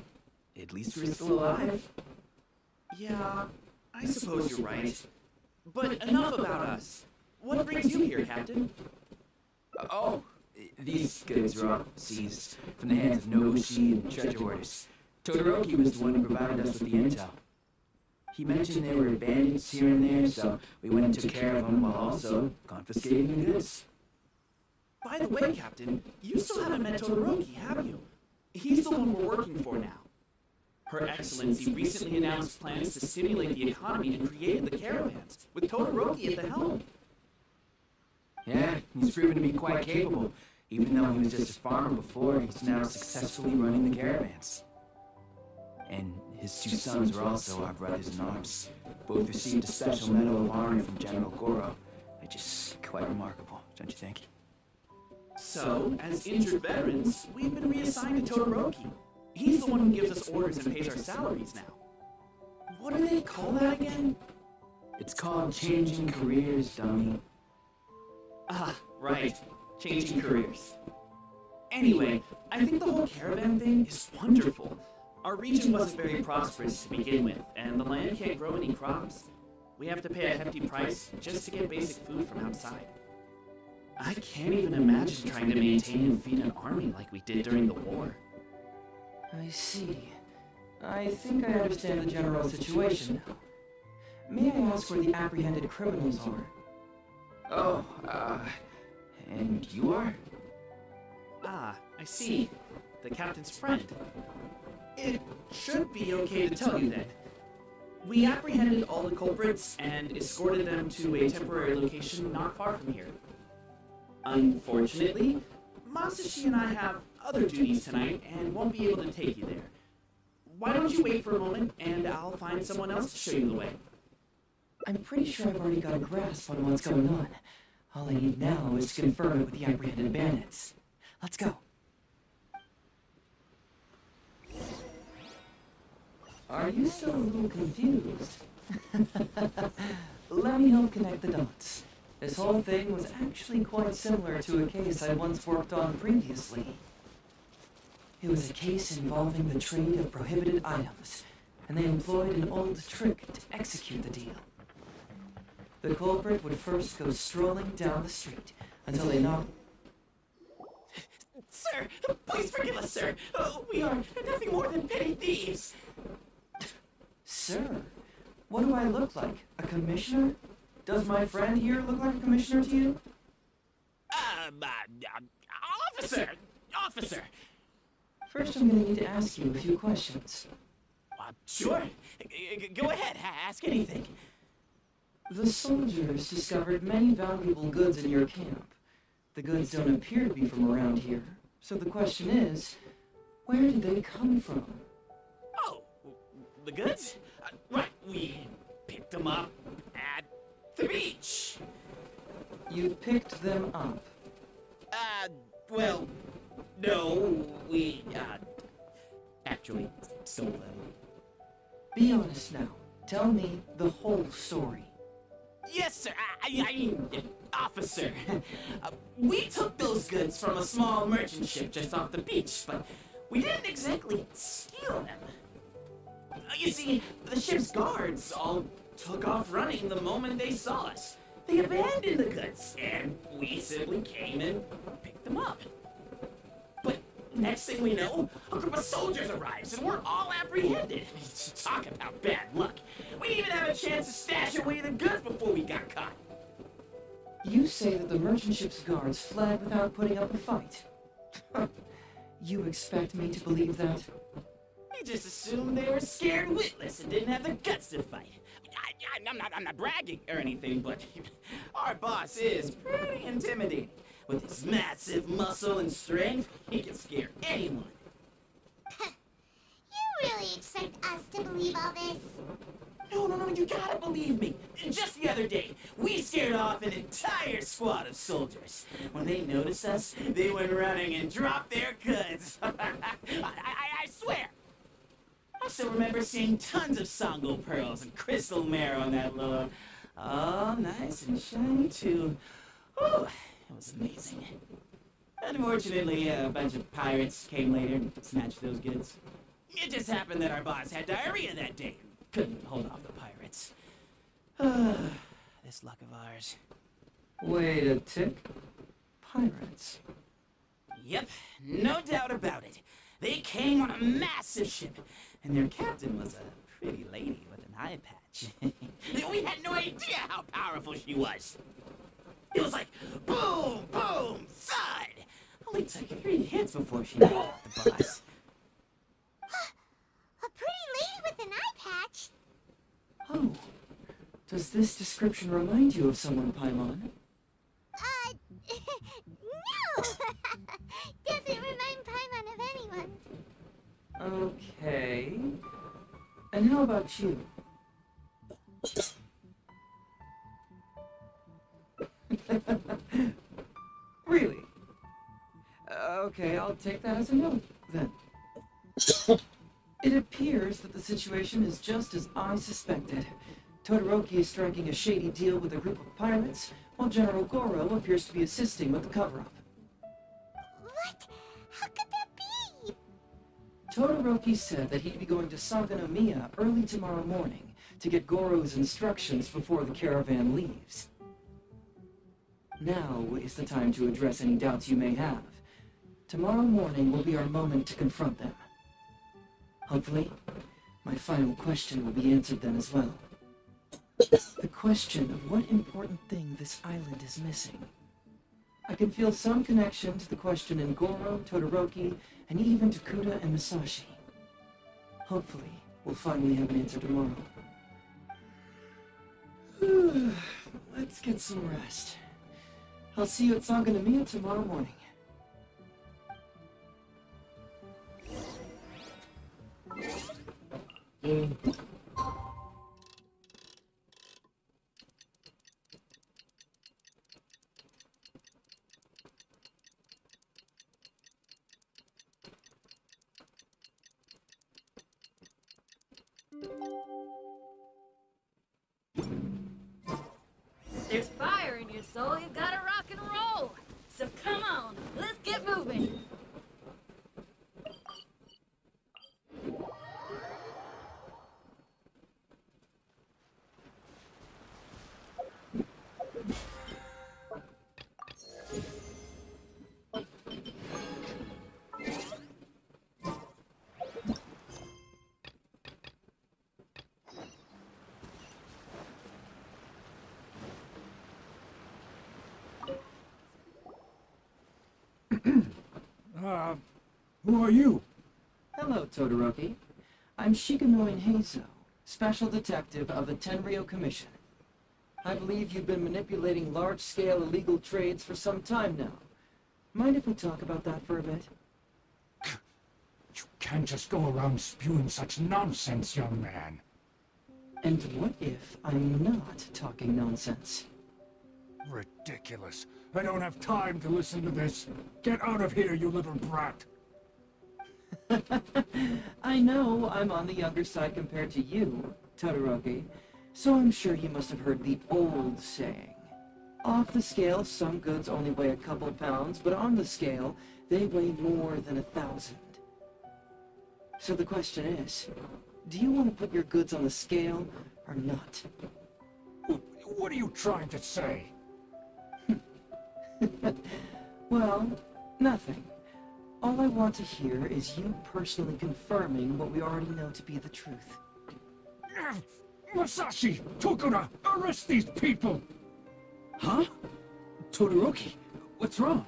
At least we're still alive. Yeah, I suppose you're right. But enough about us. What brings you here, Captain? Oh, these goods were all seized from the hands of Nobushi and treasure hoarders. Todoroki was the one who provided us with the intel. He mentioned there were bandits here and there, so we went and took care of them while also confiscating the goods. By the way, Captain, you still haven't met Todoroki, have you? He's the one we're working for now. Her Excellency recently announced plans to stimulate the economy and created the caravans, with Todoroki at the helm. Yeah, he's proven to be quite capable. Even though he was just a farmer before, he's now successfully running the caravans. And his 2 sons were also our brothers in arms. Both received a special medal of honor from General Goro, which is quite remarkable, don't you think? So, as injured veterans, we've been reassigned to Todoroki. He's the one who gives us orders and pays our salaries now. What do they call that again? It's called changing careers, dummy. Ah, right. Changing careers. Anyway, I think the whole caravan thing is wonderful. Our region wasn't very prosperous to begin with, and the land can't grow any crops. We have to pay a hefty price just to get basic food from outside. I can't even imagine trying to maintain and feed an army like we did during the war. I see. I think I understand the general situation now. May I ask where the apprehended criminals are? Oh, and you are? Ah, I see. The captain's friend. It should be okay to tell you then. We apprehended all the culprits and escorted them to a temporary location not far from here. Unfortunately, Masashi and I have other duties tonight and won't be able to take you there. Why don't you wait for a moment and I'll find someone else to show you the way. I'm pretty sure I've already got a grasp on what's going on. All I need now is to confirm it with the apprehended bandits. Let's go. Are you still a little confused? Let me help connect the dots. This whole thing was actually quite similar to a case I once worked on previously. It was a case involving the trade of prohibited items, and they employed an old trick to execute the deal. The culprit would first go strolling down the street until they knocked... Sir, please forgive us, sir. We are nothing more than petty thieves. Sir, what do I look like? A commissioner? Does my friend here look like a commissioner to you? Officer! Officer! First, I'm gonna need to ask you a few questions. Sure. Go ahead, ask anything. The soldiers discovered many valuable goods in your camp. The goods don't appear to be from around here, so the question is, where did they come from? Oh, the goods? Right, we picked them up at the beach. You picked them up? Well, no, we, actually stole them. Be honest now. Tell me the whole story. Yes, sir. I mean, officer. We took those goods from a small merchant ship just off the beach, but we didn't exactly steal them. You see, the ship's guards all took off running the moment they saw us. They abandoned the goods, and we simply came and picked them up. But next thing we know, a group of soldiers arrives, and we're all apprehended. Talk about bad luck. We didn't even have a chance to stash away the goods before we got caught. You say that the merchant ship's guards fled without putting up a fight. You expect me to believe that? We just assumed they were scared witless and didn't have the guts to fight. I'm not bragging or anything, but our boss is pretty intimidating. With his massive muscle and strength, he can scare anyone. You really expect us to believe all this? No, you gotta believe me. Just the other day, we scared off an entire squad of soldiers. When they noticed us, they went running and dropped their goods. I swear. I still remember seeing tons of Songo pearls and crystal marrow on that lure. Oh, nice and shiny too. Oh, it was amazing. Unfortunately, a bunch of pirates came later and snatched those goods. It just happened that our boss had diarrhea that day. Couldn't hold off the pirates. This luck of ours. Wait a tick. Pirates? Yep, no doubt about it. They came on a massive ship, and their captain was a pretty lady with an eye patch. We had no idea how powerful she was. It was like boom, boom, thud. Only took 3 hits before she knocked out the boss. A pretty lady with an eye patch? Oh. Does this description remind you of someone, Paimon? No! Doesn't remind Paimon of anyone. Okay. And how about you? Really? Okay, I'll take that as a no, then. It appears that the situation is just as I suspected. Todoroki is striking a shady deal with a group of pirates, while General Goro appears to be assisting with the cover-up. What? How could that be? Todoroki said that he'd be going to Saganomiya early tomorrow morning to get Goro's instructions before the caravan leaves. Now is the time to address any doubts you may have. Tomorrow morning will be our moment to confront them. Hopefully, my final question will be answered then as well. The question of what important thing this island is missing. I can feel some connection to the question in Goro, Todoroki, and even to Kuda and Masashi. Hopefully, we'll finally have an answer tomorrow. Let's get some rest. I'll see you at Saganomiya tomorrow morning. There's fire in your soul, you gotta rock and roll. So come on, let's get moving. Who are you? Hello, Todoroki. I'm Shigenoi Heizo, Special Detective of the Tenryo Commission. I believe you've been manipulating large-scale illegal trades for some time now. Mind if we talk about that for a bit? You can't just go around spewing such nonsense, young man. And what if I'm not talking nonsense? Ridiculous. I don't have time to listen to this. Get out of here, you little brat. I know I'm on the younger side compared to you, Todoroki, so I'm sure you must have heard the old saying. Off the scale, some goods only weigh a couple pounds, but on the scale, they weigh more than 1,000. So the question is, do you want to put your goods on the scale or not? What are you trying to say? Well, nothing. All I want to hear is you personally confirming what we already know to be the truth. Masashi! Tokura! Arrest these people! Huh? Todoroki, what's wrong?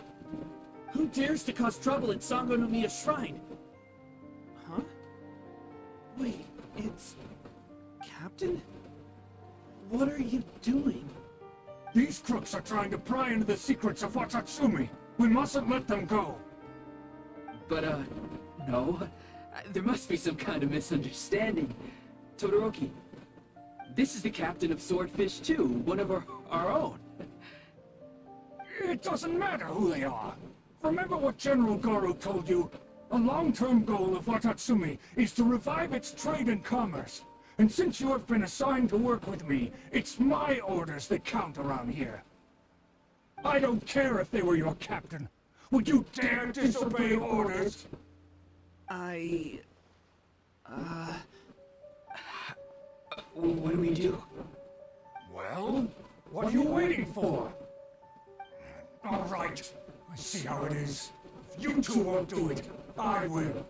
Who dares to cause trouble at Sangonomiya Shrine? Huh? Wait, it's... Captain? What are you doing? These crooks are trying to pry into the secrets of Watatsumi. We mustn't let them go. But, no. There must be some kind of misunderstanding. Todoroki, this is the captain of Swordfish too, one of our own. It doesn't matter who they are. Remember what General Goro told you? A long-term goal of Watatsumi is to revive its trade and commerce. And since you have been assigned to work with me, it's my orders that count around here. I don't care if they were your captain. Would you dare disobey orders? What do we do? Well, what are you waiting for? All right, I see how it is. If you two won't do it, I will.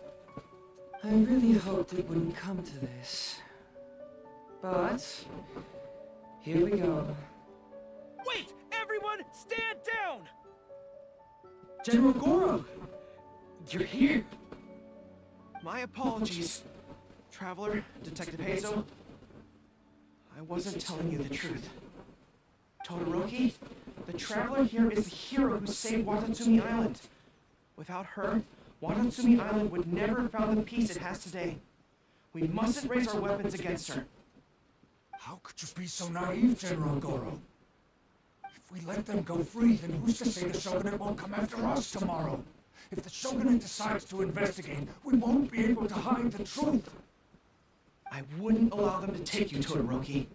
I really hoped it wouldn't come to this. But... here we go. Wait! Everyone, stand down! General Goro! You're here! My apologies, Traveler, Detective Heizo. I wasn't telling you the truth. Todoroki, the Traveler here is the hero who saved Watatsumi Island. Without her, Watatsumi Island would never have found the peace it has today. We mustn't raise our weapons against her. How could you be so naive, General Goro? If we let them go free, then who's to say the Shogunate won't come after us tomorrow? If the Shogunate decides to investigate, we won't be able to hide the truth. I wouldn't allow them to take you, Todoroki.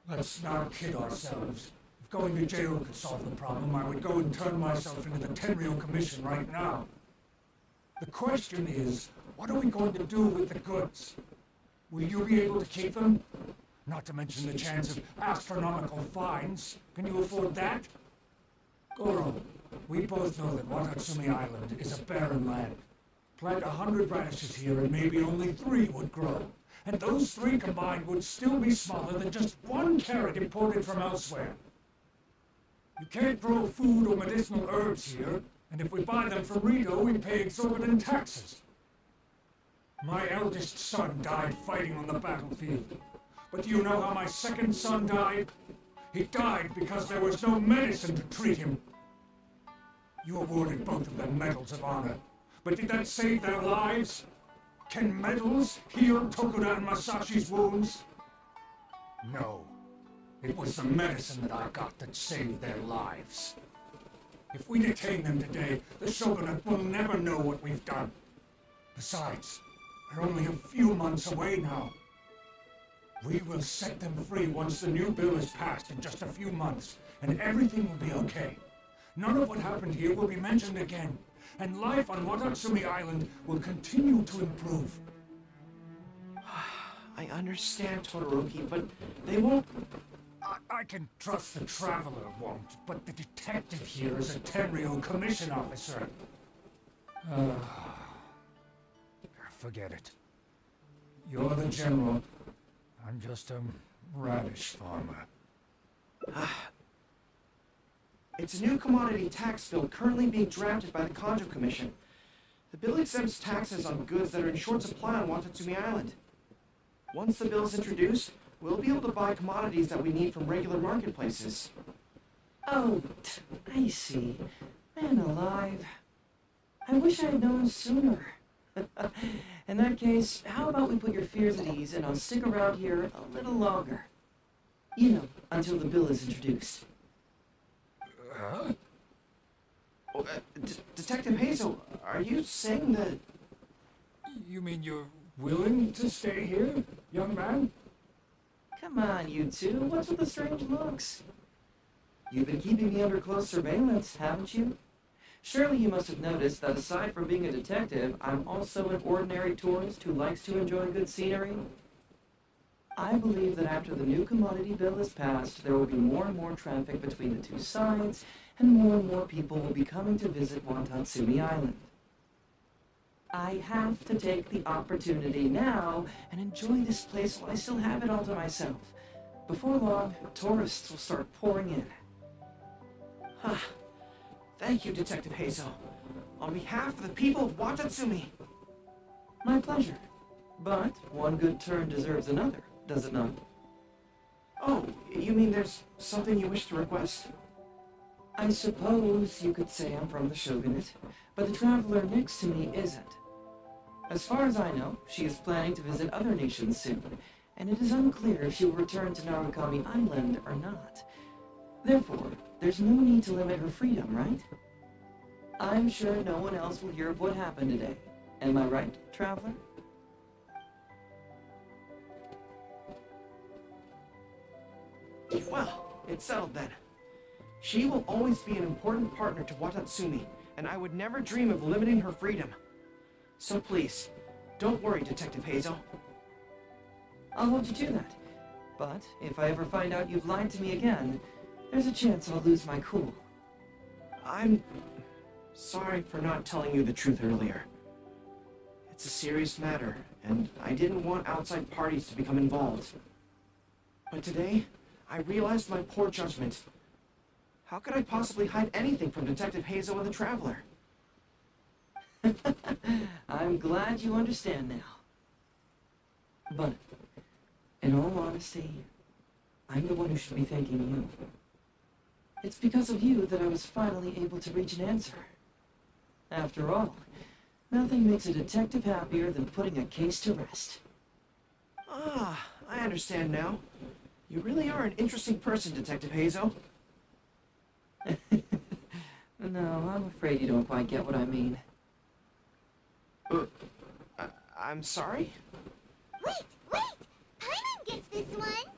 Let's not kid ourselves. If going to jail could solve the problem, I would go and turn myself into the Tenryo Commission right now. The question is, what are we going to do with the goods? Will you be able to keep them? Not to mention the chance of astronomical fines. Can you afford that? Goro, we both know that Watatsumi Island is a barren land. Plant 100 radishes here and maybe only 3 would grow. And those 3 combined would still be smaller than just 1 carrot imported from elsewhere. You can't grow food or medicinal herbs here, and if we buy them from Rito, we pay exorbitant taxes. My eldest son died fighting on the battlefield. But do you know how my second son died? He died because there was no medicine to treat him. You awarded both of them medals of honor, but did that save their lives? Can medals heal Tokura and Masashi's wounds? No. It was the medicine that I got that saved their lives. If we detain them today, the Shogunate will never know what we've done. Besides, they're only a few months away now. We will set them free once the new bill is passed in just a few months, and everything will be okay. None of what happened here will be mentioned again, and life on Watatsumi Island will continue to improve. I understand, Todoroki, but they won't... I can trust the Traveler won't, but the detective here is a Tenryo Commission officer. Forget it. You're the general. I'm just a radish farmer. It's a new commodity tax bill currently being drafted by the Kanjo Commission. The bill exempts taxes on goods that are in short supply on Watatsumi Island. Once the bill is introduced, we'll be able to buy commodities that we need from regular marketplaces. Oh, I see. Man alive. I wish I had known sooner. In that case, how about we put your fears at ease and I'll stick around here a little longer. You know, until the bill is introduced. Huh? Oh, Detective Hazel, are you saying that... You mean you're willing to stay here, young man? Come on, you two. What's with the strange looks? You've been keeping me under close surveillance, haven't you? Surely you must have noticed that aside from being a detective, I'm also an ordinary tourist who likes to enjoy good scenery. I believe that after the new commodity bill is passed, there will be more and more traffic between the two sides, and more people will be coming to visit Watatsumi Island. I have to take the opportunity now and enjoy this place while I still have it all to myself. Before long, tourists will start pouring in. Thank you, Detective Hazel. On behalf of the people of Watatsumi. My pleasure. But one good turn deserves another, does it not? Oh, you mean there's something you wish to request? I suppose you could say I'm from the Shogunate, but the traveler next to me isn't. As far as I know, she is planning to visit other nations soon, and it is unclear if she will return to Narukami Island or not. Therefore, there's no need to limit her freedom, right? I'm sure no one else will hear of what happened today. Am I right, traveler? Well, it's settled then. She will always be an important partner to Watatsumi, and I would never dream of limiting her freedom. So please, don't worry, Detective Hazel. I'll hold you to that. But if I ever find out you've lied to me again, there's a chance I'll lose my cool. I'm sorry for not telling you the truth earlier. It's a serious matter, and I didn't want outside parties to become involved. But today, I realized my poor judgment. How could I possibly hide anything from Detective Hazel and the Traveler? I'm glad you understand now. But, in all honesty, I'm the one who should be thanking you. It's because of you that I was finally able to reach an answer. After all, nothing makes a detective happier than putting a case to rest. Ah, I understand now. You really are an interesting person, Detective Hazel. No, I'm afraid you don't quite get what I mean. I'm sorry? Wait! Paimon gets this one!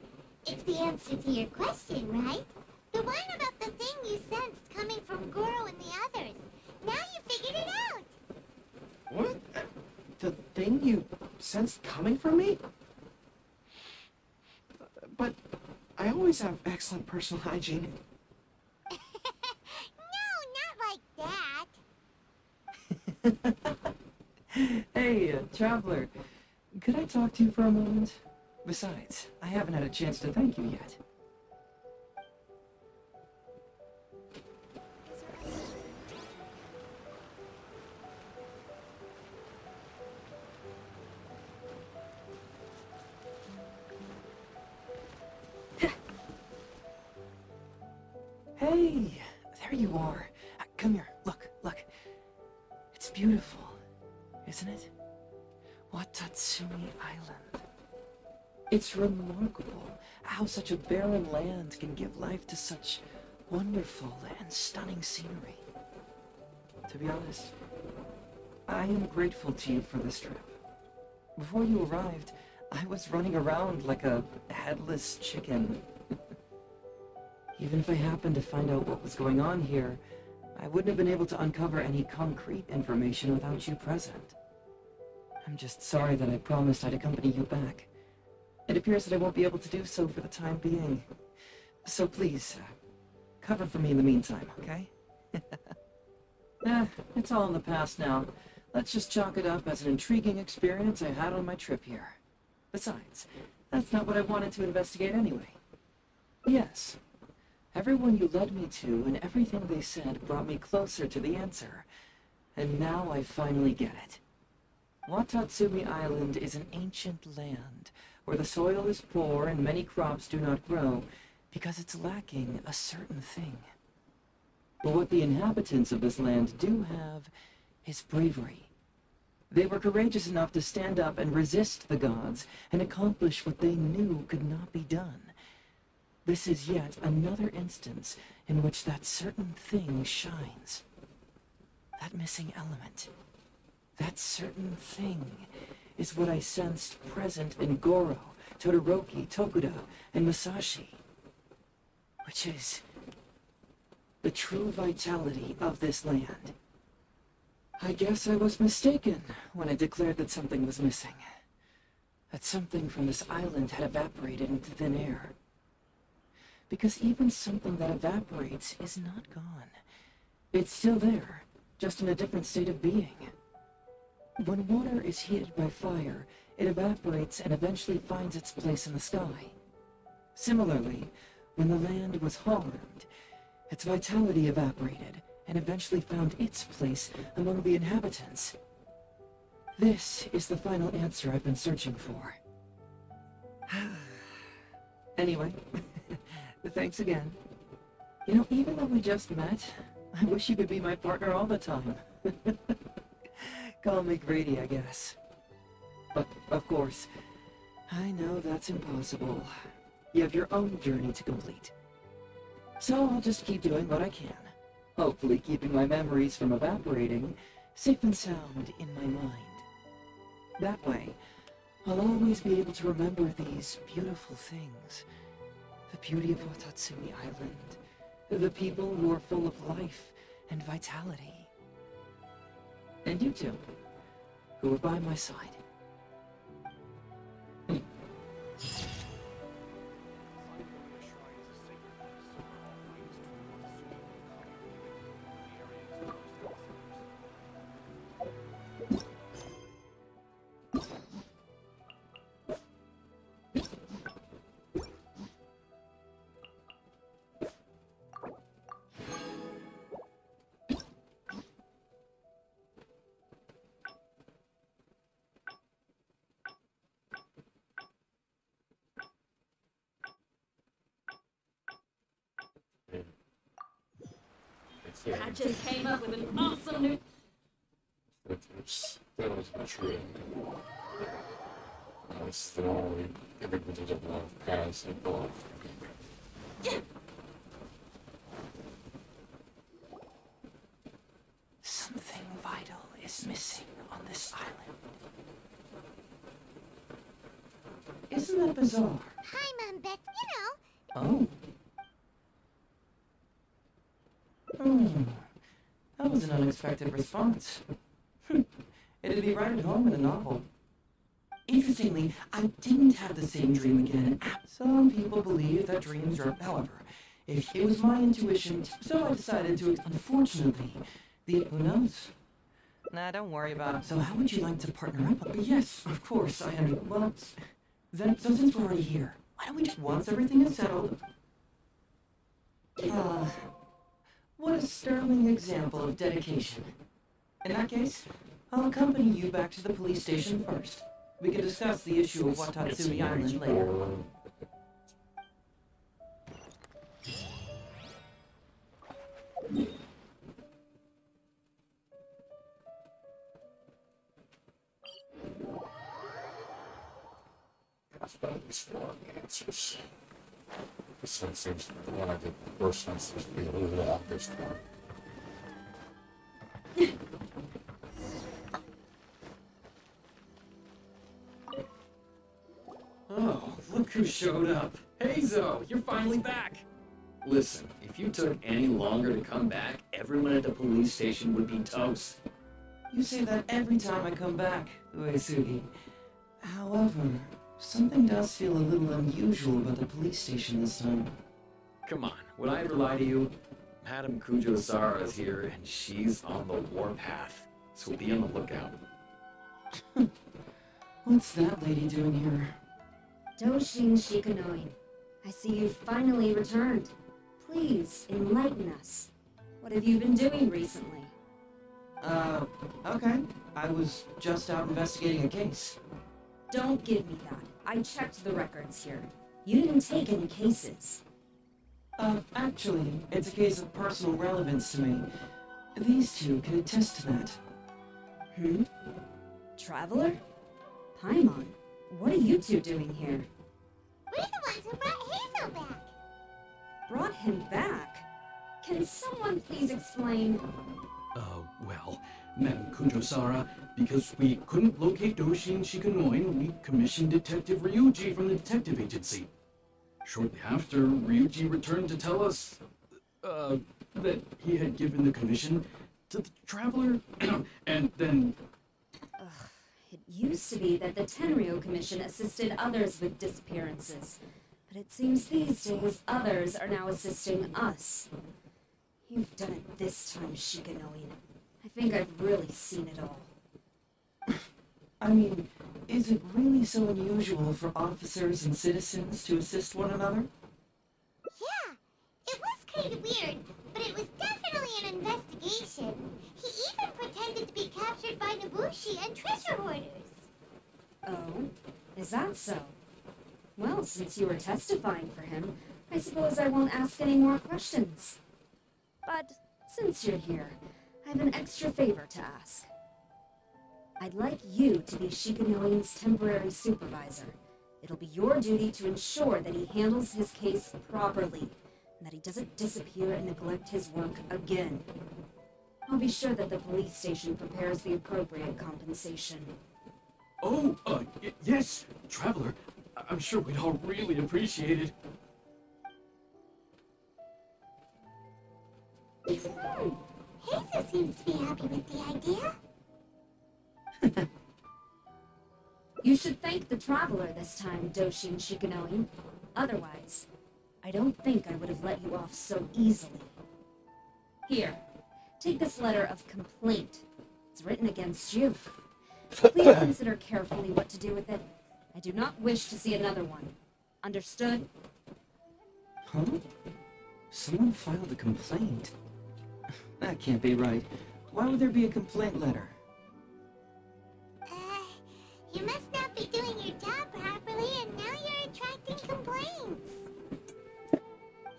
It's the answer to your question, right? The one about the thing you sensed coming from Goro and the others. Now you figured it out! What? The thing you sensed coming from me? But I always have excellent personal hygiene. No, not like that. Hey, traveler, could I talk to you for a moment? Besides, I haven't had a chance to thank you yet. Hey, there you are. Come here, look. It's beautiful, isn't it? Watatsumi Island. It's remarkable how such a barren land can give life to such wonderful and stunning scenery. To be honest, I am grateful to you for this trip. Before you arrived, I was running around like a headless chicken. Even if I happened to find out what was going on here, I wouldn't have been able to uncover any concrete information without you present. I'm just sorry that I promised I'd accompany you back. It appears that I won't be able to do so for the time being. So please, cover for me in the meantime, okay? It's all in the past now. Let's just chalk it up as an intriguing experience I had on my trip here. Besides, that's not what I wanted to investigate anyway. Yes, everyone you led me to and everything they said brought me closer to the answer. And now I finally get it. Watatsumi Island is an ancient land where the soil is poor and many crops do not grow because it's lacking a certain thing. But what the inhabitants of this land do have is bravery. They were courageous enough to stand up and resist the gods and accomplish what they knew could not be done. This is yet another instance in which that certain thing shines. That missing element. That certain thing is what I sensed present in Goro, Todoroki, Tokuda, and Musashi. Which is the true vitality of this land. I guess I was mistaken when I declared that something was missing. That something from this island had evaporated into thin air. Because even something that evaporates is not gone. It's still there, just in a different state of being. When water is heated by fire, it evaporates and eventually finds its place in the sky. Similarly, when the land was harmed, its vitality evaporated and eventually found its place among the inhabitants. This is the final answer I've been searching for. Anyway, thanks again. You know, even though we just met, I wish you could be my partner all the time. Call me Grady, I guess. But, of course, I know that's impossible. You have your own journey to complete. So I'll just keep doing what I can. Hopefully keeping my memories from evaporating safe and sound in my mind. That way, I'll always be able to remember these beautiful things. The beauty of Watatsumi Island. The people who are full of life and vitality. And you two, who are by my side. I just came up with an awesome new... That was a trick. That's the only everybody doesn't have paths and go off. Something vital is missing on this island. Isn't that bizarre? Hi, Mom Beth, you know. Oh. That was an unexpected response. It'd be right at home in a novel. Interestingly, I didn't have the same dream again. Some people believe that dreams are... However, if it was my intuition, so I decided to... Unfortunately, who knows? Nah, don't worry about it. So how would you like to partner up? Yes, of course, I am... Well, then, so since we're already here, why don't we just... Once everything is settled... What a sterling example of dedication. In that case, I'll accompany you back to the police station first. We can discuss the issue of Watatsumi Island later. That's about these 4 answers. This one seems, the one I did, the first one seems to be a little bit off this one. Oh, look who showed up. Hey Zo, you're finally back. Listen, if you took any longer to come back, everyone at the police station would be toast. You say that every time I come back, Uesugi. However, something does feel a little unusual about the police station this time. Come on, would I ever lie to you? Madame Kujo-Sara is here, and she's on the warpath, so be on the lookout. What's that lady doing here? Doshin Shikanoi, I see you've finally returned. Please, enlighten us. What have you been doing recently? Okay. I was just out investigating a case. Don't give me that. I checked the records here. You didn't take any cases. Actually, it's a case of personal relevance to me. These two can attest to that. Traveler? Paimon, what are you two doing here? We're the ones who brought Hazel back. Brought him back? Can someone please explain? Well, Madame Kujo-Sara, because we couldn't locate Doshin Shikanoin, we commissioned Detective Ryuji from the detective agency. Shortly after, Ryuji returned to tell us, that he had given the commission to the Traveler, and then... It used to be that the Tenryo Commission assisted others with disappearances, but it seems these days others are now assisting us. You've done it this time, Shikanoin. I think I've really seen it all. I mean, is it really so unusual for officers and citizens to assist one another? Yeah, it was kind of weird, but it was definitely an investigation. He even pretended to be captured by Nobushi and treasure hoarders. Oh, is that so? Well, since you were testifying for him, I suppose I won't ask any more questions. But since you're here, I have an extra favor to ask. I'd like you to be Shikanoin's temporary supervisor. It'll be your duty to ensure that he handles his case properly, and that he doesn't disappear and neglect his work again. I'll be sure that the police station prepares the appropriate compensation. Yes, Traveler. I'm sure we'd all really appreciate it. Hazel seems to be happy with the idea. You should thank the Traveler this time, Doshin Shikanoin. Otherwise, I don't think I would have let you off so easily. Here, take this letter of complaint. It's written against you. Please consider carefully what to do with it. I do not wish to see another one. Understood? Huh? Someone filed a complaint? That can't be right. Why would there be a complaint letter? You must not be doing your job properly, and now you're attracting complaints.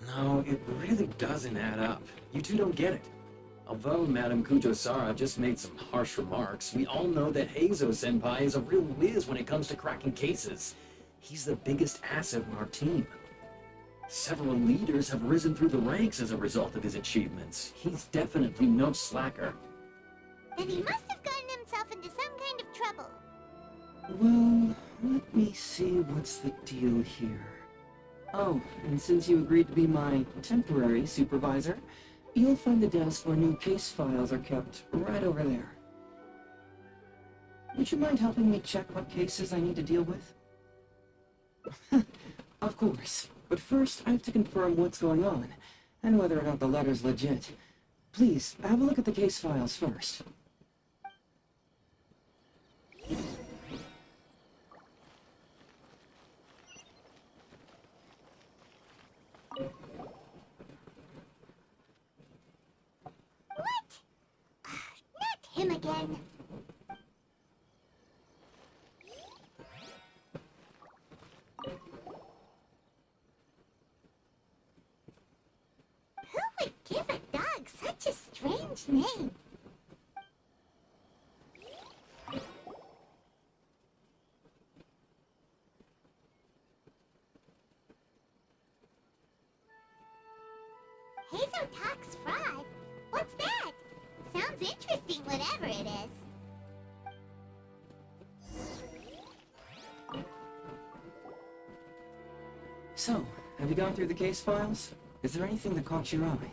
No, it really doesn't add up. You two don't get it. Although Madame Kujo-Sara just made some harsh remarks, we all know that Heizo-senpai is a real whiz when it comes to cracking cases. He's the biggest asset in our team. Several leaders have risen through the ranks as a result of his achievements. He's definitely no slacker. Then he must have gotten himself into some kind of trouble. Well, let me see what's the deal here. Oh, and since you agreed to be my temporary supervisor, you'll find the desk where new case files are kept right over there. Would you mind helping me check what cases I need to deal with? Of course, but first I have to confirm what's going on, and whether or not the letter's legit. Please, have a look at the case files first. Not him again. Who would give a dog such a strange name? Hazel talks fraud? What's that? Sounds interesting, whatever it is. So, have you gone through the case files? Is there anything that caught your eye?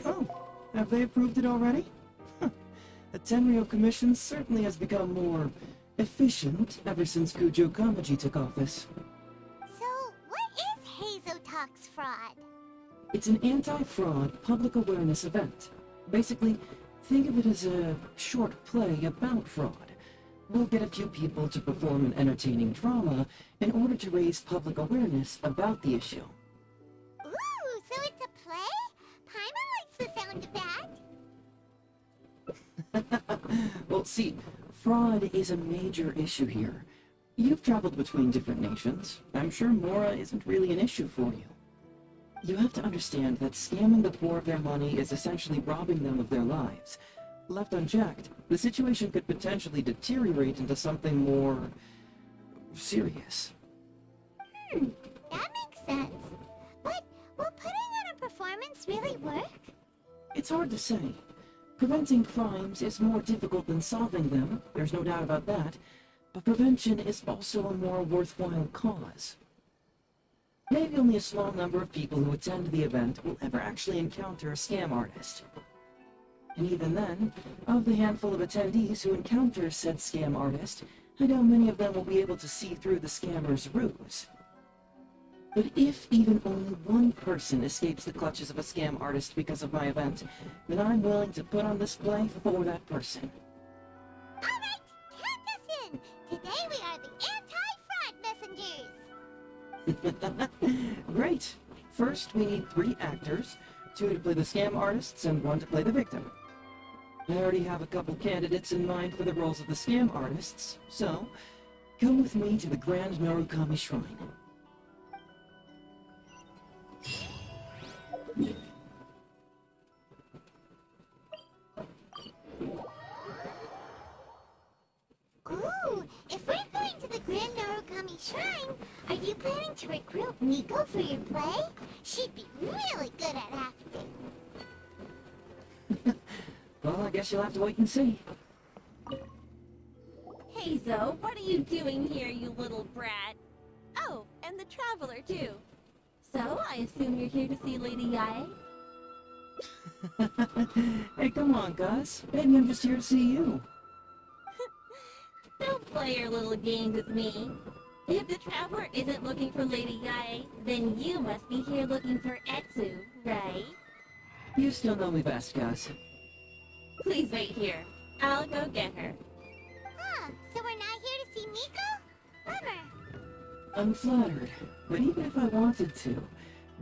Oh, have they approved it already? The Tenryo Commission certainly has become more efficient ever since Kujo Kamaji took office. So, what is Hazel Talks fraud? It's an anti-fraud public awareness event. Basically, think of it as a short play about fraud. We'll get a few people to perform an entertaining drama in order to raise public awareness about the issue. Ooh, See, fraud is a major issue here. You've traveled between different nations. I'm sure Mora isn't really an issue for you. You have to understand that scamming the poor of their money is essentially robbing them of their lives. Left unchecked, the situation could potentially deteriorate into something more serious. That makes sense. But will putting on a performance really work? It's hard to say. Preventing crimes is more difficult than solving them, there's no doubt about that, but prevention is also a more worthwhile cause. Maybe only a small number of people who attend the event will ever actually encounter a scam artist. And even then, of the handful of attendees who encounter said scam artist, I doubt many of them will be able to see through the scammer's ruse. But if even only one person escapes the clutches of a scam artist because of my event, then I'm willing to put on display for that person. Alright, count us in! Today we are the anti-fraud messengers! Great! First, we need 3 actors, 2 to play the scam artists and 1 to play the victim. I already have a couple candidates in mind for the roles of the scam artists, so come with me to the Grand Narukami Shrine. Ooh, if we're going to the Grand Narukami Shrine, are you planning to recruit Miko for your play? She'd be really good at acting. Well, I guess you'll have to wait and see. Hey, Zoe, what are you doing here, you little brat? Oh, and the Traveler, too. So, I assume you're here to see Lady Yae? Hey, come on, Gus. Maybe I'm just here to see you. Don't play your little games with me. If the Traveler isn't looking for Lady Yae, then you must be here looking for Etsu, right? You still know me best, Gus. Please wait here. I'll go get her. Huh, so we're not here to see Miko? Bummer. I'm flattered, but even if I wanted to,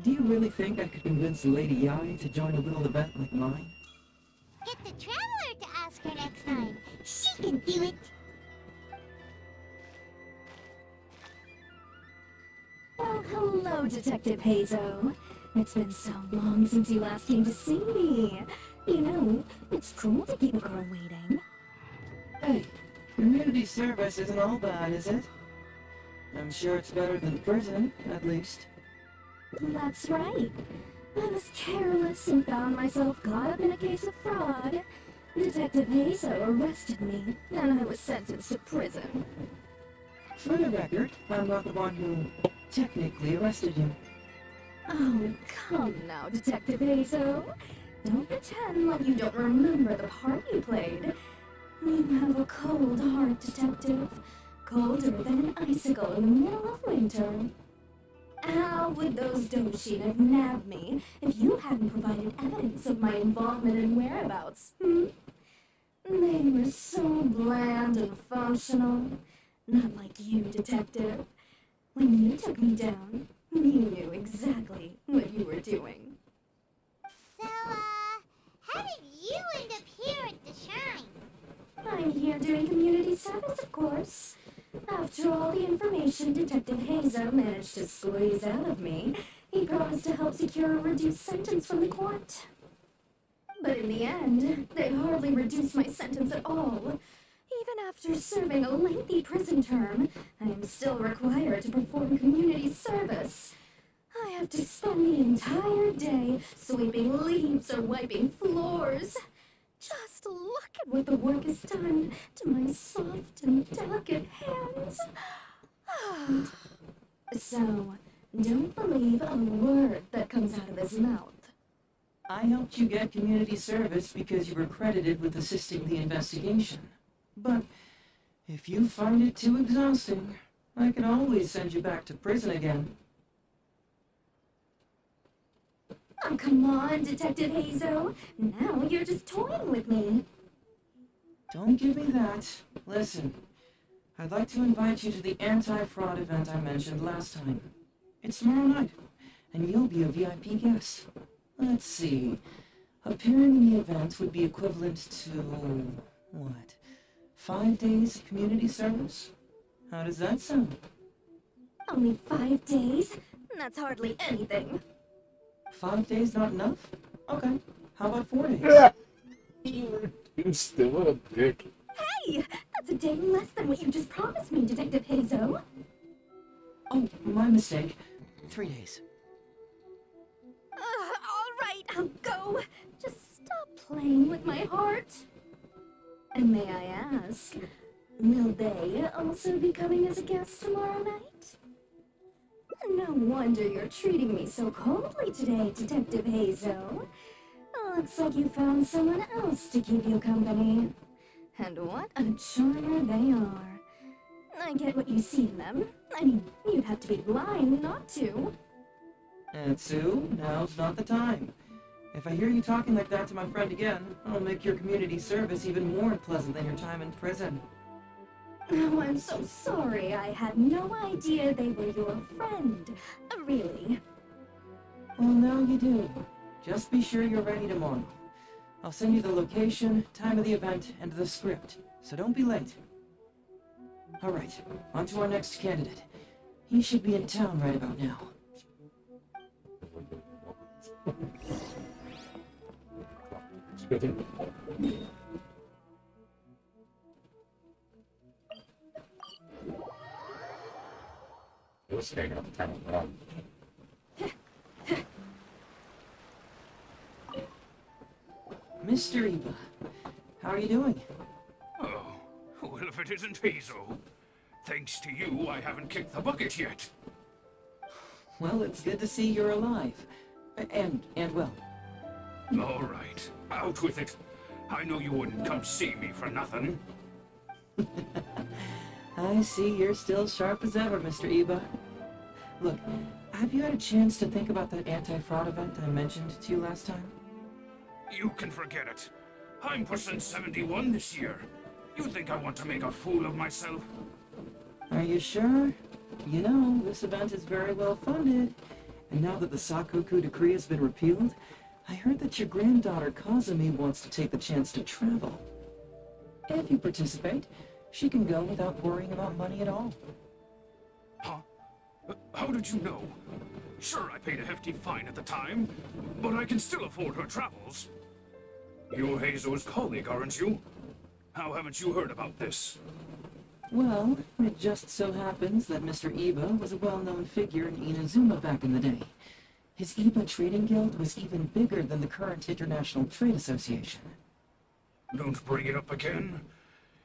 do you really think I could convince Lady Yae to join a little event like mine? Get the Traveler to ask her next time. She can do it. Well, hello, Detective Hazo. It's been so long since you last came to see me. You know, it's cruel to keep a girl waiting. Hey, community service isn't all bad, is it? I'm sure it's better than prison, at least. That's right. I was careless and found myself caught up in a case of fraud. Detective Hazo arrested me, and I was sentenced to prison. For the record, I'm not the one who technically arrested you. Oh, come now, Detective Hazo. Don't pretend like you don't remember the part you played. You have a cold heart, Detective. Colder than an icicle in the middle of winter. How would those Doshin have nabbed me if you hadn't provided evidence of my involvement and whereabouts? They were so bland and functional. Not like you, Detective. When you took me down, you knew exactly what you were doing. So, how did you end up here at the shrine? I'm here doing community service, of course. After all the information Detective Hazo managed to squeeze out of me, he promised to help secure a reduced sentence from the court. But in the end, they hardly reduced my sentence at all. Even after serving a lengthy prison term, I am still required to perform community service. I have to spend the entire day sweeping leaves or wiping floors. Just look at what the work has done to my soft and delicate hands. So, don't believe a word that comes out of his mouth. I helped you get community service because you were credited with assisting the investigation. But if you find it too exhausting, I can always send you back to prison again. Oh, come on, Detective Hazo. Now you're just toying with me. Don't give me that. Listen, I'd like to invite you to the anti-fraud event I mentioned last time. It's tomorrow night, and you'll be a VIP guest. Let's see. Appearing in the event would be equivalent to... what? 5 days of community service? How does that sound? Only 5 days? That's hardly anything. 5 days not enough? Okay. How about 4 days? Dude, still what a dick. Hey! That's a day less than what you just promised me, Detective Hazo. Oh, my mistake. 3 days. Alright, I'll go. Just stop playing with my heart. And may I ask, will they also be coming as a guest tomorrow night? No wonder you're treating me so coldly today, Detective Hazo. Looks like you found someone else to keep you company. And what a charmer they are. I get what you see in them. I mean, you'd have to be blind not to. And Sue, now's not the time. If I hear you talking like that to my friend again, I'll make your community service even more unpleasant than your time in prison. Oh, I'm so sorry. I had no idea they were your friend. Really. Well, now you do. Just be sure you're ready tomorrow. I'll send you the location, time of the event, and the script, so don't be late. Alright, on to our next candidate. He should be in town right about now. Let's hang up kind of wrong. Mr. Iba, how are you doing? Oh, well, if it isn't Hazel. Thanks to you, I haven't kicked the bucket yet. Well, it's good to see you're alive. And well. All right, out with it. I know you wouldn't come see me for nothing. I see you're still sharp as ever, Mr. Iba. Look, have you had a chance to think about that anti-fraud event I mentioned to you last time? You can forget it. I'm percent 71 this year. You think I want to make a fool of myself? Are you sure? You know, this event is very well funded. And now that the Sakoku decree has been repealed, I heard that your granddaughter Kazumi wants to take the chance to travel. If you participate, she can go without worrying about money at all. Huh? How did you know? Sure, I paid a hefty fine at the time, but I can still afford her travels. You're Hazo's colleague, aren't you? How haven't you heard about this? Well, it just so happens that Mr. Iba was a well-known figure in Inazuma back in the day. His Iba Trading Guild was even bigger than the current International Trade Association. Don't bring it up again.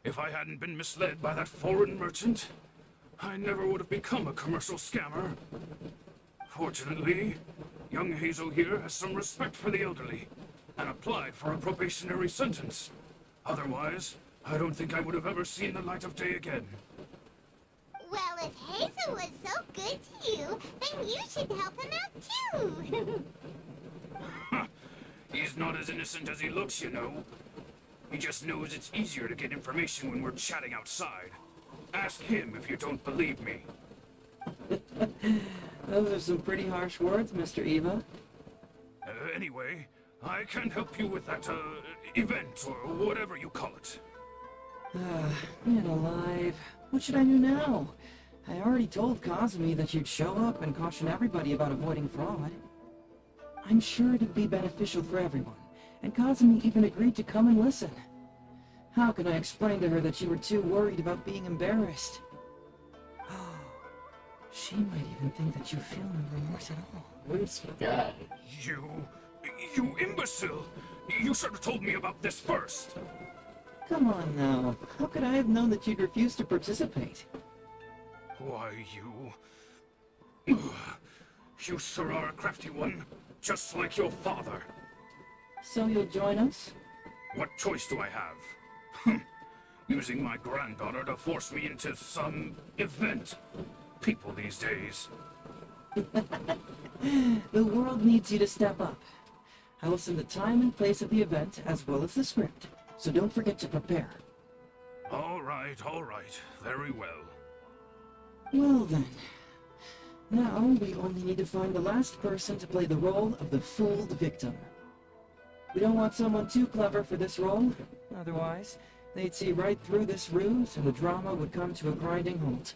If I hadn't been misled by that foreign merchant, I never would have become a commercial scammer. Fortunately, young Hazel here has some respect for the elderly and applied for a probationary sentence. Otherwise, I don't think I would have ever seen the light of day again. Well, if Hazel was so good to you, then you should help him out too. He's not as innocent as he looks, you know. He just knows it's easier to get information when we're chatting outside. Ask him if you don't believe me. Those are some pretty harsh words, Mr. Iba. Anyway, I can't help you with that, event, or whatever you call it. Man alive. What should I do now? I already told Kazumi that you'd show up and caution everybody about avoiding fraud. I'm sure it'd be beneficial for everyone, and Kazumi even agreed to come and listen. How can I explain to her that you were too worried about being embarrassed? She might even think that you feel no remorse at all. Where's the guy? You imbecile! You should have told me about this first! Come on now. How could I have known that you'd refuse to participate? Why, you... You sure are a crafty one, just like your father. So you'll join us? What choice do I have? Using my granddaughter to force me into some event. People these days. The world needs you to step up. I will send the time and place of the event as well as the script, so don't forget to prepare. All right, very well. Well then. Now we only need to find the last person to play the role of the fooled victim. We don't want someone too clever for this role, otherwise They'd see right through this ruse, and the drama would come to a grinding halt.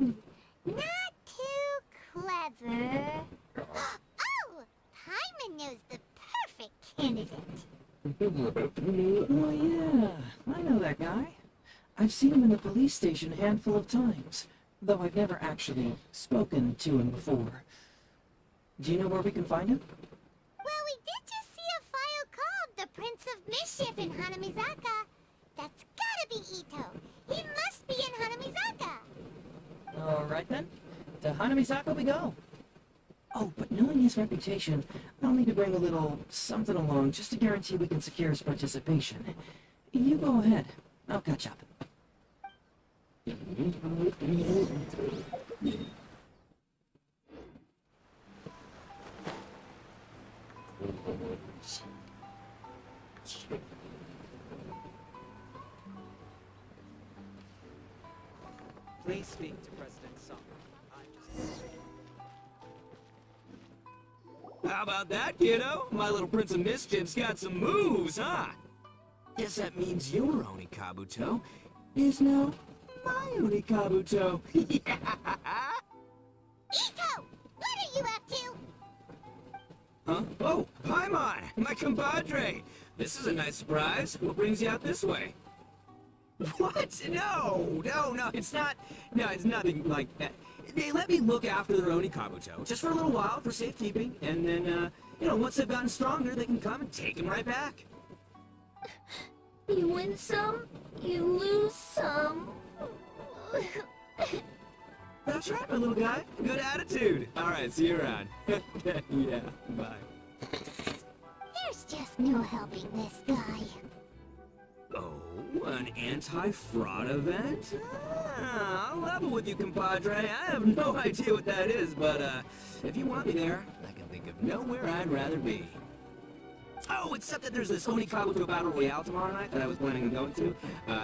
Not too clever. Oh! Paimon knows the perfect candidate. Oh yeah, I know that guy. I've seen him in the police station a handful of times, though I've never actually spoken to him before. Do you know where we can find him? Well, we did just see a file called the Prince of Mischief in Hanamizaka. That's gotta be Ito. He must be in Hanamizaka. Alright then, to Hanamizaka we go. Oh, but knowing his reputation, I'll need to bring a little something along just to guarantee we can secure his participation. You go ahead. I'll catch up. Please speak to President Song. How about that, kiddo? My little Prince of Mischief's got some moves, huh? Guess that means your Onikabuto is now my Onikabuto. Ito! What are you up to? Huh? Oh, Paimon, my compadre. This is a nice surprise. What brings you out this way? What? No, it's not. No, it's nothing like that. They let me look after their Onikabuto, just for a little while, for safekeeping, and then, once they've gotten stronger, they can come and take him right back. You win some, you lose some. That's right, my little guy. Good attitude. All right, see you around. Yeah, bye. There's just no helping this guy. Oh, an anti-fraud event? I'll level with you, compadre. I have no idea what that is, but, if you want me there, I can think of nowhere I'd rather be. Oh, except that there's this Onikabuto Battle Royale tomorrow night that I was planning on going to.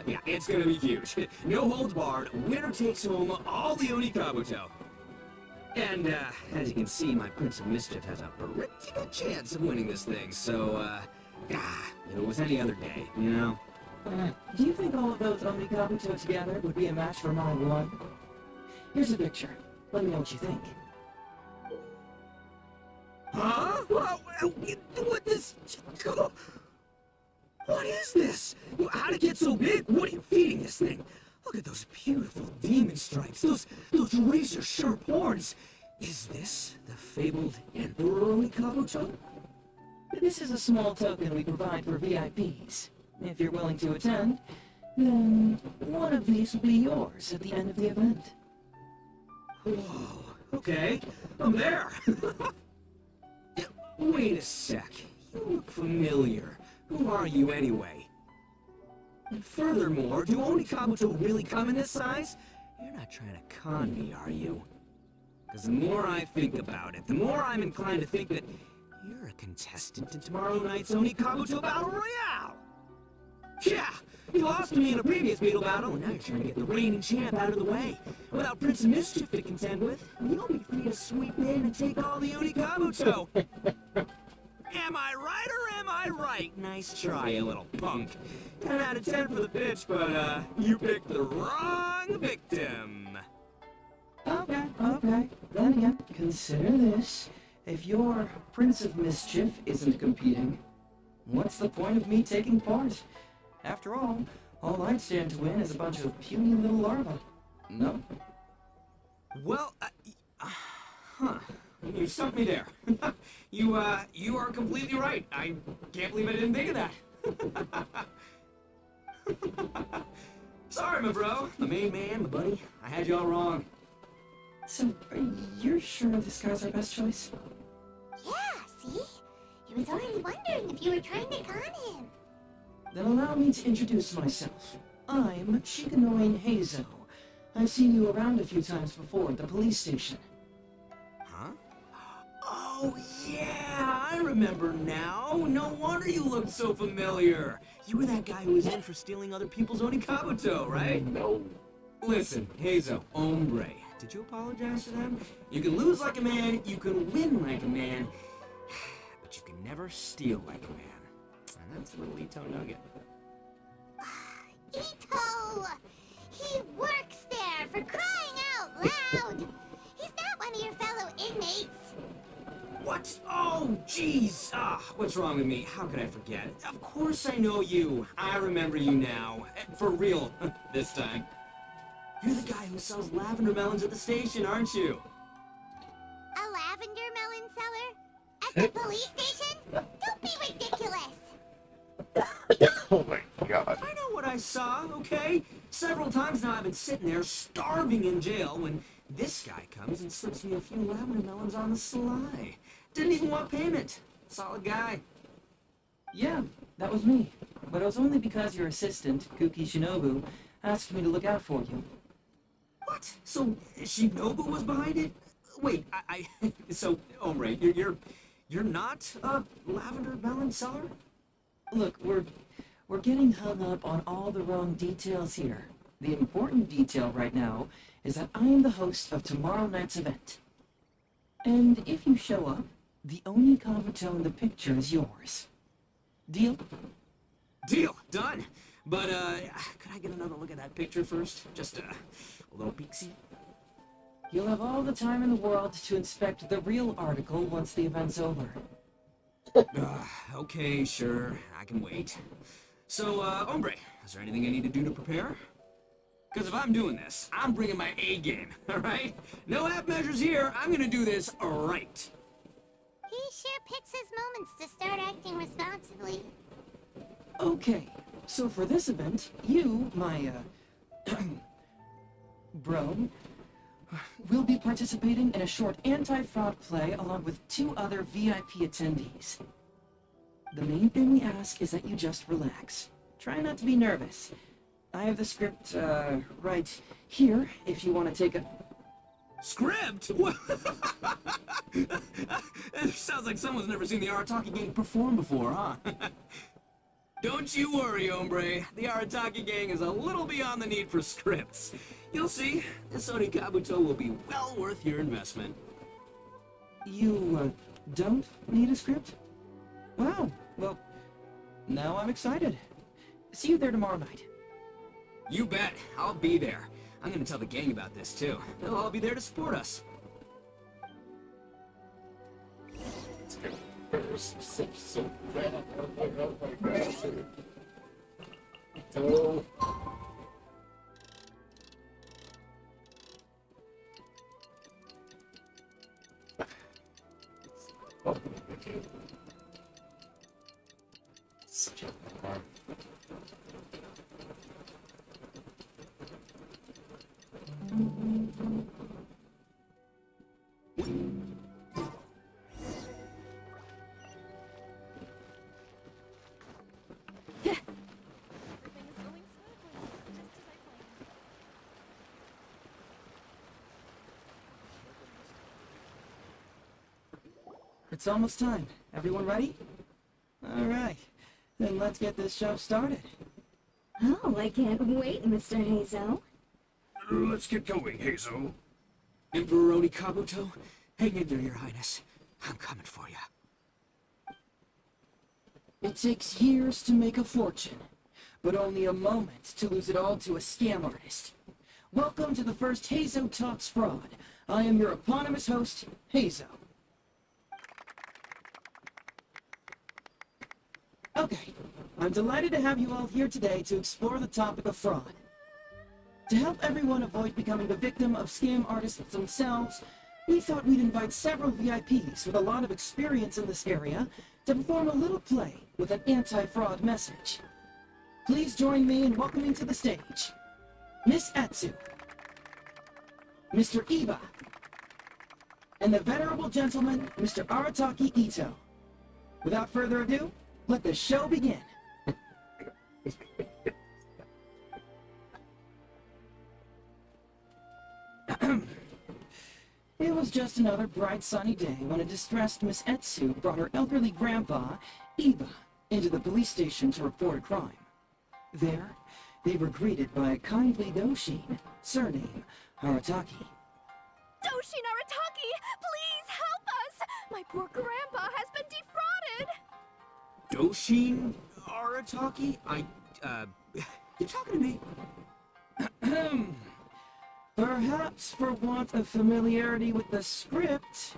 Yeah, it's gonna be huge. No holds barred, winner takes home all the Onikabuto. And, as you can see, my Prince of Mischief has a pretty good chance of winning this thing, so, if it was any other day, you know? Do you think all of those Onikabuto together would be a match for my one? Here's a picture. Let me know what you think. Huh? What this? What is this? How'd it get so big? What are you feeding this thing? Look at those beautiful demon stripes. Those razor-sharp horns. Is this the fabled Emperor Onikabuto? This is a small token we provide for VIPs. If you're willing to attend, then one of these will be yours at the end of the event. Whoa, okay, I'm there. Wait a sec, you look familiar. Who are you anyway? And furthermore, do Onikabuto really come in this size? You're not trying to con me, are you? Because the more I think about it, the more I'm inclined to think that you're a contestant in tomorrow night's Onikabuto Battle Royale! Yeah! You lost to me in a previous Beetle battle, and now you're trying to get the reigning champ out of the way. Without Prince of Mischief to contend with, you'll be free to sweep in and take all the Onikabuto! Am I right or am I right? Nice try, you little punk. 10 out of 10 for the pitch, but, you picked the wrong victim. Okay. Then again, consider this. If your Prince of Mischief isn't competing, what's the point of me taking part? After all I'd stand to win is a bunch of puny little larvae. No? Well, you stumped me there. You are completely right. I can't believe I didn't think of that. Sorry, my bro. My main man, my buddy. I had you all wrong. So, you're sure this guy's our best choice? Yeah, see? He was already wondering if you were trying to con him. Then allow me to introduce myself. I'm Shikanoin Heizo. I've seen you around a few times before at the police station. Huh? Oh, yeah, I remember now. No wonder you looked so familiar. You were that guy who was in for stealing other people's Onikabuto, right? No. Listen, Heizo, hombre, did you apologize to them? You can lose like a man, you can win like a man, but you can never steal like a man. And that's a little Ito nugget. Jeez! What's wrong with me? How could I forget? Of course I know you. I remember you now. For real, this time. You're the guy who sells lavender melons at the station, aren't you? A lavender melon seller? At the police station? Don't be ridiculous! Oh my god. I know what I saw, okay? Several times now I've been sitting there starving in jail when this guy comes and slips me a few lavender melons on the sly. Didn't even want payment. Solid guy. Yeah, that was me. But it was only because your assistant, Kuki Shinobu, asked me to look out for you. What? So Shinobu was behind it? Wait, so Ombre, you're not a lavender melon seller? Look, we're getting hung up on all the wrong details here. The important detail right now is that I am the host of tomorrow night's event. And if you show up, the only Kabuto in the picture is yours. Deal? Deal. Done. But, could I get another look at that picture first? Just a little peek-see? You'll have all the time in the world to inspect the real article once the event's over. Okay, sure. I can wait. So, Ombre, is there anything I need to do to prepare? Because if I'm doing this, I'm bringing my A game, alright? No half measures here. I'm gonna do this right. He sure picks his moments to start acting responsibly. Okay, so for this event, you, my, bro, will be participating in a short anti-fraud play along with 2 other VIP attendees. The main thing we ask is that you just relax. Try not to be nervous. I have the script, right here, if you want to take a... Script? It sounds like someone's never seen the Arataki gang perform before, huh? Don't you worry, hombre. The Arataki gang is a little beyond the need for scripts. You'll see, this Oni Kabuto will be well worth your investment. You, don't need a script? Wow, well, now I'm excited. See you there tomorrow night. You bet. I'll be there. I'm gonna tell the gang about this, too. They'll all be there to support us. Let's get so bad. Oh my god. Oh. Oh, okay. Such a hard. It's almost time. Everyone ready? All right. Then let's get this show started. Oh, I can't wait, Mr. Hazo. Let's get going, Hazo. Emperor Oni Kabuto, hang in there, Your Highness. I'm coming for you. It takes years to make a fortune, but only a moment to lose it all to a scam artist. Welcome to the first Hazo Talks Fraud. I am your eponymous host, Hazo. Okay, I'm delighted to have you all here today to explore the topic of fraud. To help everyone avoid becoming the victim of scam artists themselves, we thought we'd invite several VIPs with a lot of experience in this area to perform a little play with an anti-fraud message. Please join me in welcoming to the stage Miss Atsu, Mr. Iba, and the venerable gentleman, Mr. Arataki Ito. Without further ado, let the show begin. It was just another bright sunny day when a distressed Miss Etsu brought her elderly grandpa, Iba, into the police station to report a crime. There, they were greeted by a kindly Doshin, surname Arataki. Doshin Arataki, please help us! My poor grandpa has been defrauded! Doshin Arataki? You talking to me? Perhaps for want of familiarity with the script,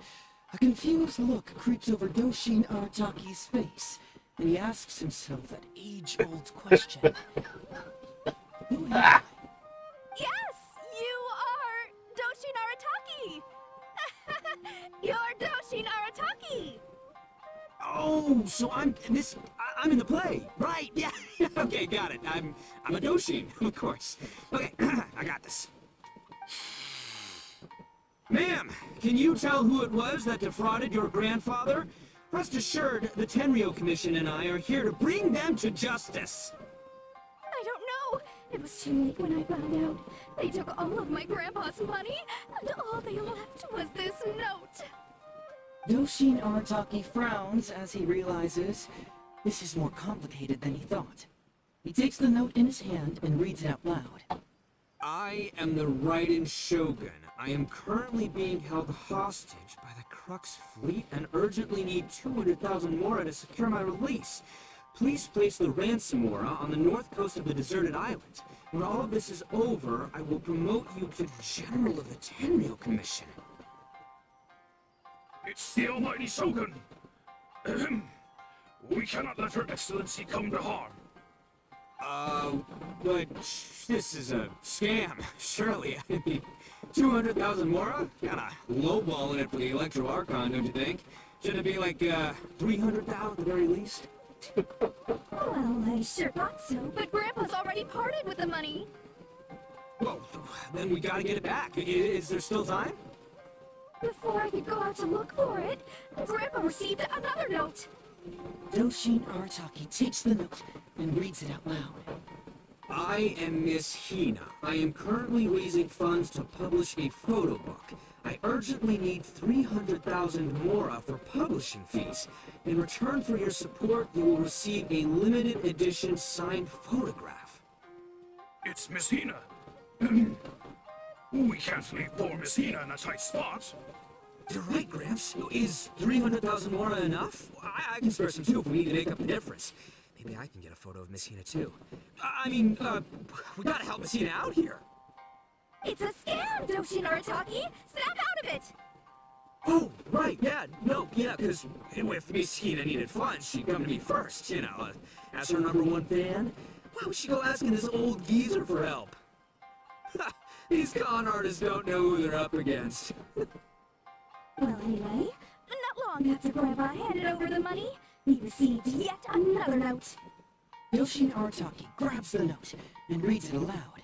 A confused look creeps over Doshin Arataki's face, and he asks himself that age-old question. Who am I? Yes, you are Doshin Arataki! You're Doshin Arataki! Oh, so I'm in the play, right? Yeah. Okay, got it. I'm a Doshin, of course. Okay, I got this. Ma'am, can you tell who it was that defrauded your grandfather? Rest assured, the Tenryo Commission and I are here to bring them to justice. I don't know. It was too late when I found out. They took all of my grandpa's money, and all they left was this note. Doshin Arataki frowns as he realizes this is more complicated than he thought. He takes the note in his hand and reads it out loud. I am the Raiden Shogun. I am currently being held hostage by the Crux fleet and urgently need 200,000 mora to secure my release. Please place the ransom mora on the north coast of the deserted island. When all of this is over, I will promote you to General of the Tenryo Commission. It's the almighty Shogun! We cannot let Her Excellency come to harm. But this is a scam, surely. I mean, 200,000 mora? Kinda lowballing it for the Electro Archon, don't you think? Should it be like, 300,000 at the very least? Well, I sure thought so, but Grandpa's already parted with the money. Well, then we gotta get it back. Is there still time? Before I could go out to look for it, Grandpa received another note. Doshin Arataki takes the note and reads it out loud. I am Miss Hina. I am currently raising funds to publish a photo book. I urgently need 300,000 mora for publishing fees. In return for your support, you will receive a limited edition signed photograph. It's Miss Hina. We can't leave poor Miss Hina in a tight spot. You're right, Gramps. Is 300,000 mora enough? I can spare some too if we need to make up the difference. Maybe I can get a photo of Miss Hina too. We gotta help Miss Hina out here. It's a scam, Doshin Arataki! Snap out of it! Oh, right, yeah, because if Miss Hina needed funds, she'd come to me first, as her #1 fan. Why would she go asking this old geezer for help? These con artists don't know who they're up against. Well, anyway, not long after Grandpa handed over the money, we received yet another note. Doshin Arataki grabs the note and reads it aloud.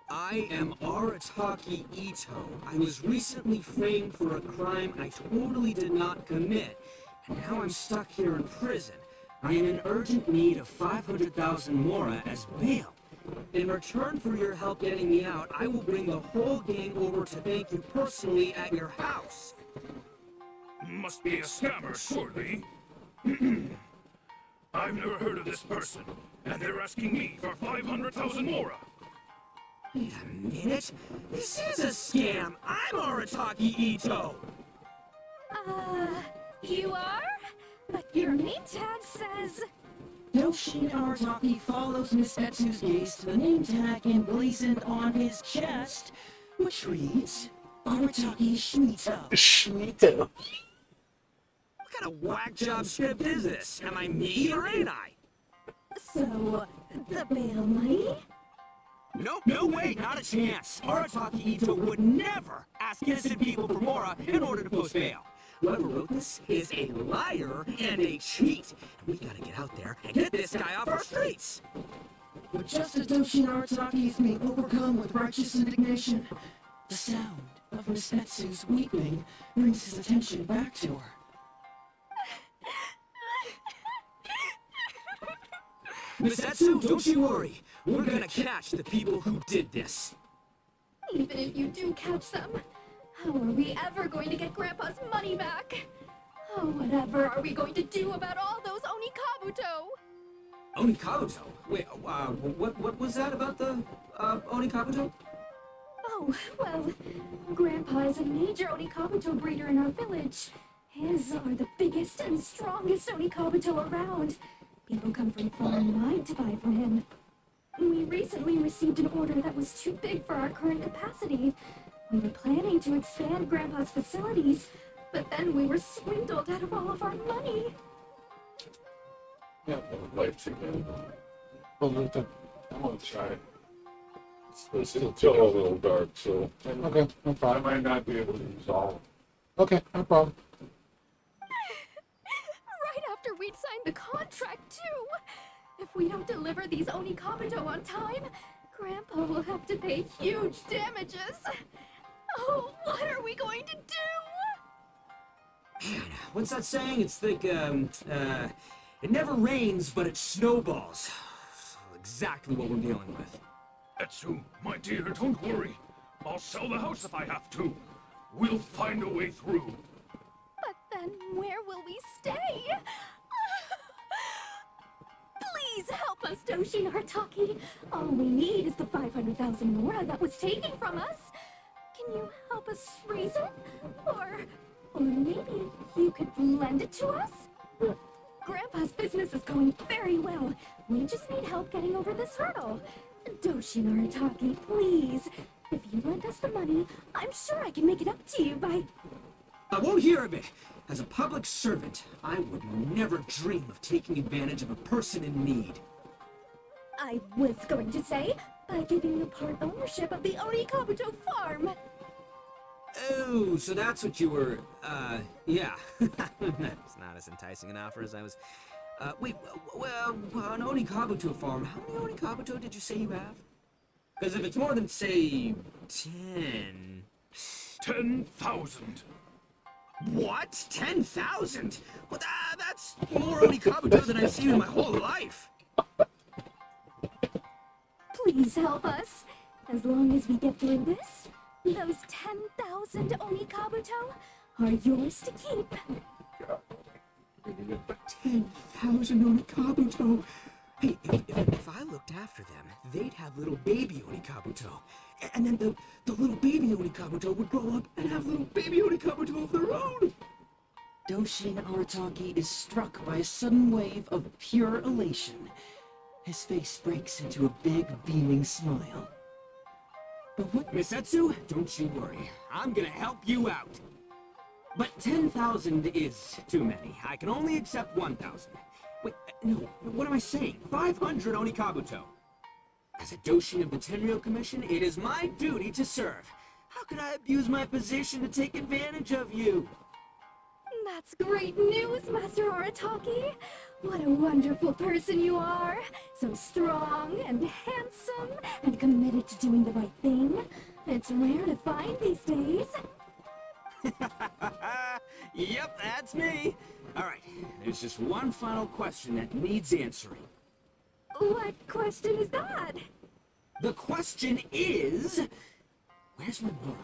I am Arataki Ito. I was recently framed for a crime I totally did not commit, and now I'm stuck here in prison. I am in urgent need of 500,000 mora as bail. In return for your help getting me out, I will bring the whole gang over to thank you personally at your house. Must be a scammer, surely. I've never heard of this person, and they're asking me for 500,000 mora. Wait a minute. This is a scam. I'm Arataki Ito. You are? But your name tag says... Doshin Arataki follows Miss Etsu's gaze to the name tag emblazoned on his chest, which reads, Arataki Shuito. Shuito. What kind of whack job script is this? Am I me or ain't I? So, the bail money? Nope, no way, not a chance. Arataki Ito would never ask innocent people for mora in order to post bail. Whoever wrote this is a liar and a cheat. We gotta get out there and get this guy off our streets. But just as Doshin Arataki is being overcome with righteous indignation, the sound of Miss Etsu's weeping brings his attention back to her. Miss Etsu, don't you worry. We're gonna catch the people who did this. Even if you do catch them, how are we ever going to get Grandpa's money back? Oh, whatever are we going to do about all those Onikabuto? Onikabuto? Wait, what was that about the, Onikabuto? Oh, well, Grandpa is a major Onikabuto breeder in our village. His are the biggest and strongest Onikabuto around. People come from far and wide to buy from him. We recently received an order that was too big for our current capacity. We were planning to expand Grandpa's facilities, But then we were swindled out of all of our money. Yeah, lights again. I want to try it. It's still a little dark, so. Okay, no problem. I might not be able to use all. Okay, no problem. Right after we'd signed the contract, too. If we don't deliver these Oni Kabuto on time, Grandpa will have to pay huge damages. Oh, what are we going to do? Man, what's that saying? It's like, it never rains, but it snowballs. Exactly what we're dealing with. Etsu, my dear, don't worry. I'll sell the house if I have to. We'll find a way through. But then where will we stay? Please help us, Doshin Artaki. All we need is the 500,000 mora that was taken from us. Can you help us raise it? Or maybe you could lend it to us? Grandpa's business is going very well. We just need help getting over this hurdle. Doshin Arataki, please. If you lend us the money, I'm sure I can make it up to you by... I won't hear of it. As a public servant, I would never dream of taking advantage of a person in need. I was going to say, by giving you part ownership of the Oni Kabuto farm. Oh, so that's what you were, yeah. It's not as enticing an offer as I was... wait, well, an Oni Kabuto farm, how many Oni Kabuto did you say you have? Because if it's more than, say, 10... 10,000. What? 10,000? Well, that's more Oni Kabuto than I've seen in my whole life. Please help us. As long as we get through this, those 10,000 Oni Kabuto are yours to keep. 10,000 Oni Kabuto. Hey, if I looked after them, they'd have little baby Oni Kabuto. And then the little baby Oni Kabuto would grow up and have little baby Oni Kabuto of their own. Doshin Arataki is struck by a sudden wave of pure elation. His face breaks into a big, beaming smile. But what, Miss Etsu? Don't you worry. I'm gonna help you out. But 10,000 is too many. I can only accept 1,000. Wait, no, what am I saying? 500 Oni Kabuto. As a Doshin of the Tenryou Commission, it is my duty to serve. How could I abuse my position to take advantage of you? That's great news, Master Arataki. What a wonderful person you are. So strong and handsome and committed to doing the right thing. It's rare to find these days. Yep, that's me. All right, there's just one final question that needs answering. What question is that? The question is... Where's my Mora?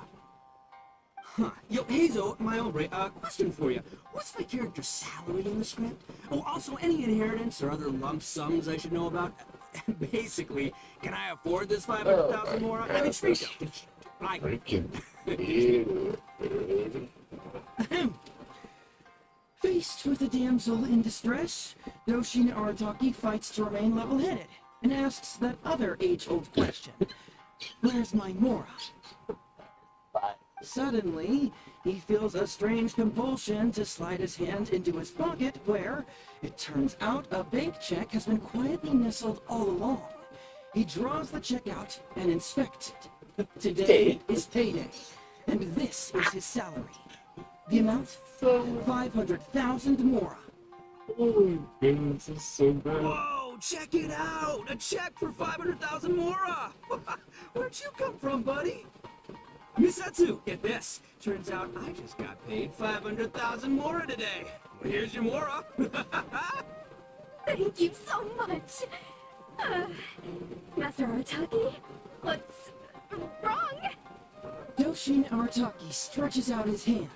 Huh. Yo, Hazel, my hombre, question for you. What's my character's salary in the script? Oh, also, any inheritance or other lump sums I should know about? Basically, can I afford this 500,000 Mora? I mean, straight up. Faced with a damsel in distress, Doshin Arataki fights to remain level-headed and asks that other age-old question. Where's my Mora? Suddenly, he feels a strange compulsion to slide his hand into his pocket where, it turns out, a bank check has been quietly nestled all along. He draws the check out and inspects it. Today is payday, and this is his salary. The amount? 500,000 Mora. Oh, goodness, this is so good. Whoa, check it out! A check for 500,000 Mora! Where'd you come from, buddy? Misatsu, get this. Turns out I just got paid 500,000 Mora today. Well, here's your Mora. Thank you so much. Master Arataki, what's wrong? Doshin Arataki stretches out his hand.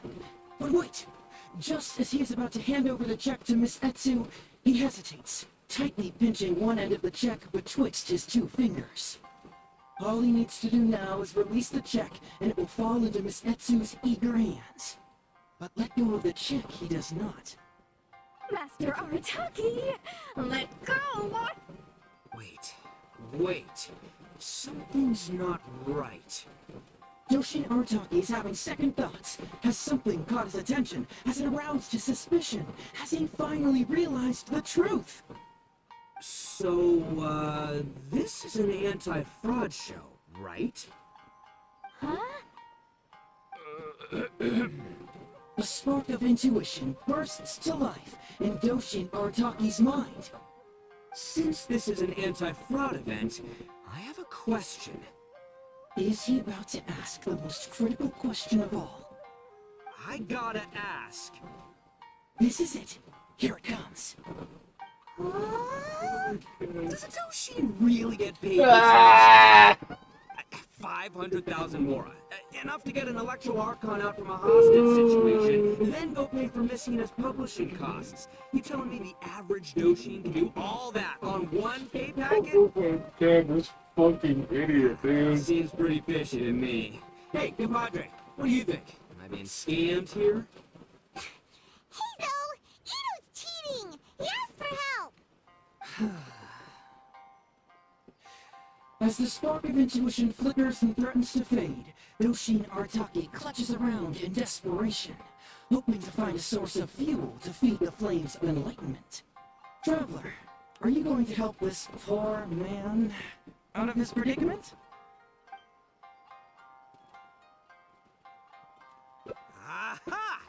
But wait! Just as he is about to hand over the check to Miss Etsu, he hesitates, tightly pinching one end of the check betwixt his two fingers. All he needs to do now is release the check, and it will fall into Miss Etsu's eager hands. But let go of the check he does not. Master Arataki, let go! Wait. Something's not right. Yoshin Artaki is having second thoughts. Has something caught his attention? Has it aroused his suspicion? Has he finally realized the truth? So, this is an anti-fraud show, right? Huh? A spark of intuition bursts to life in Yoshin Artaki's mind. Since this is an anti-fraud event, I have a question. Is he about to ask the most critical question of all? I gotta ask. This is it. Here it comes. Does a Doshin really get paid this much? 500,000 mora. Enough to get an Electro Archon out from a hostage situation, then go pay for Messina's publishing costs. You telling me the average Doshin can do all that on one pay packet? Oh my god, this fucking idiot, dude. Seems pretty fishy to me. Hey, compadre, what do you think? Am I being scammed here? Ito's cheating! He asked for help! As the spark of intuition flickers and threatens to fade, Doshin Artaki clutches around in desperation, hoping to find a source of fuel to feed the flames of enlightenment. Traveler, are you going to help this poor man out of his predicament? Aha!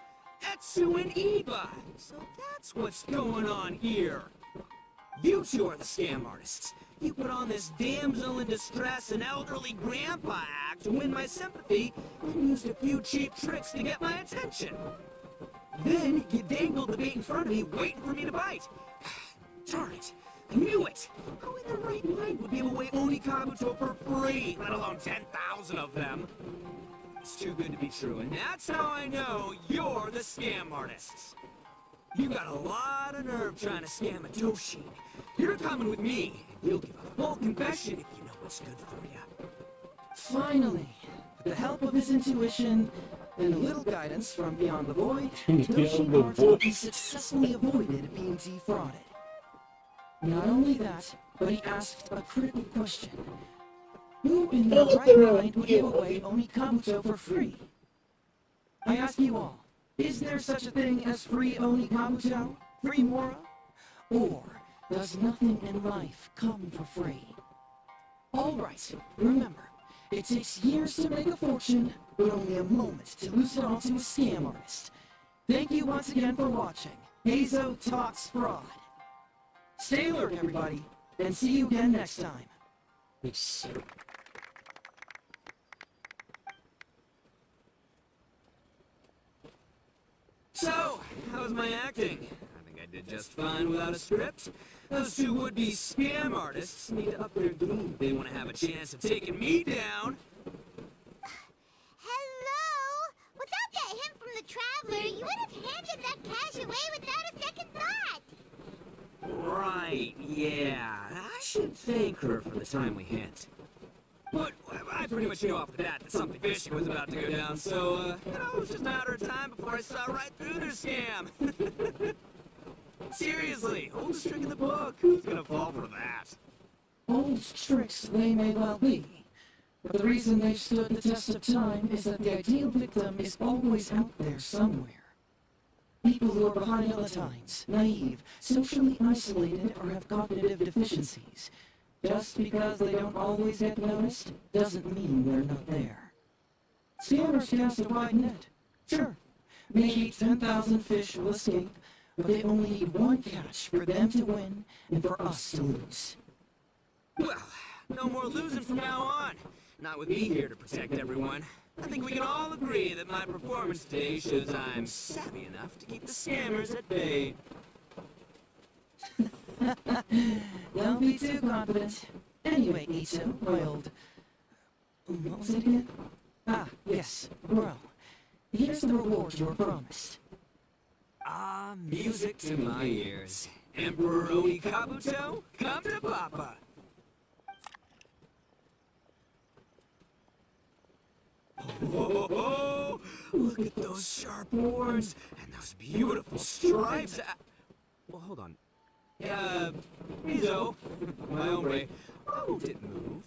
Etsu and Iba! So that's what's going on here. You two are the scam artists. You put on this damsel in distress and elderly grandpa act to win my sympathy, and used a few cheap tricks to get my attention. Then you dangled the bait in front of me, waiting for me to bite. Darn it! I knew it! Who in their right mind would give away Oni Kabuto for free, let alone 10,000 of them? It's too good to be true, and that's how I know you're the scam artists. You got a lot of nerve trying to scam a Doshin. You're coming with me, and you'll give a full confession if you know what's good for you. Finally, with the help of his intuition and a little guidance from beyond the void, Doshin Artaki successfully avoided being defrauded. Not only that, but he asked a critical question. Who in their right mind would give away Oni Kabuto for free? I ask you all, is there such a thing as free Oni Kabuto? Free Mora? Or does nothing in life come for free? Alright, remember, it takes years to make a fortune, but only a moment to lose it all to a scam artist. Thank you once again for watching Hazo Talks Fraud. Stay alert, everybody, and see you again next time. Yes. So, how's my acting? I think I did just fine without a script. Those two would-be scam artists need to up their game if they want to have a chance of taking me down. Hello? Without that hint from the Traveler, you would have handed that cash away without a second thought! Right, yeah. I should thank her for the timely hint. But I pretty much knew off the bat that something fishy was about to go down, so, it was just a matter of time before I saw right through their scam. Seriously, oldest trick in the book. Who's gonna fall for that? Old tricks they may well be, but the reason they've stood the test of time is that the ideal victim is always out there somewhere. People who are behind on the times, naive, socially isolated, or have cognitive deficiencies. Just because they don't always get noticed doesn't mean they're not there. Scammers cast a wide net. Sure, maybe 10,000 fish will escape, but they only need one catch for them to win and for us to lose. Well, no more losing from now on. Not with me here to protect everyone. I think we can all agree that my performance today shows I'm savvy enough to keep the scammers at bay. Don't be too confident. Anyway, Ito, my old... What was it again? Ah, yes, bro. Here's the reward you were promised. Ah, music to my ears. Emperor Oni Kabuto, come to Papa. Oh, look at those sharp horns and those beautiful stripes. Well, hold on. Mizo, my hombre, why won't it move?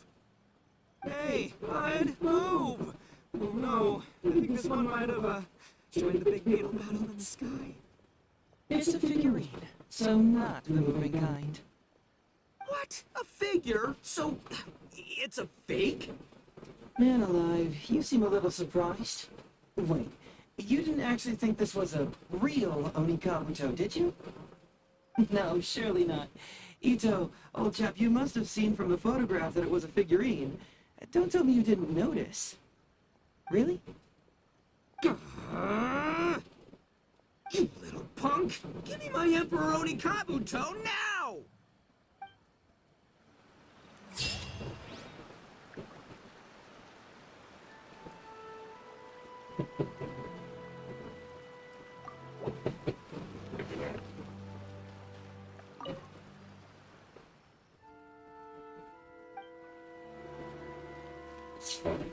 Hey, bud, move! Oh no, I think this one might have, joined the big beetle battle in the sky. It's a figurine, so not the moving kind. What? A figure? So, it's a fake? Man alive, you seem a little surprised. Wait, you didn't actually think this was a real Onikabuto, did you? No, surely not. Ito, old chap, you must have seen from the photograph that it was a figurine. Don't tell me you didn't notice. Really? You little punk! Give me my Emperor Onikabuto now! It's funny.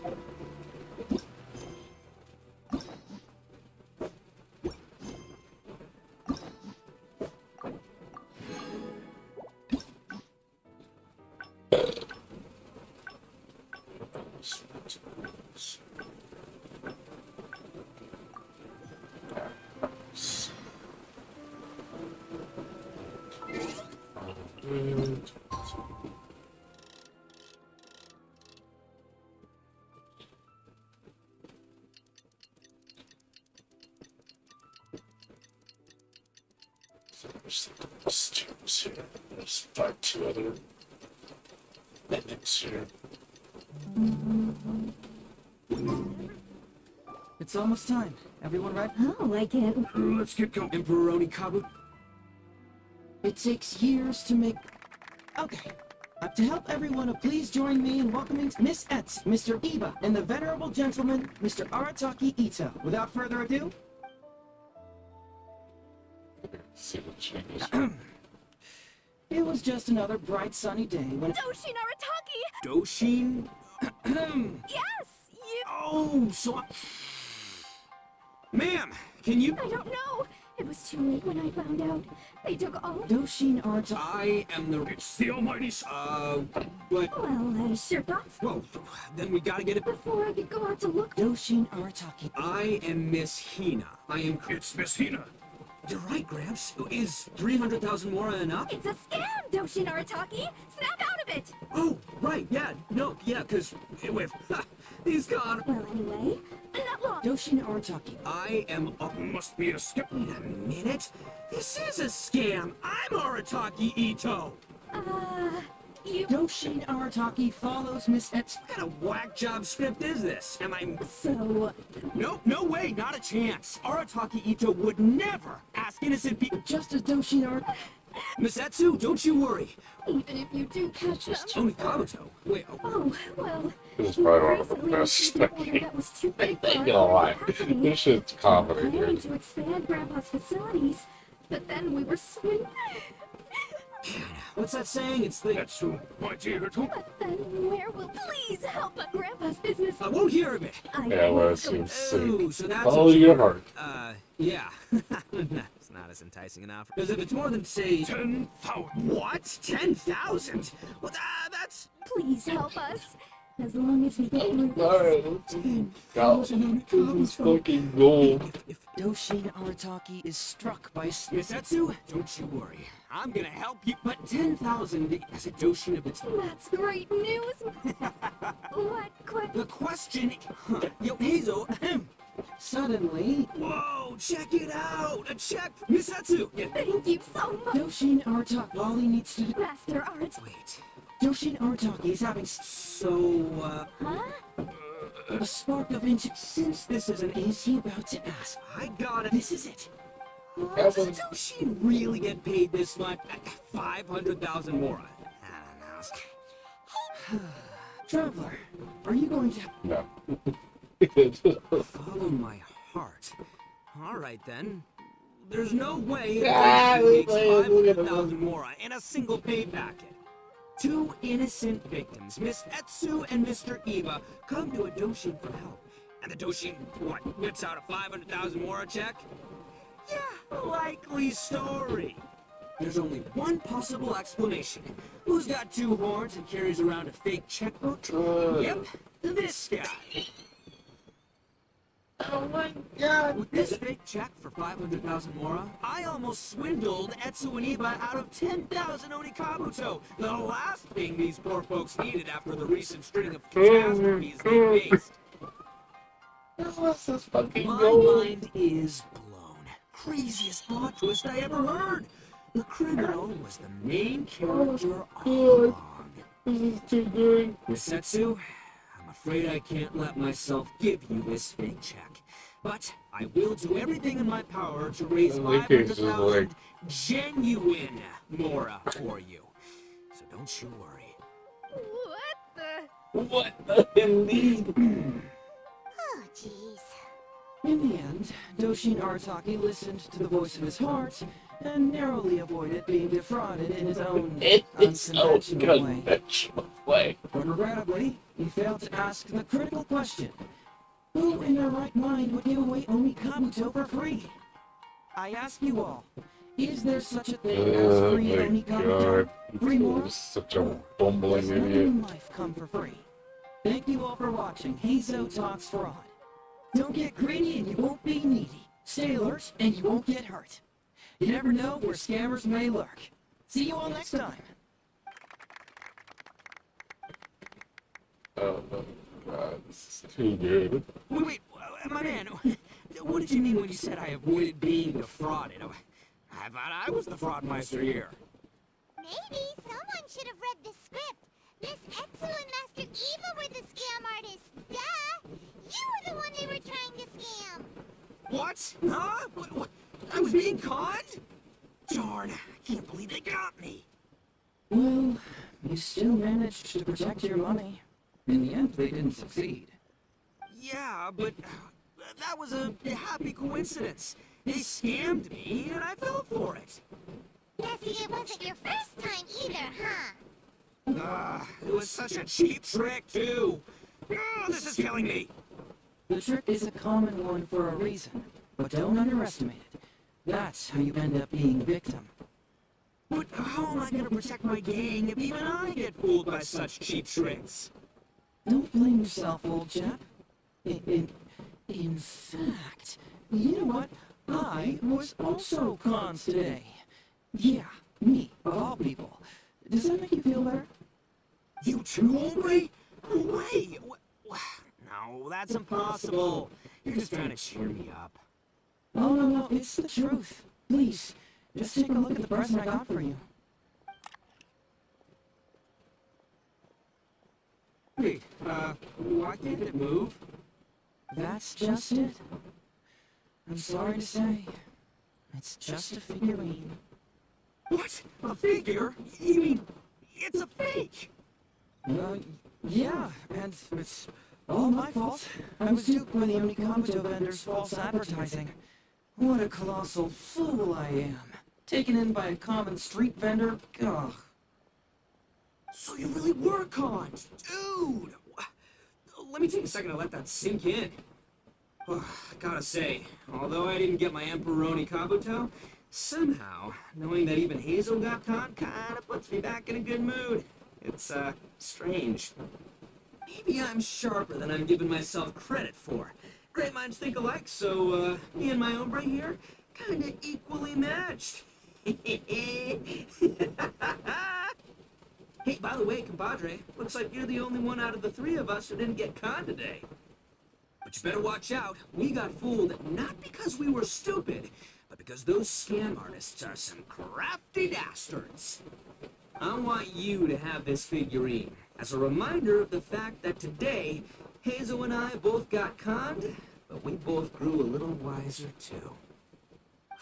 There's about 2 other mimics here. It's almost time. Everyone ready? Oh, I can't. Let's get going. Emperor Onikabu. It takes years to make... Okay. To help everyone, please join me in welcoming Miss Etz, Mr. Iba, and the venerable gentleman, Mr. Arataki Ito. Without further ado... See what changes. It was just another bright sunny day when... Doshin Arataki! Doshin? Yes! You... Oh, so... Ma'am, can you... I don't know! It was too late when I found out. They took all... Doshin Arataki... I am the... It's the almighty... but... Well, I sure thought so. Well, then we gotta get it... Before I could go out to look... Doshin Arataki. I am Miss Hina. I am... It's Miss Hina. You're right, Gramps. Is 300,000 Mora enough? It's a scam, Doshin Arataki! Snap out of it! Oh, right, yeah. No, yeah, because... With... He's gone. Well, anyway, not long. Doshin Arataki. I am... must be a skip... Wait a minute. This is a scam. I'm Arataki Ito. You... Doshin Arataki follows Miss Etz. What kind of whack job script is this? Am I... So... Nope, no way, not a chance. Arataki Ito would never ask innocent people... Just as Doshin Arataki... Miss Etsu, don't you worry. Even if you do catch them... Onikabuto? Wait, Oh, well... This is probably one of the best I ain't gonna lie. This shit's comedy, planning dude. to expand Grandpa's facilities, but then we were swinging... What's that saying? It's the... Etsu, my dear, don't... But then where will... Please help out Grandpa's business... I won't hear of it. Yeah, well, it seems sick. Oh, so that's... Follow your heart. Yeah. It's not as enticing an offer. Because if it's more than, say... 10,000. What? 10,000? Well, that's... Please help us. As long as we get through This is fucking gold. If Doshin Arataki is struck by... Miss Etsu, don't you worry. I'm gonna help you. But 10,000 as a Doshin of its... That's great news. What? The question... Yo, Hazel... Suddenly... Whoa, check it out! A check for Miss Etsu! Thank you so much. Doshin Arataki, all he needs to do... Master Art. Wait. Doshin Arataki is having... So, Huh? A spark of interest. Since this is is he about to ask? I got it. This is it. Does Doshin really get paid this much? 500,000 Mora. I don't know. Traveler, are you going to... No. Follow my heart. All right, then. There's no way Ah, it makes 500,000 Mora in a single pay packet. 2 innocent victims, Miss Etsu and Mr. Iba, come to a Doshin for help. And the Doshin, what, whips out a 500,000 Mora check? Yeah, likely story. There's only one possible explanation. Who's got 2 horns and carries around a fake checkbook? Yep, this guy. Oh my god! With this fake check for 500,000 Mora, I almost swindled Etsu and Iba out of 10,000 Onikabuto, the last thing these poor folks needed after the recent string of catastrophes they faced. My mind is blown. Craziest plot twist I ever heard. The criminal was the main character all along. This is too good. Misetsu, I'm afraid I can't let myself give you this fake check. But I will do everything in my power to raise 500,000 genuine Mora for you. So don't you worry. What the indeed? Oh, jeez. In the end, Doshin Arataki listened to the voice of his heart and narrowly avoided being defrauded in his own unconventional way. But regrettably, he failed to ask the critical question: who in their right mind would give away Onikabuto for free? I ask you all, is there such a thing as free Onikabuto? Free more? Such a bumbling Does nothing idiot. in life come for free? Thank you all for watching Heizo Talks Fraud. Don't get greedy and you won't be needy. Stay alert and you won't get hurt. You never know where scammers may lurk. See you all next time. Oh my god, this is too good. Wait, my man, what did you mean when you said I avoided being defrauded? I thought I was the fraudmeister here. Maybe someone should have read the script. Miss Etsu and Master Eva were the scam artists. Duh! You were the one they were trying to scam. What? Huh? What? I was being conned? Darn, I can't believe they got me. Well, you still managed to protect your money. In the end, they didn't succeed. Yeah, but that was a happy coincidence. They scammed me, and I fell for it. Bessie, it wasn't your first time either, huh? It was such a cheap trick, too. This is killing me. The trick is a common one for a reason, but don't underestimate it. That's how you end up being a victim. But how am I going to protect my gang if even I get fooled by such cheap tricks? Don't blame yourself, old chap. In fact, you know what? I was also conned today. Yeah, me, of all people. Does that make you feel better? You too, hombre? No way! No, that's impossible. You're just trying to cheer me up. Oh, no, it's the truth. Please, just take a look at the present I got for you. Wait, why can't it move? That's just it. I'm sorry to say, it's just a figurine. What? A figure? You mean it's a fake? Yeah, and it's all my fault. I was duped by the Onikabuto vendor's false advertising. What a colossal fool I am. Taken in by a common street vendor? Ugh. So you really were conned, dude! Let me take a second to let that sink in. Gotta say, although I didn't get my Emperoni Kabuto, somehow, knowing that even Hazel got conned kinda puts me back in a good mood. It's, strange. Maybe I'm sharper than I'm giving myself credit for. Great minds think alike, so, me and my hombre here, kinda equally matched. Hey, by the way, compadre, looks like you're the only one out of the three of us who didn't get conned today. But you better watch out. We got fooled not because we were stupid, but because those scam artists are some crafty dastards. I want you to have this figurine as a reminder of the fact that today, Hazel and I both got conned, but we both grew a little wiser too.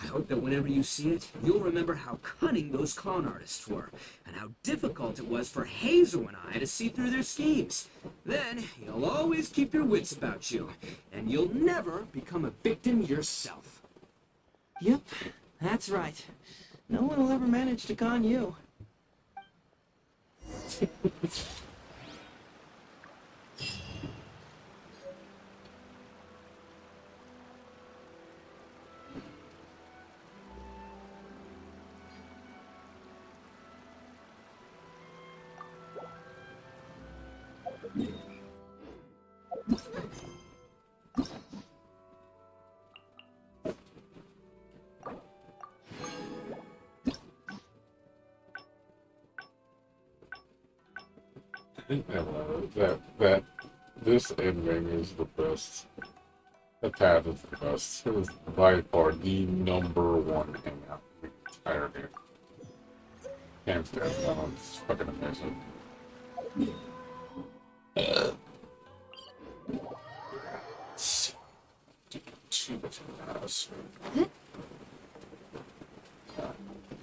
I hope that whenever you see it, you'll remember how cunning those con artists were, and how difficult it was for Hazel and I to see through their schemes. Then, you'll always keep your wits about you, and you'll never become a victim yourself. Yep, that's right. No one will ever manage to con you. I love it. This ending is the best. The path is the best. It is by far the #1 hangout in the entire game. Hands down, that one's fucking amazing.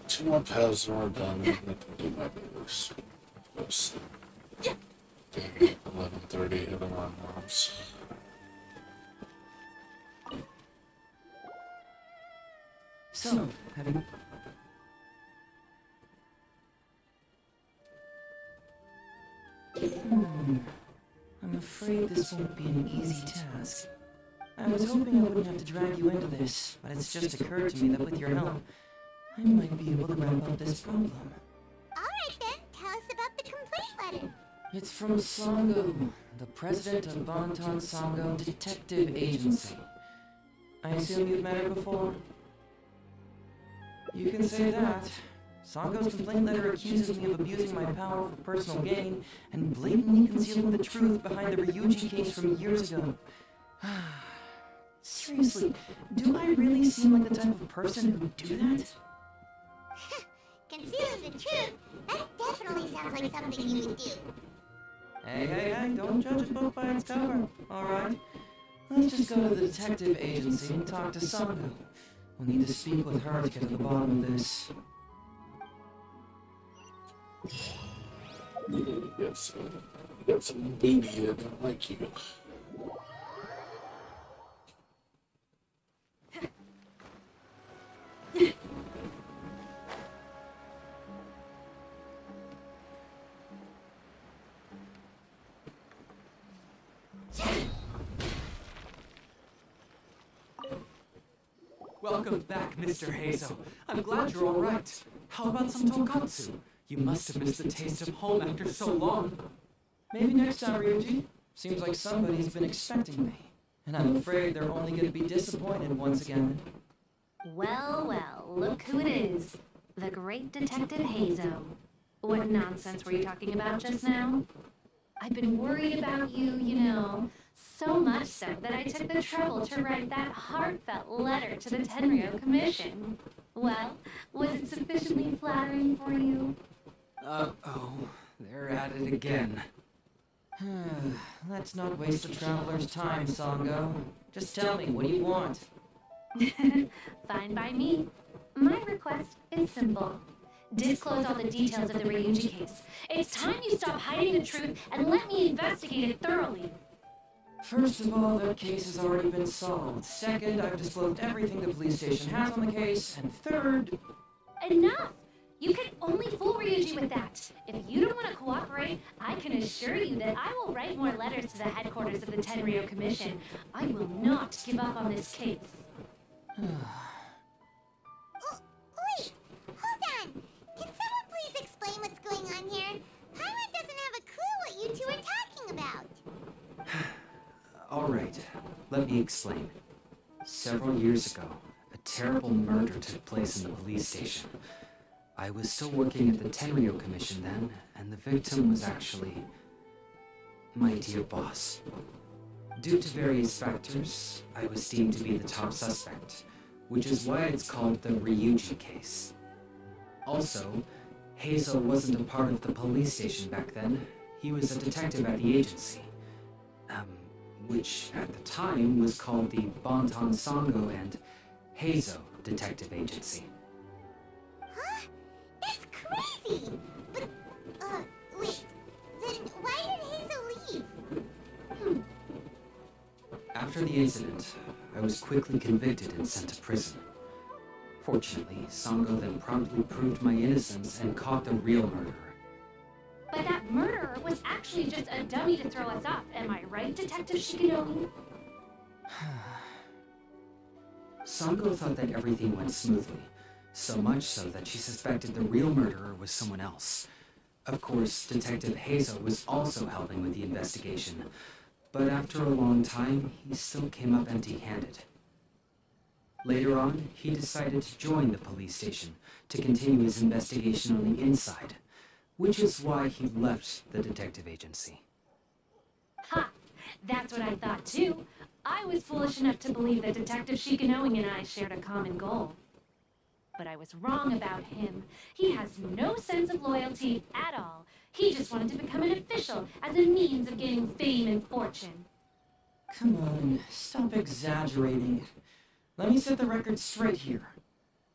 Two more paths and we're done. I can do my neighbors. Close. 11:30 of the run moms. So, having... I'm afraid this won't be an easy task. I was hoping I wouldn't have to drag you into this, but it's just occurred to me that with your help, I might be able to wrap up this problem. Alright then, tell us about the complaint letter. It's from Sango, the president of Bantan Sango Detective Agency. I assume you've met her before? You can say that. Sango's complaint letter accuses me of abusing my power for personal gain and blatantly concealing the truth behind the Ryuji case from years ago. Seriously, do I really seem like the type of person who'd do that? Concealing the truth? That definitely sounds like something you would do. Hey, don't judge a book by its cover, alright? Let's just go to the detective agency and talk to Sango. We'll need to speak with her to get to the bottom of this. You got some baby that don't like you. Welcome back, Mr. Hazel. I'm glad you're all right. How about some tonkatsu? You must have missed the taste of home after so long. Maybe next time, Ryuji. Seems like somebody's been expecting me. And I'm afraid they're only going to be disappointed once again. Well, look who it is. The great Detective Hazo. What nonsense were you talking about just now? I've been worried about you, you know. So much so that I took the trouble to write that heartfelt letter to the Tenryo Commission. Well, was it sufficiently flattering for you? Oh, they're at it again. Let's not waste the traveler's time, Sango. Just tell me, what do you want? Fine by me. My request is simple. Disclose all the details of the Ryuji case. It's time you stop hiding the truth and let me investigate it thoroughly. First of all, that case has already been solved. Second, I've disclosed everything the police station has on the case. And third... Enough! You can only fool Ryuji with that. If you don't want to cooperate, I can assure you that I will write more letters to the headquarters of the Tenryo Commission. I will not give up on this case. Wait! Hold on! Can someone please explain what's going on here? Paimon doesn't have a clue what you two are talking about. Alright, let me explain. Several years ago, a terrible murder took place in the police station. I was still working at the Tenryo Commission then, and the victim was actually my dear boss. Due to various factors, I was deemed to be the top suspect, which is why it's called the Ryuji case. Also, Hazel wasn't a part of the police station back then. He was a detective at the agency. Which at the time was called the Bantan Sango and Hazo Detective Agency. Huh? That's crazy! But, wait. Then why did Hazel leave? After the incident, I was quickly convicted and sent to prison. Fortunately, Sango then promptly proved my innocence and caught the real murderer. But that murderer was actually just a dummy to throw us off. Am I right, Detective Shikinomi? Sango thought that everything went smoothly, so much so that she suspected the real murderer was someone else. Of course, Detective Hazel was also helping with the investigation, but after a long time, he still came up empty-handed. Later on, he decided to join the police station to continue his investigation on the inside, which is why he left the detective agency. Ha! That's what I thought too. I was foolish enough to believe that Detective Shikanoing and I shared a common goal. But I was wrong about him. He has no sense of loyalty at all. He just wanted to become an official as a means of gaining fame and fortune. Come on, stop exaggerating. Let me set the record straight here.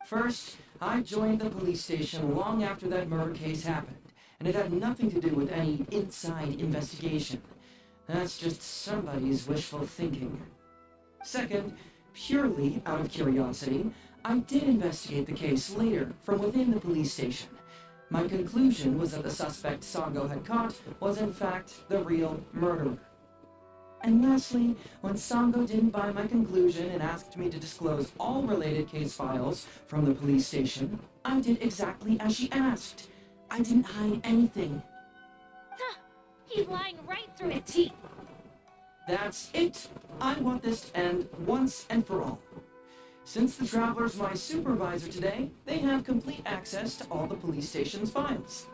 First, I joined the police station long after that murder case happened, and it had nothing to do with any inside investigation. That's just somebody's wishful thinking. Second, purely out of curiosity, I did investigate the case later from within the police station. My conclusion was that the suspect Sango had caught was in fact the real murderer. And lastly, when Sango didn't buy my conclusion and asked me to disclose all related case files from the police station, I did exactly as she asked. I didn't hide anything. Huh! He's lying right through his teeth. That's it. I want this to end once and for all. Since the Traveler's my supervisor today, they have complete access to all the police station's files.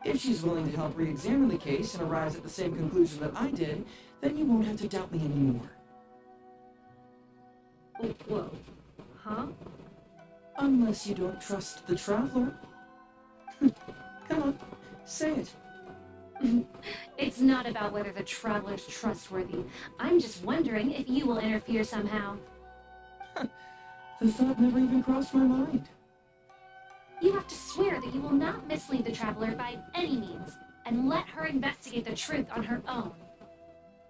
If she's willing to help re-examine the case and arrives at the same conclusion that I did, then you won't have to doubt me anymore. Oh, whoa. Huh? Unless you don't trust the Traveler. Come on, say it. It's not about whether the Traveler's trustworthy. I'm just wondering if you will interfere somehow. The thought never even crossed my mind. You have to swear that you will not mislead the Traveler by any means, and let her investigate the truth on her own.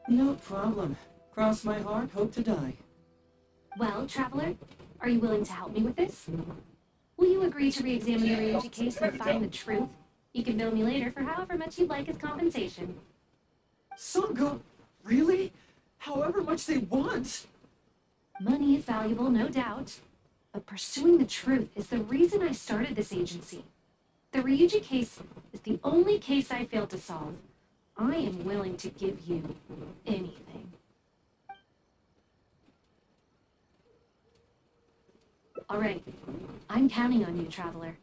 No problem. Cross my heart, hope to die. Well, Traveler, are you willing to help me with this? Will you agree to re-examine the Ryuji case and find the truth? You can bill me later for however much you'd like as compensation. Sango? Really? However much they want? Money is valuable, no doubt. But pursuing the truth is the reason I started this agency. The Ryuji case is the only case I failed to solve. I am willing to give you anything. All right, I'm counting on you, Traveler.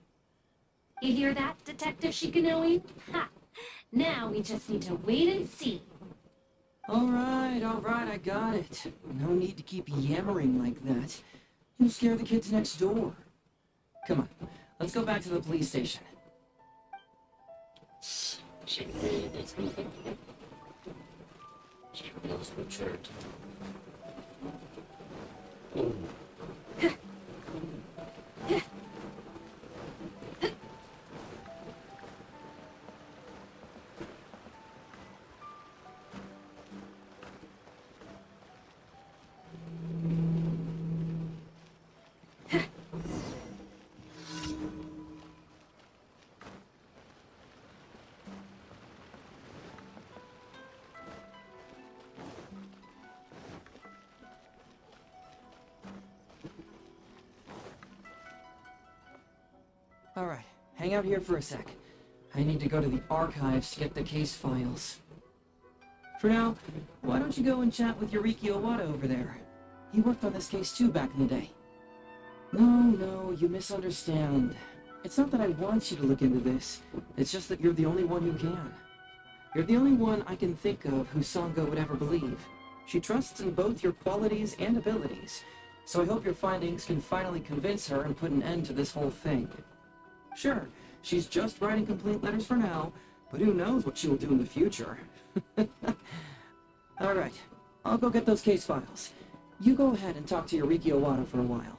You hear that, Detective Shikanoe? Ha! Now we just need to wait and see. All right, I got it. No need to keep yammering like that. You'll scare the kids next door. Come on, let's go back to the police station. She knows the truth. Oh. All right, hang out here for a sec. I need to go to the archives to get the case files. For now, why don't you go and chat with Yuriki Owada over there? He worked on this case too back in the day. No, you misunderstand. It's not that I want you to look into this. It's just that you're the only one who can. You're the only one I can think of who Sango would ever believe. She trusts in both your qualities and abilities, so I hope your findings can finally convince her and put an end to this whole thing. Sure, she's just writing complaint letters for now, but who knows what she'll do in the future. Alright, I'll go get those case files. You go ahead and talk to Yuriki Owada for a while.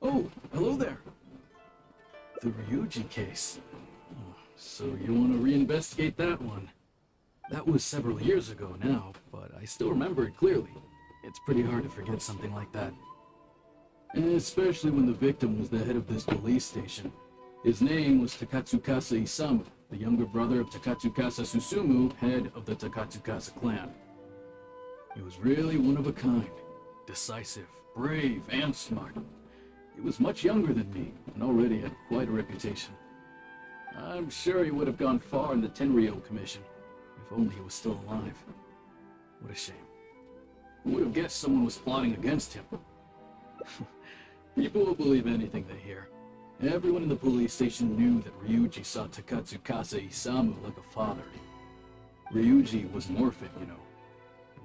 Oh, hello there. The Ryuji case. Oh, so you want to reinvestigate that one? That was several years ago now, but I still remember it clearly. It's pretty hard to forget something like that. Especially when the victim was the head of this police station. His name was Takatsukasa Isamu, the younger brother of Takatsukasa Susumu, head of the Takatsukasa clan. He was really one of a kind. Decisive, brave, and smart. He was much younger than me, and already had quite a reputation. I'm sure he would have gone far in the Tenryo Commission, if only he was still alive. What a shame. Who would have guessed someone was plotting against him? People will believe anything they hear. Everyone in the police station knew that Ryuji saw Takatsu Kasa Isamu like a father. Ryuji was an orphan, you know.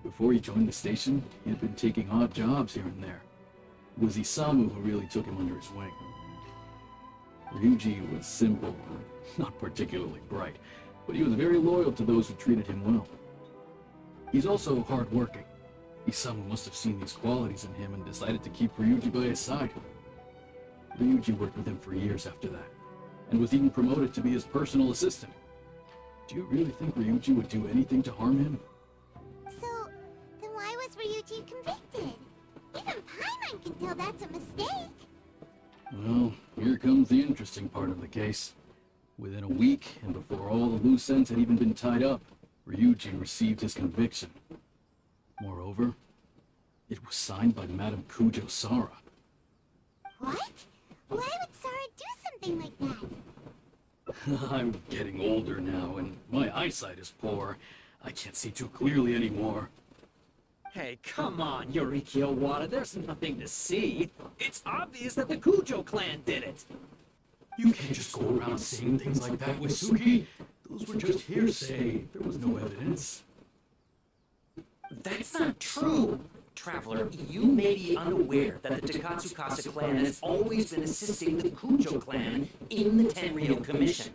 Before he joined the station, he had been taking odd jobs here and there. It was Isamu who really took him under his wing. Ryuji was simple, not particularly bright, but he was very loyal to those who treated him well. He's also hardworking. Isamu must have seen these qualities in him and decided to keep Ryuji by his side. Ryuji worked with him for years after that, and was even promoted to be his personal assistant. Do you really think Ryuji would do anything to harm him? So, then why was Ryuji convicted? Even Paimon can tell that's a mistake. Well, here comes the interesting part of the case. Within a week, and before all the loose ends had even been tied up, Ryuji received his conviction. Moreover, it was signed by Madame Kujo Sara. What? Why would Sara do something like that? I'm getting older now, and my eyesight is poor. I can't see too clearly anymore. Hey, come on, Yoriki Owada, there's nothing to see. It's obvious that the Kujo clan did it. You can't just go around saying things like that, Wisuki. Those were just hearsay. There was no evidence. That's not true. Traveler, you may be unaware that the Takatsu Kasa clan has always been assisting the Kujo clan in the Tenryou Commission.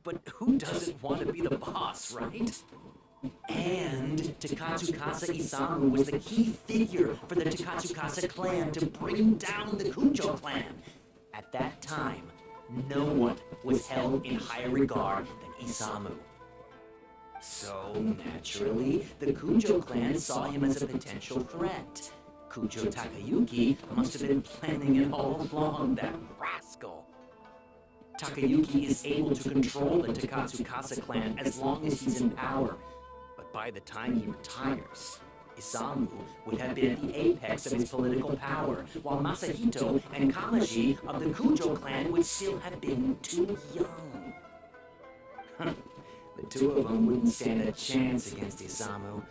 But who doesn't want to be the boss, right? And Takatsu Kasa Isamu was the key figure for the Takatsu Kasa clan to bring down the Kujo clan. At that time, no one was held in higher regard than Isamu. So, naturally, the Kujo clan saw him as a potential threat. Kujo Takayuki must have been planning it all along, that rascal. Takayuki is able to control the Takatsu Kasa clan as long as he's in power. But by the time he retires, Isamu would have been at the apex of his political power, while Masahito and Kamaji of the Kujo clan would still have been too young. The two of them wouldn't stand a chance against Isamu.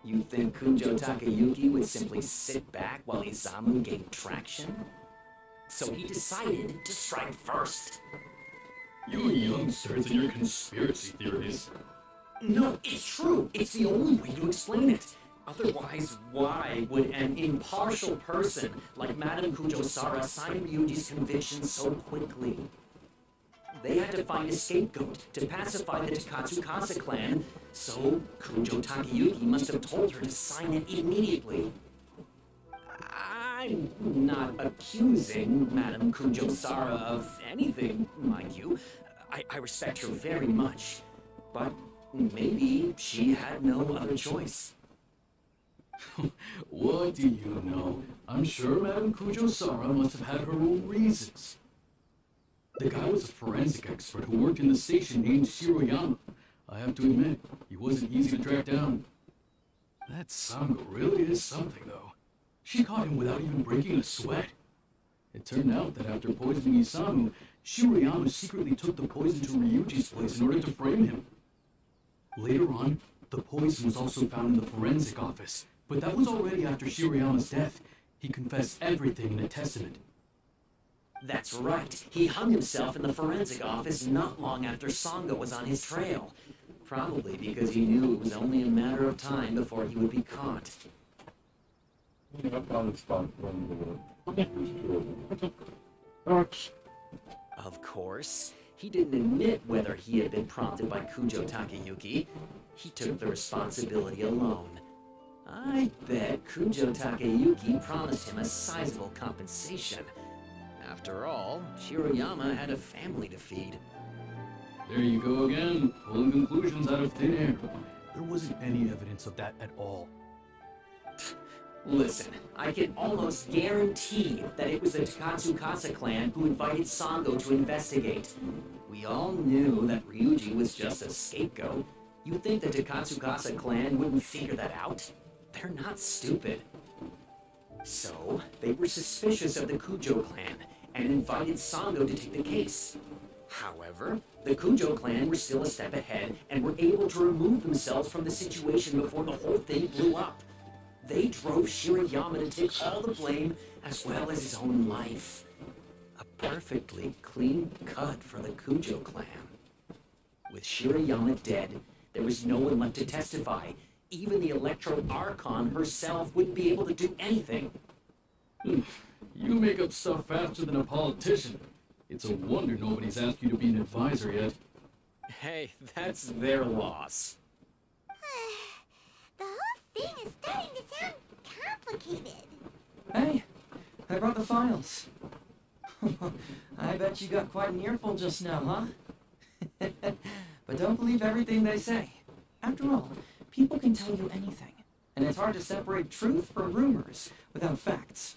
You think Kujo Takayuki would simply sit back while Isamu gained traction? So he decided to strike first. You youngsters and your conspiracy theories. No, it's true. It's the only way to explain it. Otherwise, why would an impartial person like Madame Kujo Sara sign Ryuji's conviction so quickly? They had to find a scapegoat to pacify the Takatsu Kasa clan, so Kujo Takayuki must have told her to sign it immediately. I'm not accusing Madame Kujo Sara of anything, mind you. I respect her very much, but maybe she had no other choice. What do you know? I'm sure Madame Kujo Sara must have had her own reasons. The guy was a forensic expert who worked in the station named Shiroyama. I have to admit, he wasn't easy to track down. That Sango really is something, though. She caught him without even breaking a sweat. It turned out that after poisoning Isamu, Shiroyama secretly took the poison to Ryuji's place in order to frame him. Later on, the poison was also found in the forensic office, but that was already after Shiroyama's death. He confessed everything in a testament. That's right. He hung himself in the forensic office not long after Sango was on his trail. Probably because he knew it was only a matter of time before he would be caught. Of course, he didn't admit whether he had been prompted by Kujo Takayuki. He took the responsibility alone. I bet Kujo Takayuki promised him a sizable compensation. After all, Shiroyama had a family to feed. There you go again, pulling conclusions out of thin air. There wasn't any evidence of that at all. Listen, I can almost guarantee that it was the Takatsu Kasa clan who invited Sango to investigate. We all knew that Ryuji was just a scapegoat. You'd think the Takatsu Kasa clan wouldn't figure that out? They're not stupid. So, they were suspicious of the Kujo clan and invited Sango to take the case. However, the Kujo clan were still a step ahead and were able to remove themselves from the situation before the whole thing blew up. They drove Shirayama to take all the blame as well as his own life. A perfectly clean cut for the Kujo clan. With Shirayama dead, there was no one left to testify. Even the Electro Archon herself wouldn't be able to do anything. You make up stuff faster than a politician. It's a wonder nobody's asked you to be an advisor yet. Hey, that's their loss. The whole thing is starting to sound complicated. Hey, I brought the files. I bet you got quite an earful just now, huh? But don't believe everything they say. After all, people can tell you anything, and it's hard to separate truth from rumors without facts.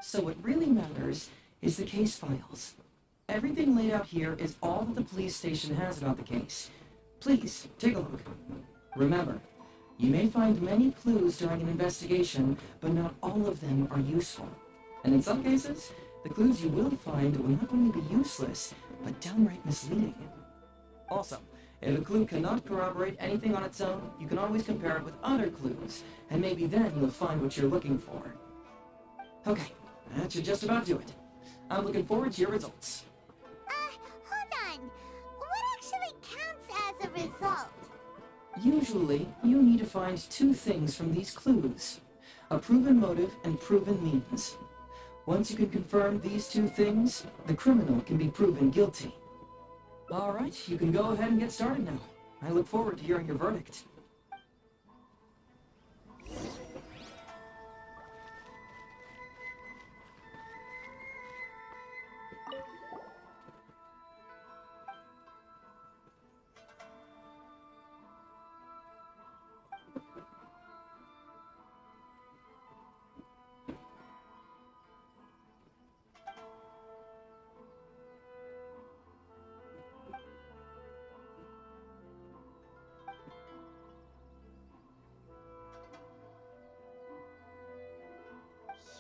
So what really matters is the case files. Everything laid out here is all that the police station has about the case. Please, take a look. Remember, you may find many clues during an investigation, but not all of them are useful. And in some cases, the clues you will find will not only be useless, but downright misleading. Also, if a clue cannot corroborate anything on its own, you can always compare it with other clues, and maybe then you'll find what you're looking for. Okay, that should just about do it. I'm looking forward to your results. Hold on. What actually counts as a result? Usually, you need to find two things from these clues. A proven motive and proven means. Once you can confirm these two things, the criminal can be proven guilty. Alright, you can go ahead and get started now. I look forward to hearing your verdict.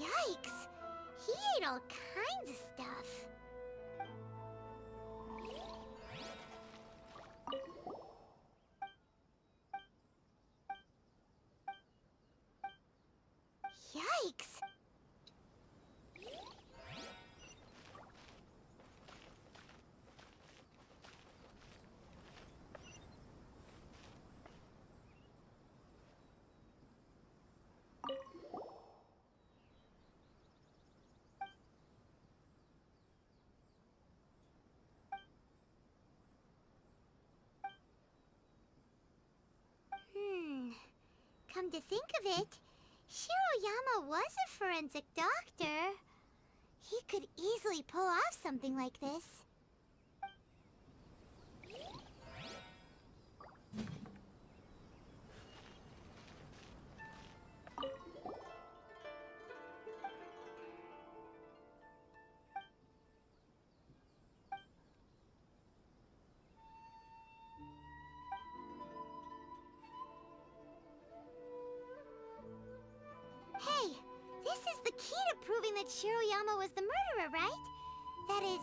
Yikes! He ate all kinds of stuff. Yikes! Come to think of it, Shiroyama was a forensic doctor. He could easily pull off something like this. Hey, this is the key to proving that Shiroyama was the murderer, right? That is,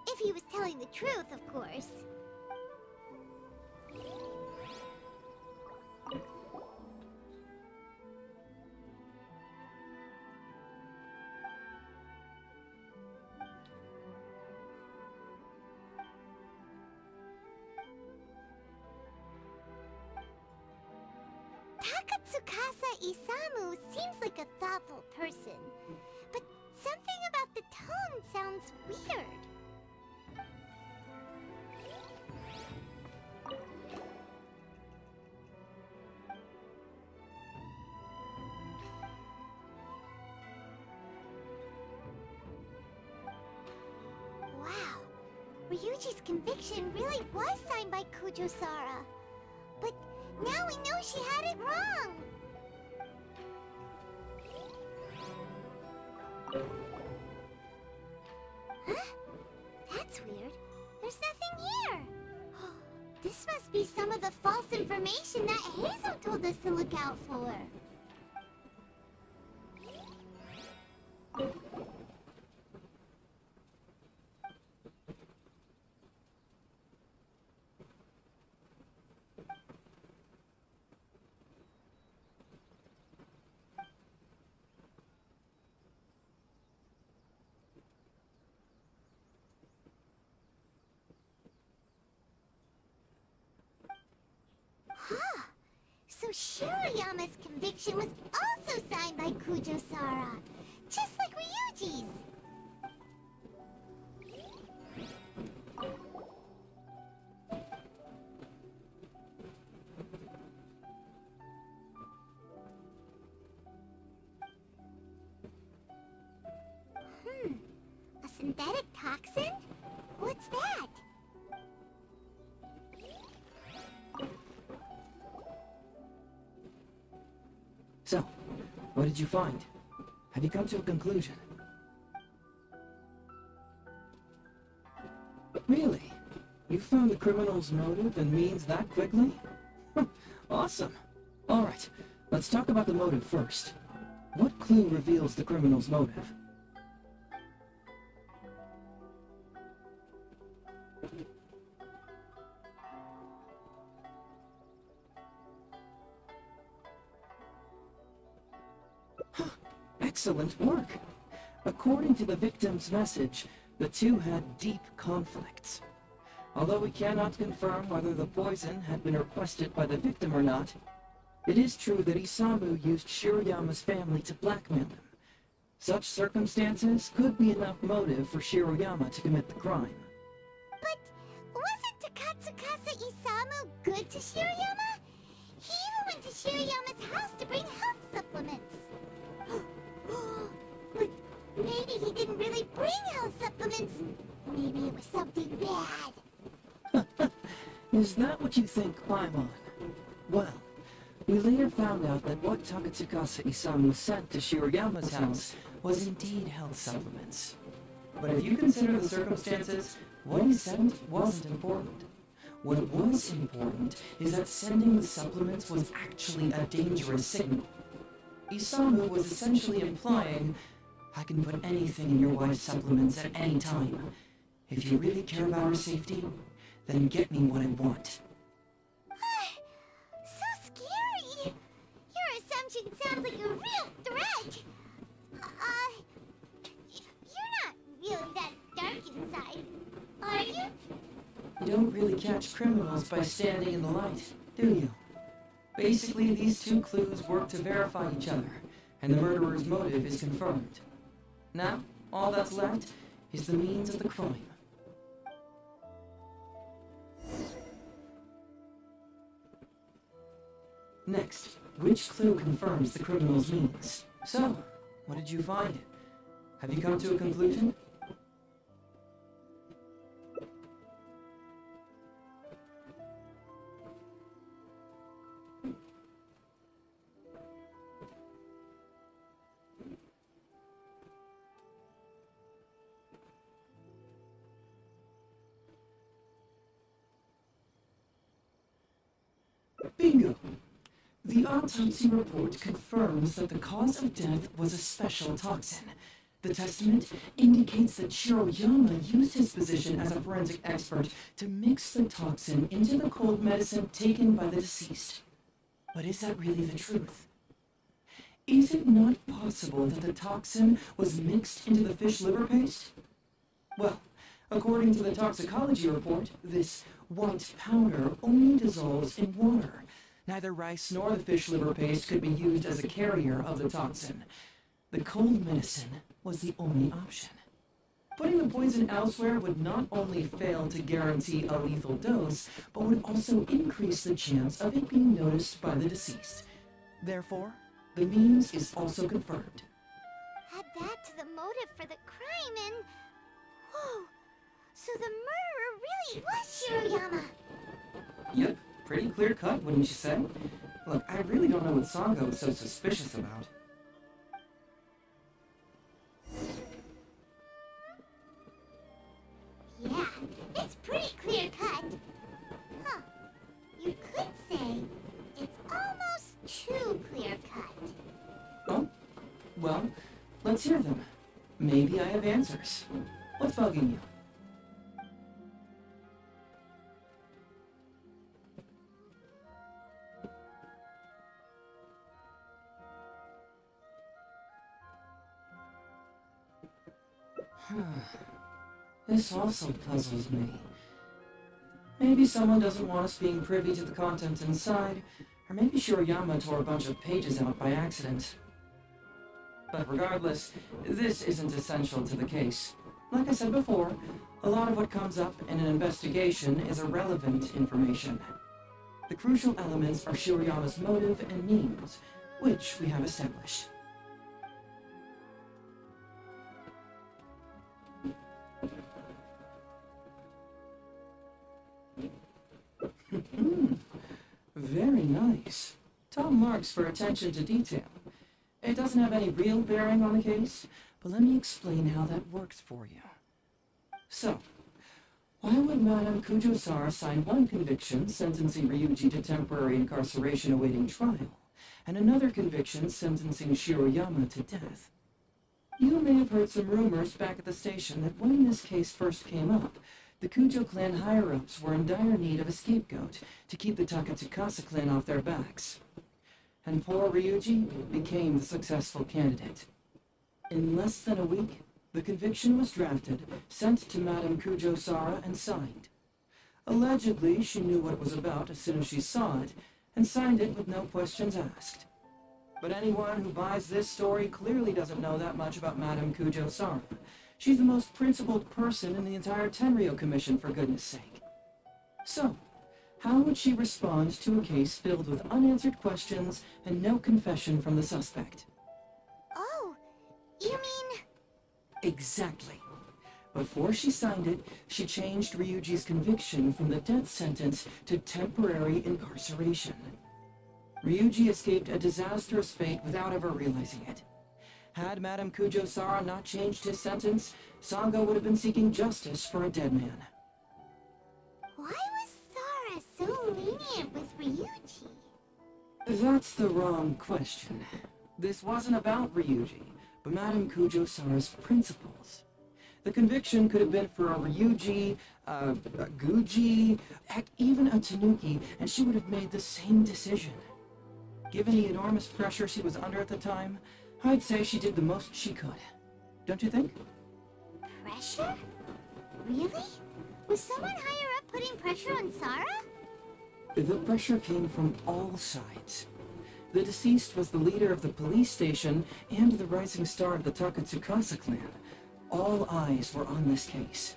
if he was telling the truth, of course. Takatsukasa Isamu seems like a thoughtful person, but something about the tone sounds weird. Wow, Ryuji's conviction really was signed by Kujo-Sara. But now we know she had it wrong! Huh? That's weird. There's nothing here! This must be some of the false information that Hazel told us to look out for. Shirayama's conviction was also signed by Kujo-Sara, just like Ryuji's. A synthetic toxin? What's that? So, what did you find? Have you come to a conclusion? Really? You found the criminal's motive and means that quickly? Awesome. Alright, let's talk about the motive first. What clue reveals the criminal's motive? Excellent work. According to the victim's message, the two had deep conflicts. Although we cannot confirm whether the poison had been requested by the victim or not, it is true that Isamu used Shirayama's family to blackmail him. Such circumstances could be enough motive for Shirayama to commit the crime. But wasn't Takatsukasa Isamu good to Shirayama? He even went to Shirayama's house to bring health supplements. But maybe he didn't really bring health supplements. Maybe it was something bad. Is that what you think, Paimon? Well, we later found out that what Takatsukasa Isamu sent to Shirayama's house was indeed health supplements. But if you consider the circumstances, what he sent wasn't important. What was important is that sending the supplements was actually a dangerous signal. Isamu was essentially implying, I can put anything in your wife's supplements at any time. If you really care about her safety, then get me what I want. So scary! Your assumption sounds like a real threat! You're not really that dark inside, are you? You don't really catch criminals by standing in the light, do you? Basically, these two clues work to verify each other, and the murderer's motive is confirmed. Now, all that's left is the means of the crime. Next, which clue confirms the criminal's means? So, what did you find? Have you come to a conclusion? Bingo! The autopsy report confirms that the cause of death was a special toxin. The testament indicates that Shirayama used his position as a forensic expert to mix the toxin into the cold medicine taken by the deceased. But is that really the truth? Is it not possible that the toxin was mixed into the fish liver paste? Well, according to the toxicology report, this white powder only dissolves in water. Neither rice nor the fish liver paste could be used as a carrier of the toxin. The cold medicine was the only option. Putting the poison elsewhere would not only fail to guarantee a lethal dose, but would also increase the chance of it being noticed by the deceased. Therefore, the means is also confirmed. Add that to the motive for the crime and... Whoa! So the murderer really was Shirayama! Yep, pretty clear cut, wouldn't you say? Look, I really don't know what Sango was so suspicious about. Yeah, it's pretty clear cut. Huh. You could say it's almost too clear cut. Oh? Well, let's hear them. Maybe I have answers. What's bugging you? This also puzzles me. Maybe someone doesn't want us being privy to the content inside, Or maybe Shirayama tore a bunch of pages out by accident. But regardless, this isn't essential to the case. Like I said before, a lot of what comes up in an investigation is irrelevant information. The crucial elements are Shirayama's motive and means, which we have established. Very nice. Top marks for attention to detail. It doesn't have any real bearing on the case, but let me explain how that works for you. So, why would Madame Kujo-Sara sign one conviction sentencing Ryuji to temporary incarceration awaiting trial, and another conviction sentencing Shiroyama to death? You may have heard some rumors back at the station that when this case first came up, the Kujo clan higher-ups were in dire need of a scapegoat to keep the Takatsukasa clan off their backs. And poor Ryuji became the successful candidate. In less than a week, the conviction was drafted, sent to Madame Kujo-Sara, and signed. Allegedly, she knew what it was about as soon as she saw it, and signed it with no questions asked. But anyone who buys this story clearly doesn't know that much about Madame Kujo-Sara. She's the most principled person in the entire Tenryo Commission, for goodness sake. So, how would she respond to a case filled with unanswered questions and no confession from the suspect? Oh, you mean... Exactly. Before she signed it, she changed Ryuji's conviction from the death sentence to temporary incarceration. Ryuji escaped a disastrous fate without ever realizing it. Had Madame Kujo-Sara not changed his sentence, Sanga would have been seeking justice for a dead man. Why was Sara so lenient with Ryuji? That's the wrong question. This wasn't about Ryuji, but Madame Kujo-Sara's principles. The conviction could have been for a Ryuji, a Guji, heck, even a Tanuki, and she would have made the same decision. Given the enormous pressure she was under at the time, I'd say she did the most she could. Don't you think? Pressure? Really? Was someone higher up putting pressure on Sara? The pressure came from all sides. The deceased was the leader of the police station and the rising star of the Takatsukasa clan. All eyes were on this case.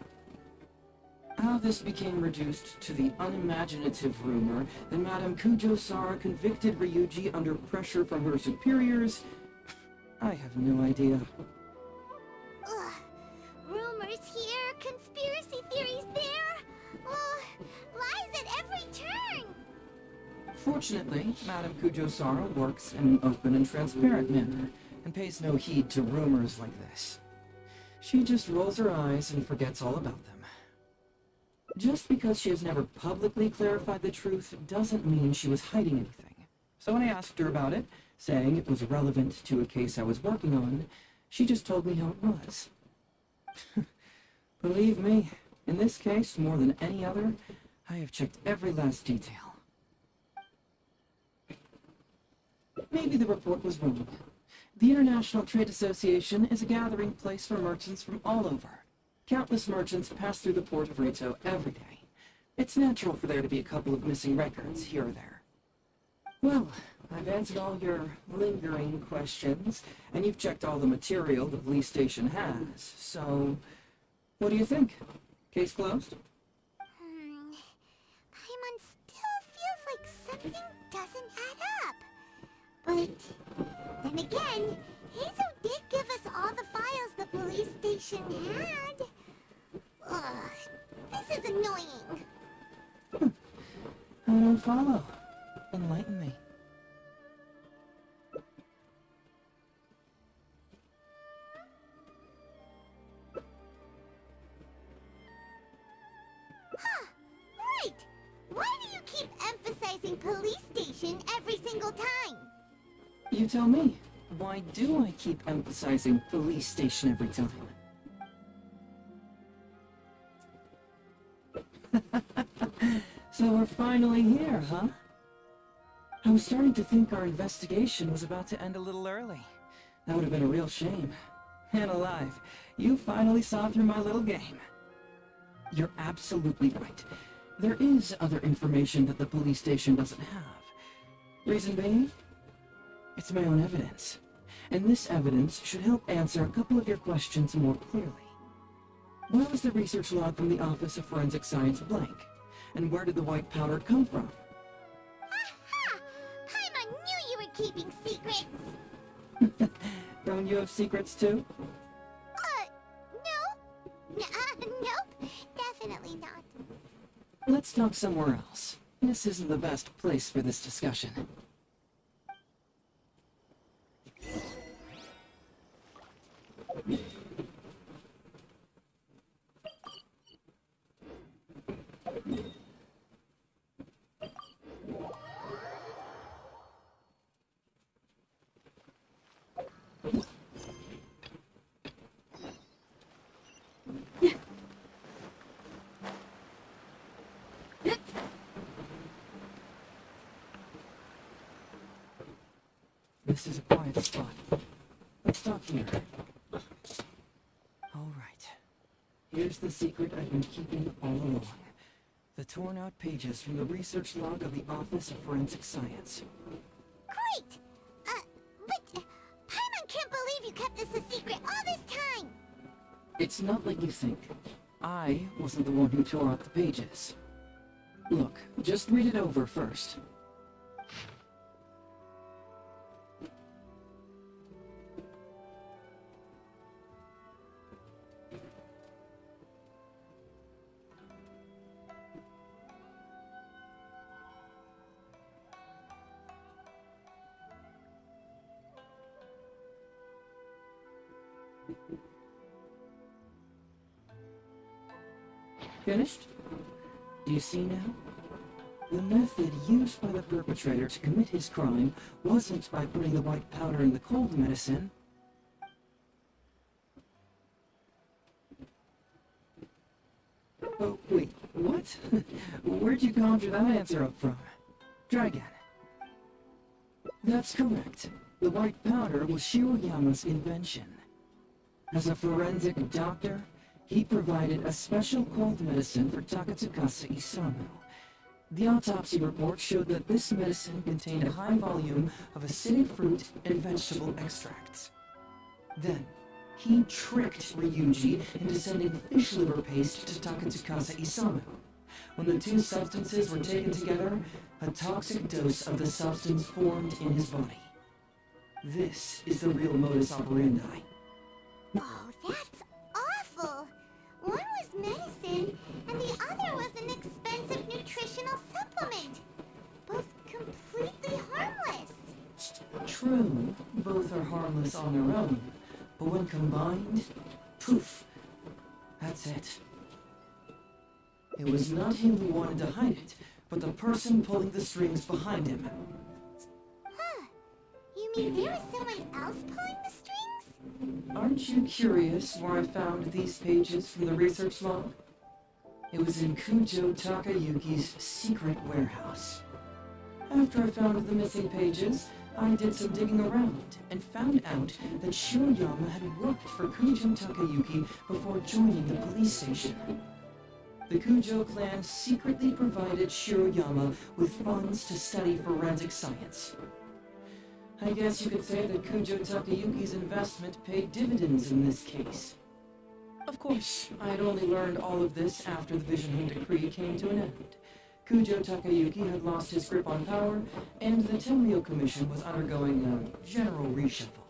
How this became reduced to the unimaginative rumor that Madame Kujo-Sara convicted Ryuji under pressure from her superiors, I have no idea. Ugh. Rumors here, conspiracy theories there. Lies at every turn. Fortunately, Madame Kujo-Sara works in an open and transparent manner, and pays no heed to rumors like this. She just rolls her eyes and forgets all about them. Just because she has never publicly clarified the truth doesn't mean she was hiding anything. So when I asked her about it, saying it was relevant to a case I was working on, she just told me how it was. Believe me, in this case, more than any other, I have checked every last detail. Maybe the report was wrong. The International Trade Association is a gathering place for merchants from all over. Countless merchants pass through the port of Rito every day. It's natural for there to be a couple of missing records here or there. Well, I've answered all your lingering questions, and you've checked all the material the police station has, so what do you think? Case closed? Paimon still feels like something doesn't add up. But then again, Hazel did give us all the files the police station had. Ugh, this is annoying. I don't follow. Enlighten me. Right! Why do you keep emphasizing police station every single time? You tell me. Why do I keep emphasizing police station every time? So we're finally here, huh? I was starting to think our investigation was about to end a little early. That would have been a real shame. Man alive, you finally saw through my little game. You're absolutely right. There is other information that the police station doesn't have. Reason being? It's my own evidence. And this evidence should help answer a couple of your questions more clearly. Why was the research log from the Office of Forensic Science blank? And where did the white powder come from? Aha! Paimon knew you were keeping secrets! Don't you have secrets too? No. Nope. Definitely not. Let's talk somewhere else. This isn't the best place for this discussion. This is a quiet spot. Let's talk here. All right. Here's the secret I've been keeping all along. The torn out pages from the research log of the Office of Forensic Science. Great! But Paimon can't believe you kept this a secret all this time! It's not like you think. I wasn't the one who tore out the pages. Look, just read it over first. Finished? Do you see now? The method used by the perpetrator to commit his crime wasn't by putting the white powder in the cold medicine. Oh, wait, what? Where'd you conjure that answer up from? Try again. That's correct. The white powder was Shiroyama's invention. As a forensic doctor, he provided a special cold medicine for Takatsukasa Isamu. The autopsy report showed that this medicine contained a high volume of acidic fruit and vegetable extracts. Then, he tricked Ryuji into sending fish liver paste to Takatsukasa Isamu. When the two substances were taken together, a toxic dose of the substance formed in his body. This is the real modus operandi. Oh, that's awful! One was medicine, and the other was an expensive nutritional supplement. Both completely harmless. True, both are harmless on their own, but when combined, poof, that's it. It was not him who wanted to hide it, but the person pulling the strings behind him. Huh. You mean there was someone else pulling the strings? Aren't you curious where I found these pages from the research log? It was in Kujo Takayuki's secret warehouse. After I found the missing pages, I did some digging around and found out that Shiroyama had worked for Kujo Takayuki before joining the police station. The Kujo clan secretly provided Shiroyama with funds to study forensic science. I guess you could say that Kujo Takayuki's investment paid dividends in this case. Of course, I had only learned all of this after the Vision Home Decree came to an end. Kujo Takayuki had lost his grip on power, and the Tenryou Commission was undergoing a general reshuffle.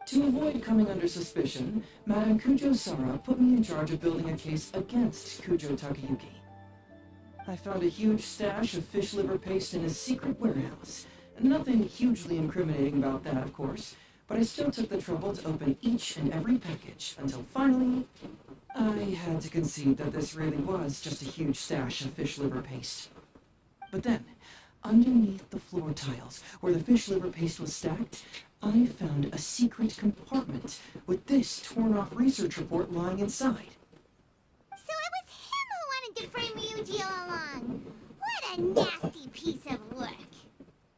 To avoid coming under suspicion, Madame Kujo-Sara put me in charge of building a case against Kujo Takayuki. I found a huge stash of fish liver paste in his secret warehouse. Nothing hugely incriminating about that, of course, but I still took the trouble to open each and every package until finally, I had to concede that this really was just a huge stash of fish liver paste. But then, underneath the floor tiles, where the fish liver paste was stacked, I found a secret compartment with this torn-off research report lying inside. So it was him who wanted to frame Ryuji all along. What a nasty piece of work.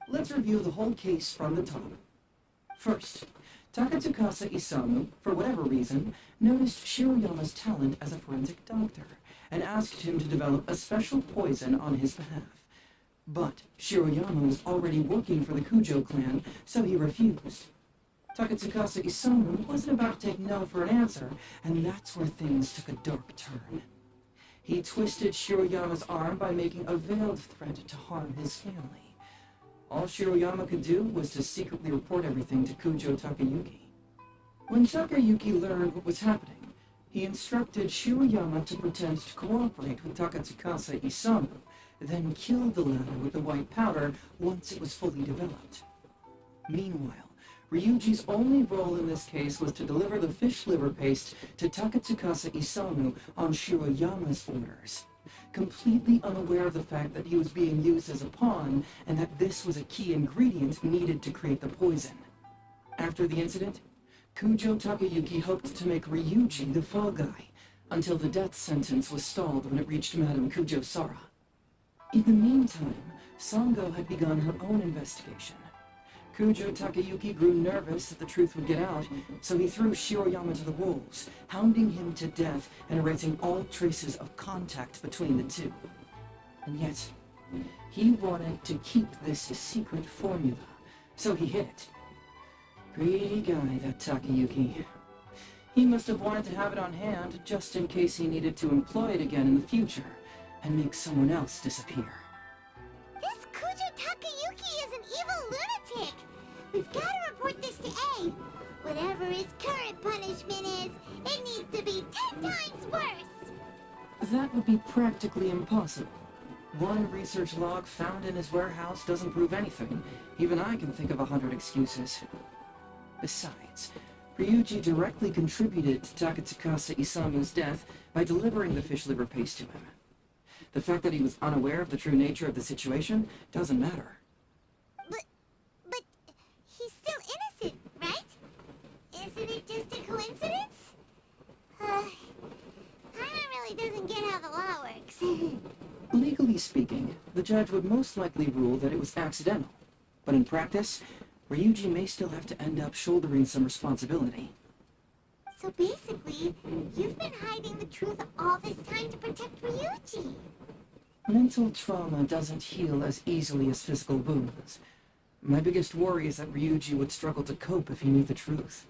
Let's review the whole case from the top. First, Takatsukasa Isamu, for whatever reason, noticed Shiroyama's talent as a forensic doctor and asked him to develop a special poison on his behalf. But Shiroyama was already working for the Kujo clan, so he refused. Takatsukasa Isamu wasn't about to take no for an answer, and that's where things took a dark turn. He twisted Shiroyama's arm by making a veiled threat to harm his family. All Shiroyama could do was to secretly report everything to Kujo Takayuki. When Takayuki learned what was happening, he instructed Shiroyama to pretend to cooperate with Takatsukasa Isamu, then killed the latter with the white powder once it was fully developed. Meanwhile, Ryuji's only role in this case was to deliver the fish liver paste to Takatsukasa Isamu on Shiroyama's orders, completely unaware of the fact that he was being used as a pawn and that this was a key ingredient needed to create the poison. After the incident, Kujo Takayuki hoped to make Ryuji the fall guy, until the death sentence was stalled when it reached Madame Kujo Sara. In the meantime, Sango had begun her own investigation. Kujo Takayuki grew nervous that the truth would get out, so he threw Shiroyama to the wolves, hounding him to death and erasing all traces of contact between the two. And yet, he wanted to keep this a secret formula, so he hid it. Greedy guy, that Takayuki. He must have wanted to have it on hand just in case he needed to employ it again in the future and make someone else disappear. This Kujo Takayuki is an evil lunatic! We've got to report this to A. Whatever his current punishment is, it needs to be 10 times worse! That would be practically impossible. One research log found in his warehouse doesn't prove anything. Even I can think of 100 excuses. Besides, Ryuji directly contributed to Takatsukasa Isamu's death by delivering the fish liver paste to him. The fact that he was unaware of the true nature of the situation doesn't matter. But he's still innocent, right? Isn't it just a coincidence? Paimon really doesn't get how the law works. Legally speaking, the judge would most likely rule that it was accidental. But in practice, Ryuji may still have to end up shouldering some responsibility. So basically, you've been hiding the truth all this time to protect Ryuji. Mental trauma doesn't heal as easily as physical wounds. My biggest worry is that Ryuji would struggle to cope if he knew the truth.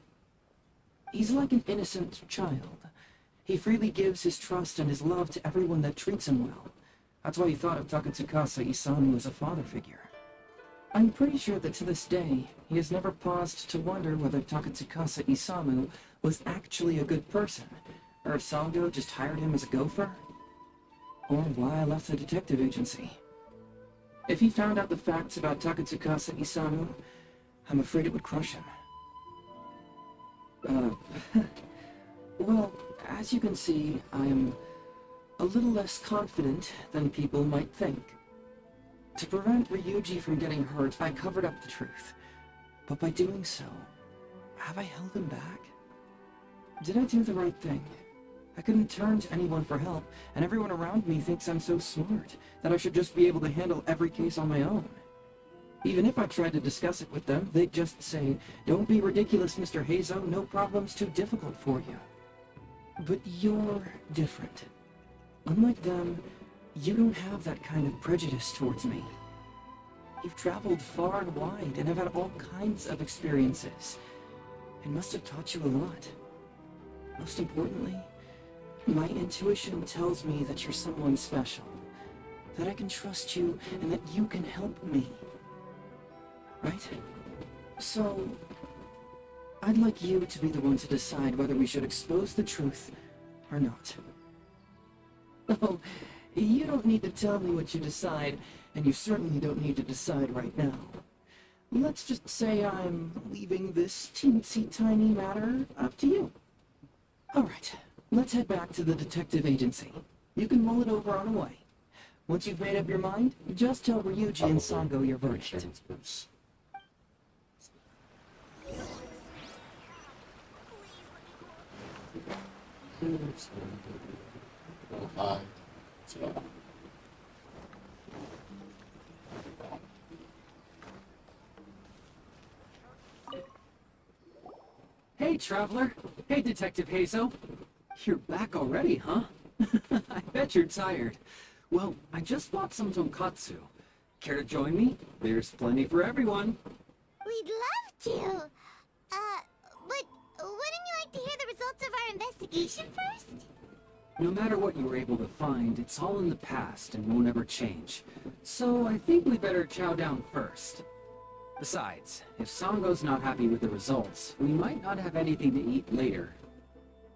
He's like an innocent child. He freely gives his trust and his love to everyone that treats him well. That's why he thought of Takatsukasa Isamu as a father figure. I'm pretty sure that to this day, he has never paused to wonder whether Takatsukasa Isamu was actually a good person, or if Sango just hired him as a gopher, or why I left the detective agency. If he found out the facts about Takatsukasa Isamu, I'm afraid it would crush him. Well, as you can see, I'm a little less confident than people might think. To prevent Ryuji from getting hurt, I covered up the truth. But by doing so, have I held him back? Did I do the right thing? I couldn't turn to anyone for help, and everyone around me thinks I'm so smart that I should just be able to handle every case on my own. Even if I tried to discuss it with them, they'd just say, "Don't be ridiculous, Mr. Hazo, no problem's too difficult for you." But you're different. Unlike them, you don't have that kind of prejudice towards me. You've traveled far and wide and have had all kinds of experiences. It must have taught you a lot. Most importantly, my intuition tells me that you're someone special, that I can trust you and that you can help me. Right? So, I'd like you to be the one to decide whether we should expose the truth or not. Oh, you don't need to tell me what you decide, and you certainly don't need to decide right now. Let's just say I'm leaving this teensy-tiny matter up to you. Alright, let's head back to the detective agency. You can mull it over on the way. Once you've made up your mind, just tell Ryuji and Sango your verdict. Oh, hi. Hey, Traveler. Hey, Detective Hazo. You're back already, huh? I bet you're tired. Well, I just bought some tonkatsu. Care to join me? There's plenty for everyone. We'd love to. But wouldn't you like to hear the results of our investigation first? No matter what you were able to find, it's all in the past and won't ever change. So I think we better chow down first. Besides, if Sango's not happy with the results, we might not have anything to eat later.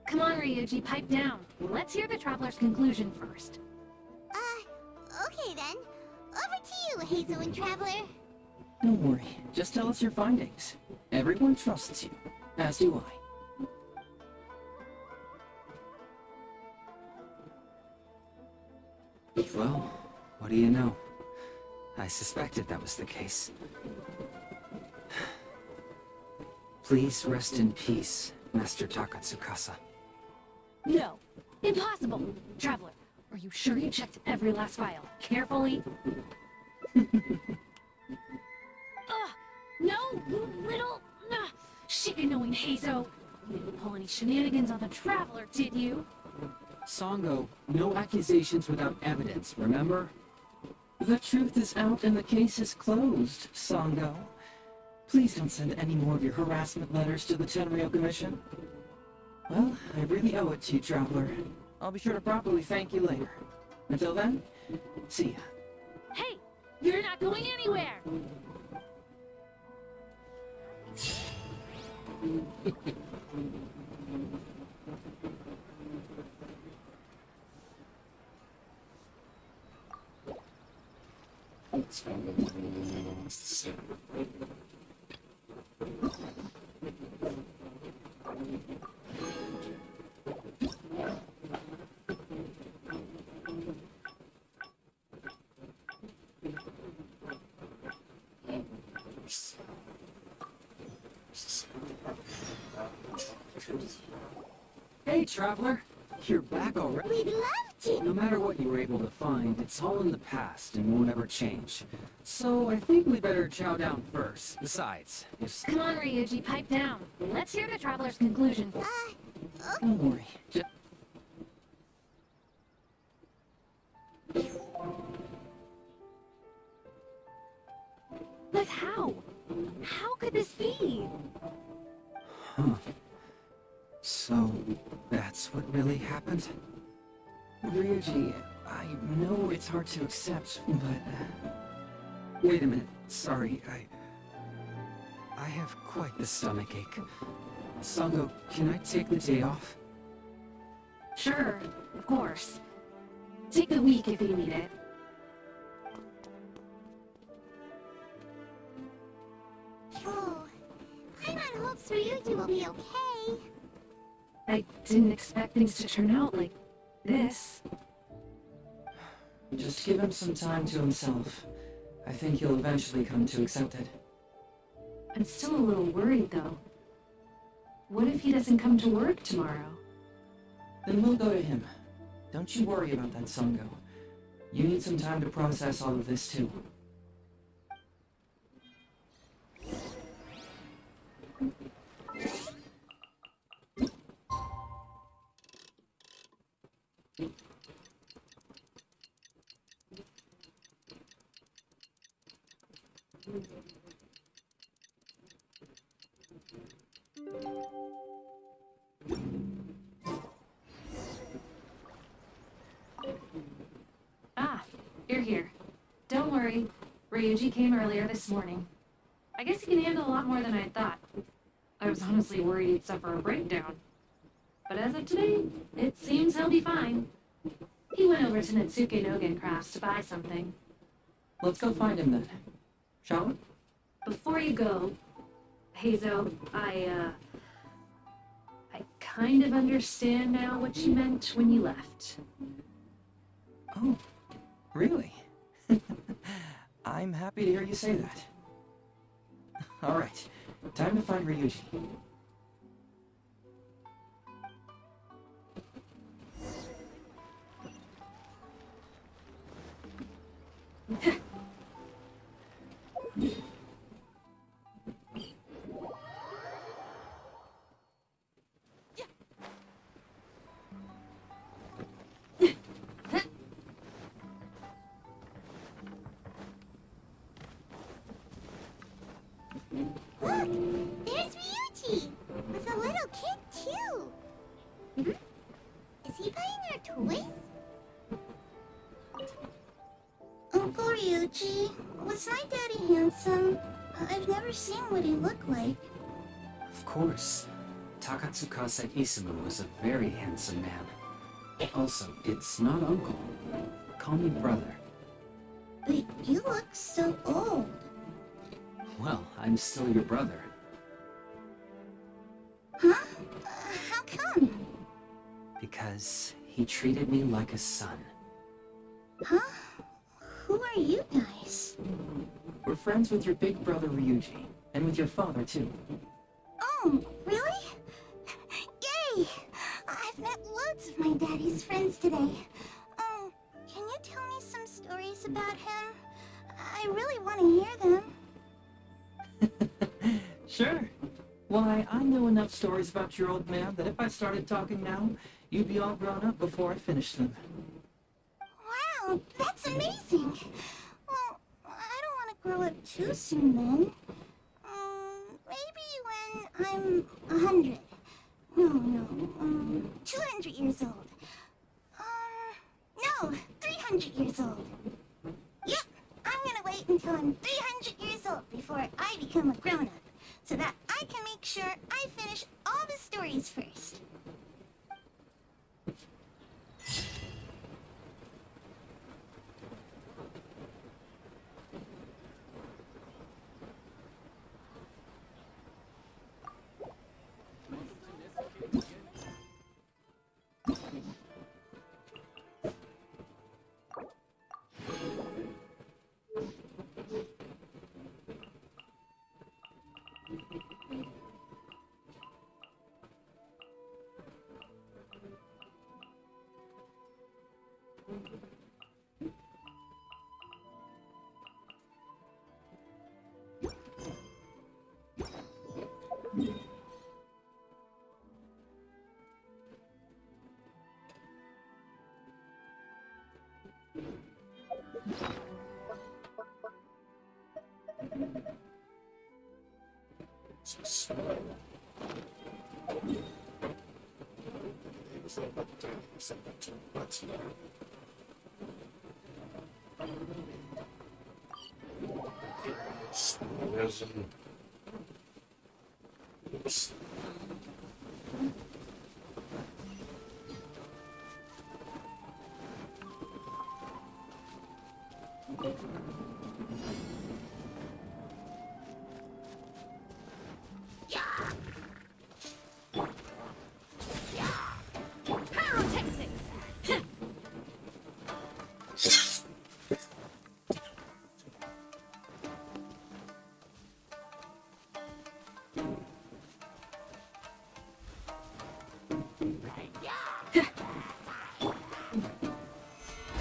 Come on, Ryuji, pipe down. Let's hear the traveler's conclusion first. Okay then. Over to you, Hazel and Traveler. Don't worry, just tell us your findings. Everyone trusts you, as do I. Well, what do you know? I suspected that was the case. Please rest in peace, Master Takatsukasa. No. Impossible. Traveler, are you sure you checked every last file? Carefully? Ugh! No, you little... shit-knowing Hazo! You didn't pull any shenanigans on the Traveler, did you? Sango, no accusations without evidence, remember? The truth is out and the case is closed, Sango. Please don't send any more of your harassment letters to the Tenryo Commission. Well, I really owe it to you, Traveler. I'll be sure to properly thank you later. Until then, see ya. Hey! You're not going anywhere! That's kind of really wants to say. Hey, Traveler! You're back already? We'd love to! No matter what you were able to find, it's all in the past and won't ever change. So I think we better chow down first. Besides, if... Come on, Ryuji, pipe down. Let's hear the Traveler's conclusion. Don't worry, just... But how? How could this be? Huh. So, that's what really happened? Ryuji, I know it's hard to accept, but... Wait a minute. Sorry, I have quite the stomachache. Sango, can I take the day off? Sure, of course. Take the week if you need it. Oh, I'm on hopes Ryuji will be okay. I didn't expect things to turn out like this. Just give him some time to himself. I think he'll eventually come to accept it. I'm still a little worried, though. What if he doesn't come to work tomorrow? Then we'll go to him. Don't you worry about that, Sango. You need some time to process all of this, too. Ah, you're here. Don't worry. Ryuji came earlier this morning. I guess he can handle a lot more than I thought. I was honestly worried he'd suffer a breakdown. But as of today, it seems he'll be fine. He went over to Natsuke Nogen Crafts to buy something. Let's go find him then. Shall we? Before you go, Hazo, I kind of understand now what you meant when you left. Oh, really? I'm happy to hear you say that. Alright, time to find Ryuji. Is he buying our toys? Uncle Ryuji, was my daddy handsome? I've never seen what he looked like. Of course. Takatsukasa Isamu was a very handsome man. Also, it's not uncle. Call me brother. But you look so old. Well, I'm still your brother. Huh? How come? Because he treated me like a son. Huh? Who are you guys? We're friends with your big brother Ryuji, and with your father too. Oh, really? Yay! I've met loads of my daddy's friends today. Can you tell me some stories about him? I really want to hear them. Sure. Why, I know enough stories about your old man that if I started talking now, you'd be all grown up before I finished them. Wow, that's amazing! Well, I don't want to grow up too soon then. Maybe when I'm 100. No, 200 years old. No, 300 years old. Yep, I'm gonna wait until I'm 300 years old before I become a grown-up, so that I can make sure I finish all the stories first. Oops.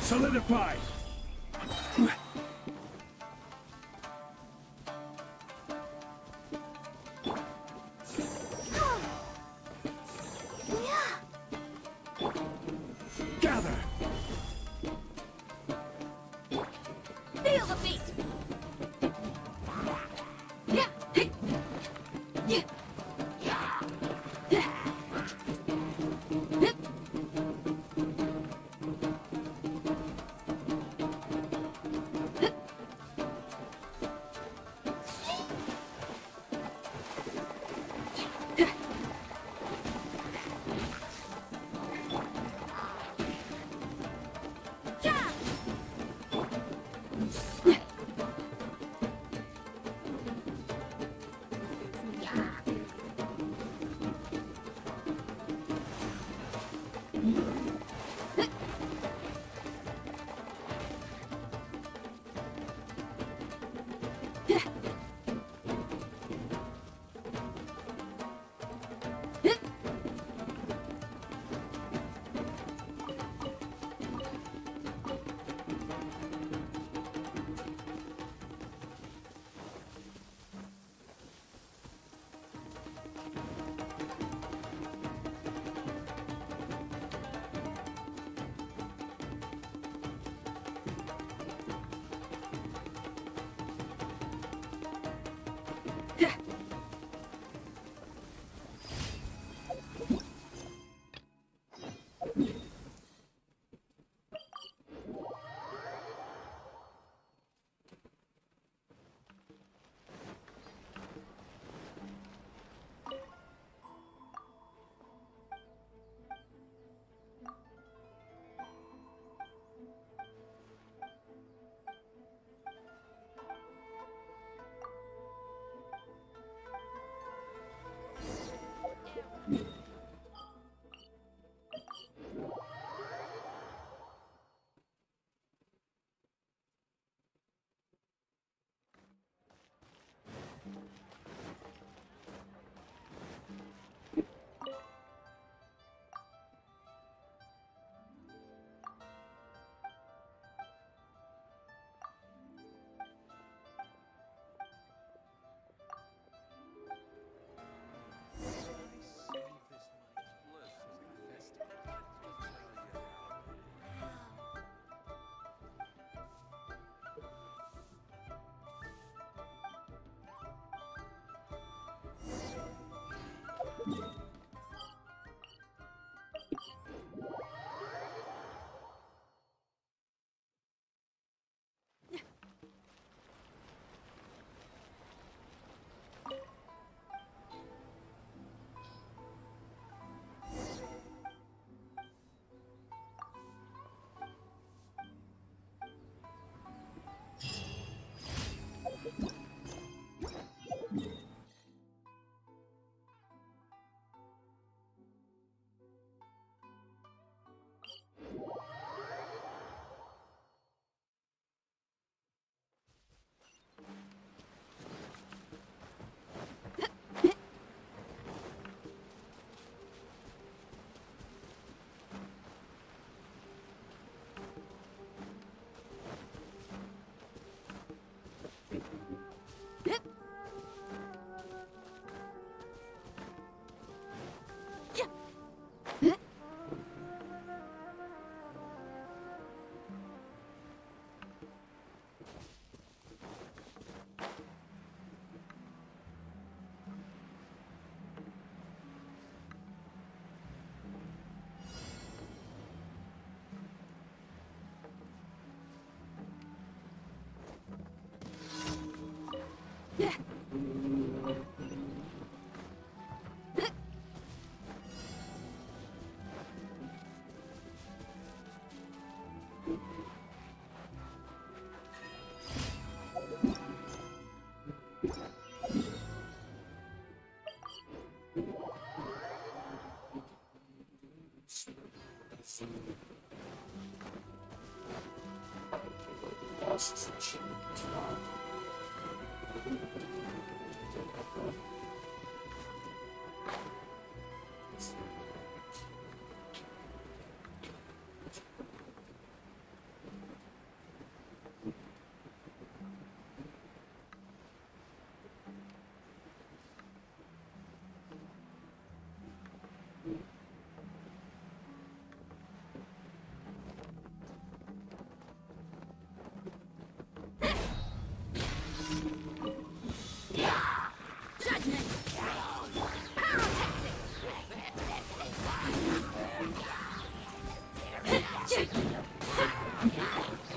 Solidify! Gather! Feel the beat! Yeah! Yeah!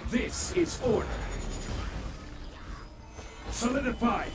This is order. Solidified.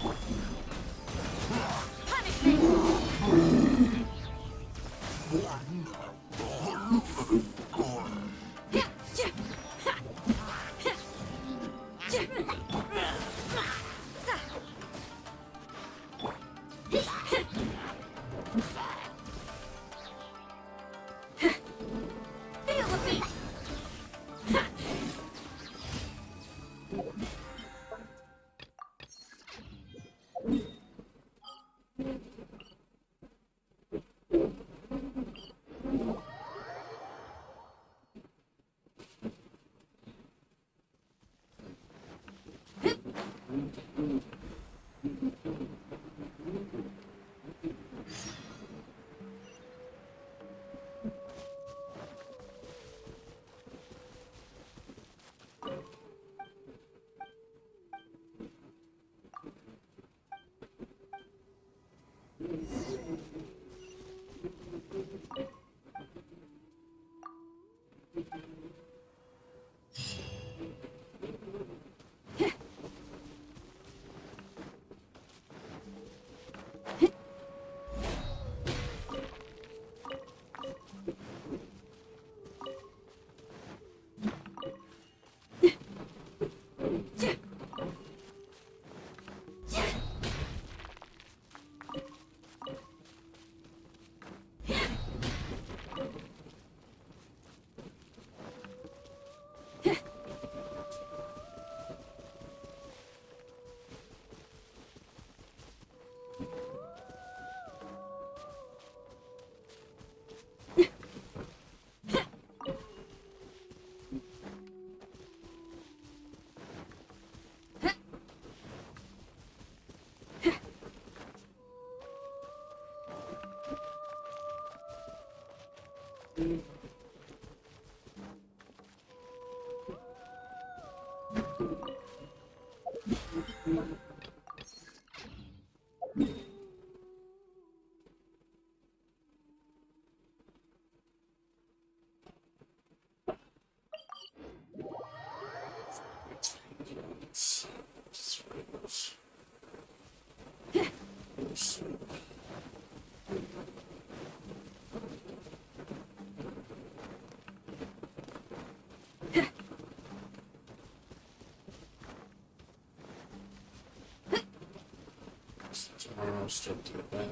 Still do that.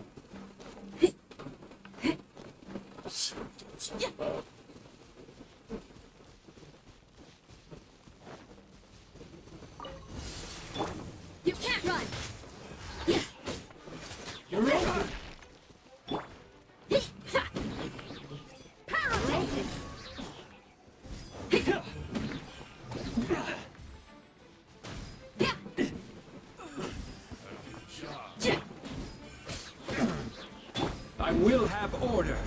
Let's see what that's all about. You can't run! You're over! I will have order.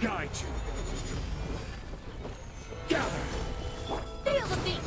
guide you. Gather! Feel the beat!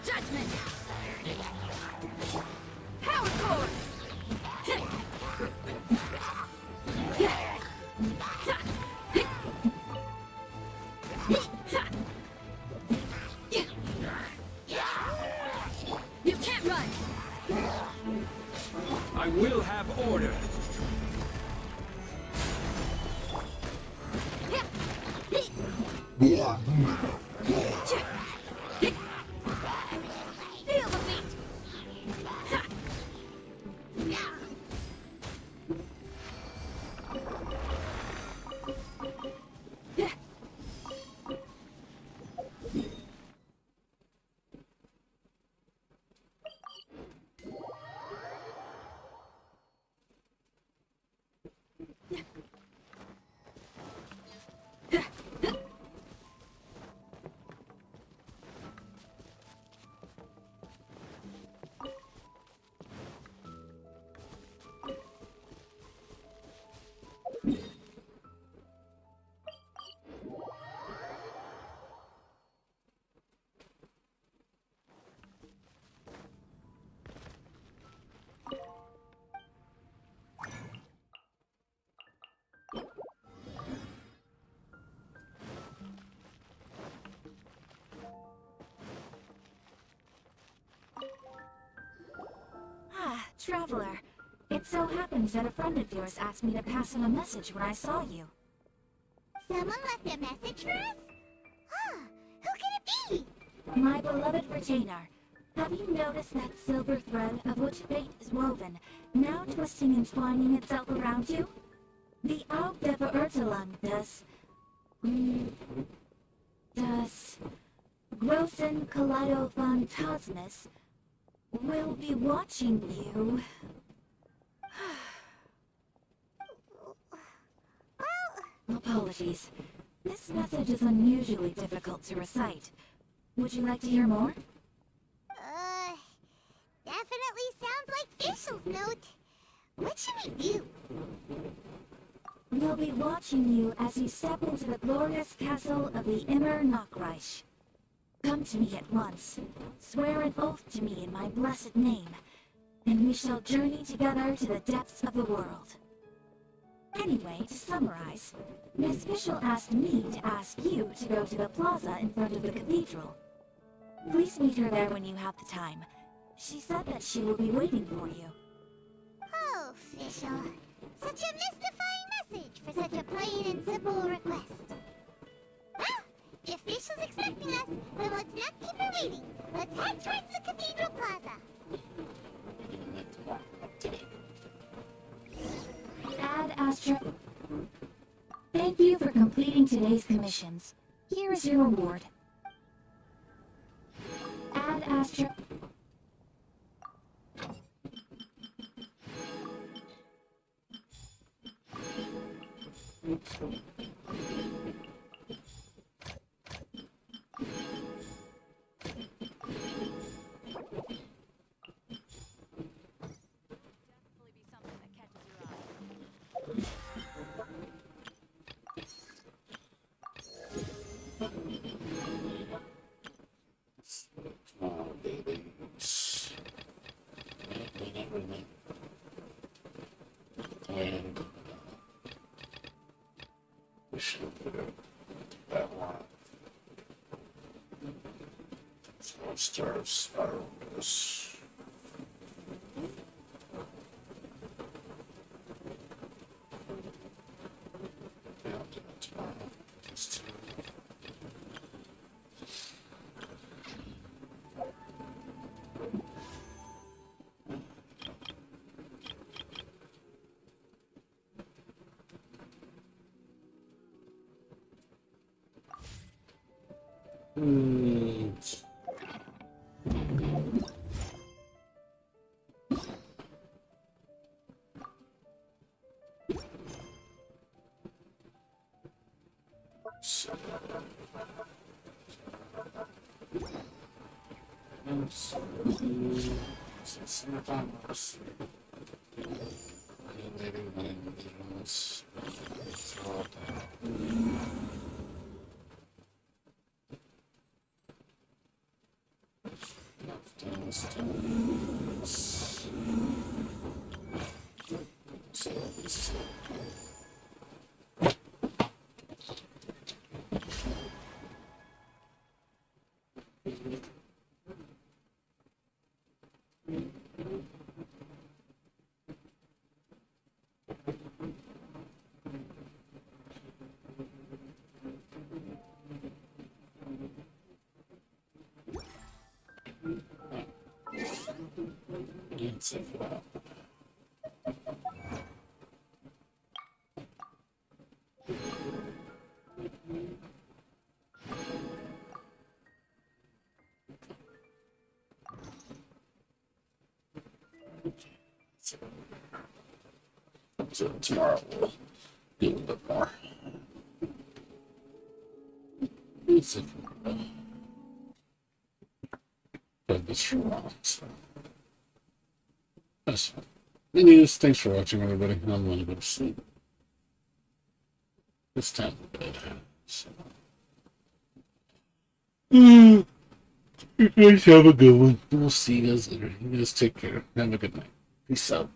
Judgment! Power core! You can't run! I will have order. Feel the beat! Ah, Traveler. It so happens that a friend of yours asked me to pass on a message when I saw you. Someone left a message for us? Huh, who could it be? My beloved retainer, have you noticed that silver thread of which fate is woven, now twisting and twining itself around you? The Aug der Verurteilung das Großen Kaleidophantasmus will be watching you. Apologies. This message is unusually difficult to recite. Would you like to hear more? Definitely sounds like Fischl's note. What should we do? We'll be watching you as you step into the glorious castle of the Immer Nachreich. Come to me at once. Swear an oath to me in my blessed name, and we shall journey together to the depths of the world. Anyway, to summarize, Miss Fischl asked me to ask you to go to the plaza in front of the cathedral. Please meet her there when you have the time. She said that she will be waiting for you. Oh, Fischl. Such a mystifying message for such a plain and simple request. Well, if Fischl's expecting us, then let's not keep her waiting. Let's head towards the cathedral plaza. Ad Astra. Thank you for completing today's commissions. Here is your reward. Ad Astra. Babies. Everything. And we should put that one. So we'll start spiral this. Down to the top. Just to So tomorrow we'll do a little bit more. Let's see if we can play this for a while. So that's fine. Anyways, thanks for watching, everybody. I'm going to go to sleep. It's time for bed. So. You guys have a good one. We'll see you guys later. You guys take care. Have a good night. Peace out.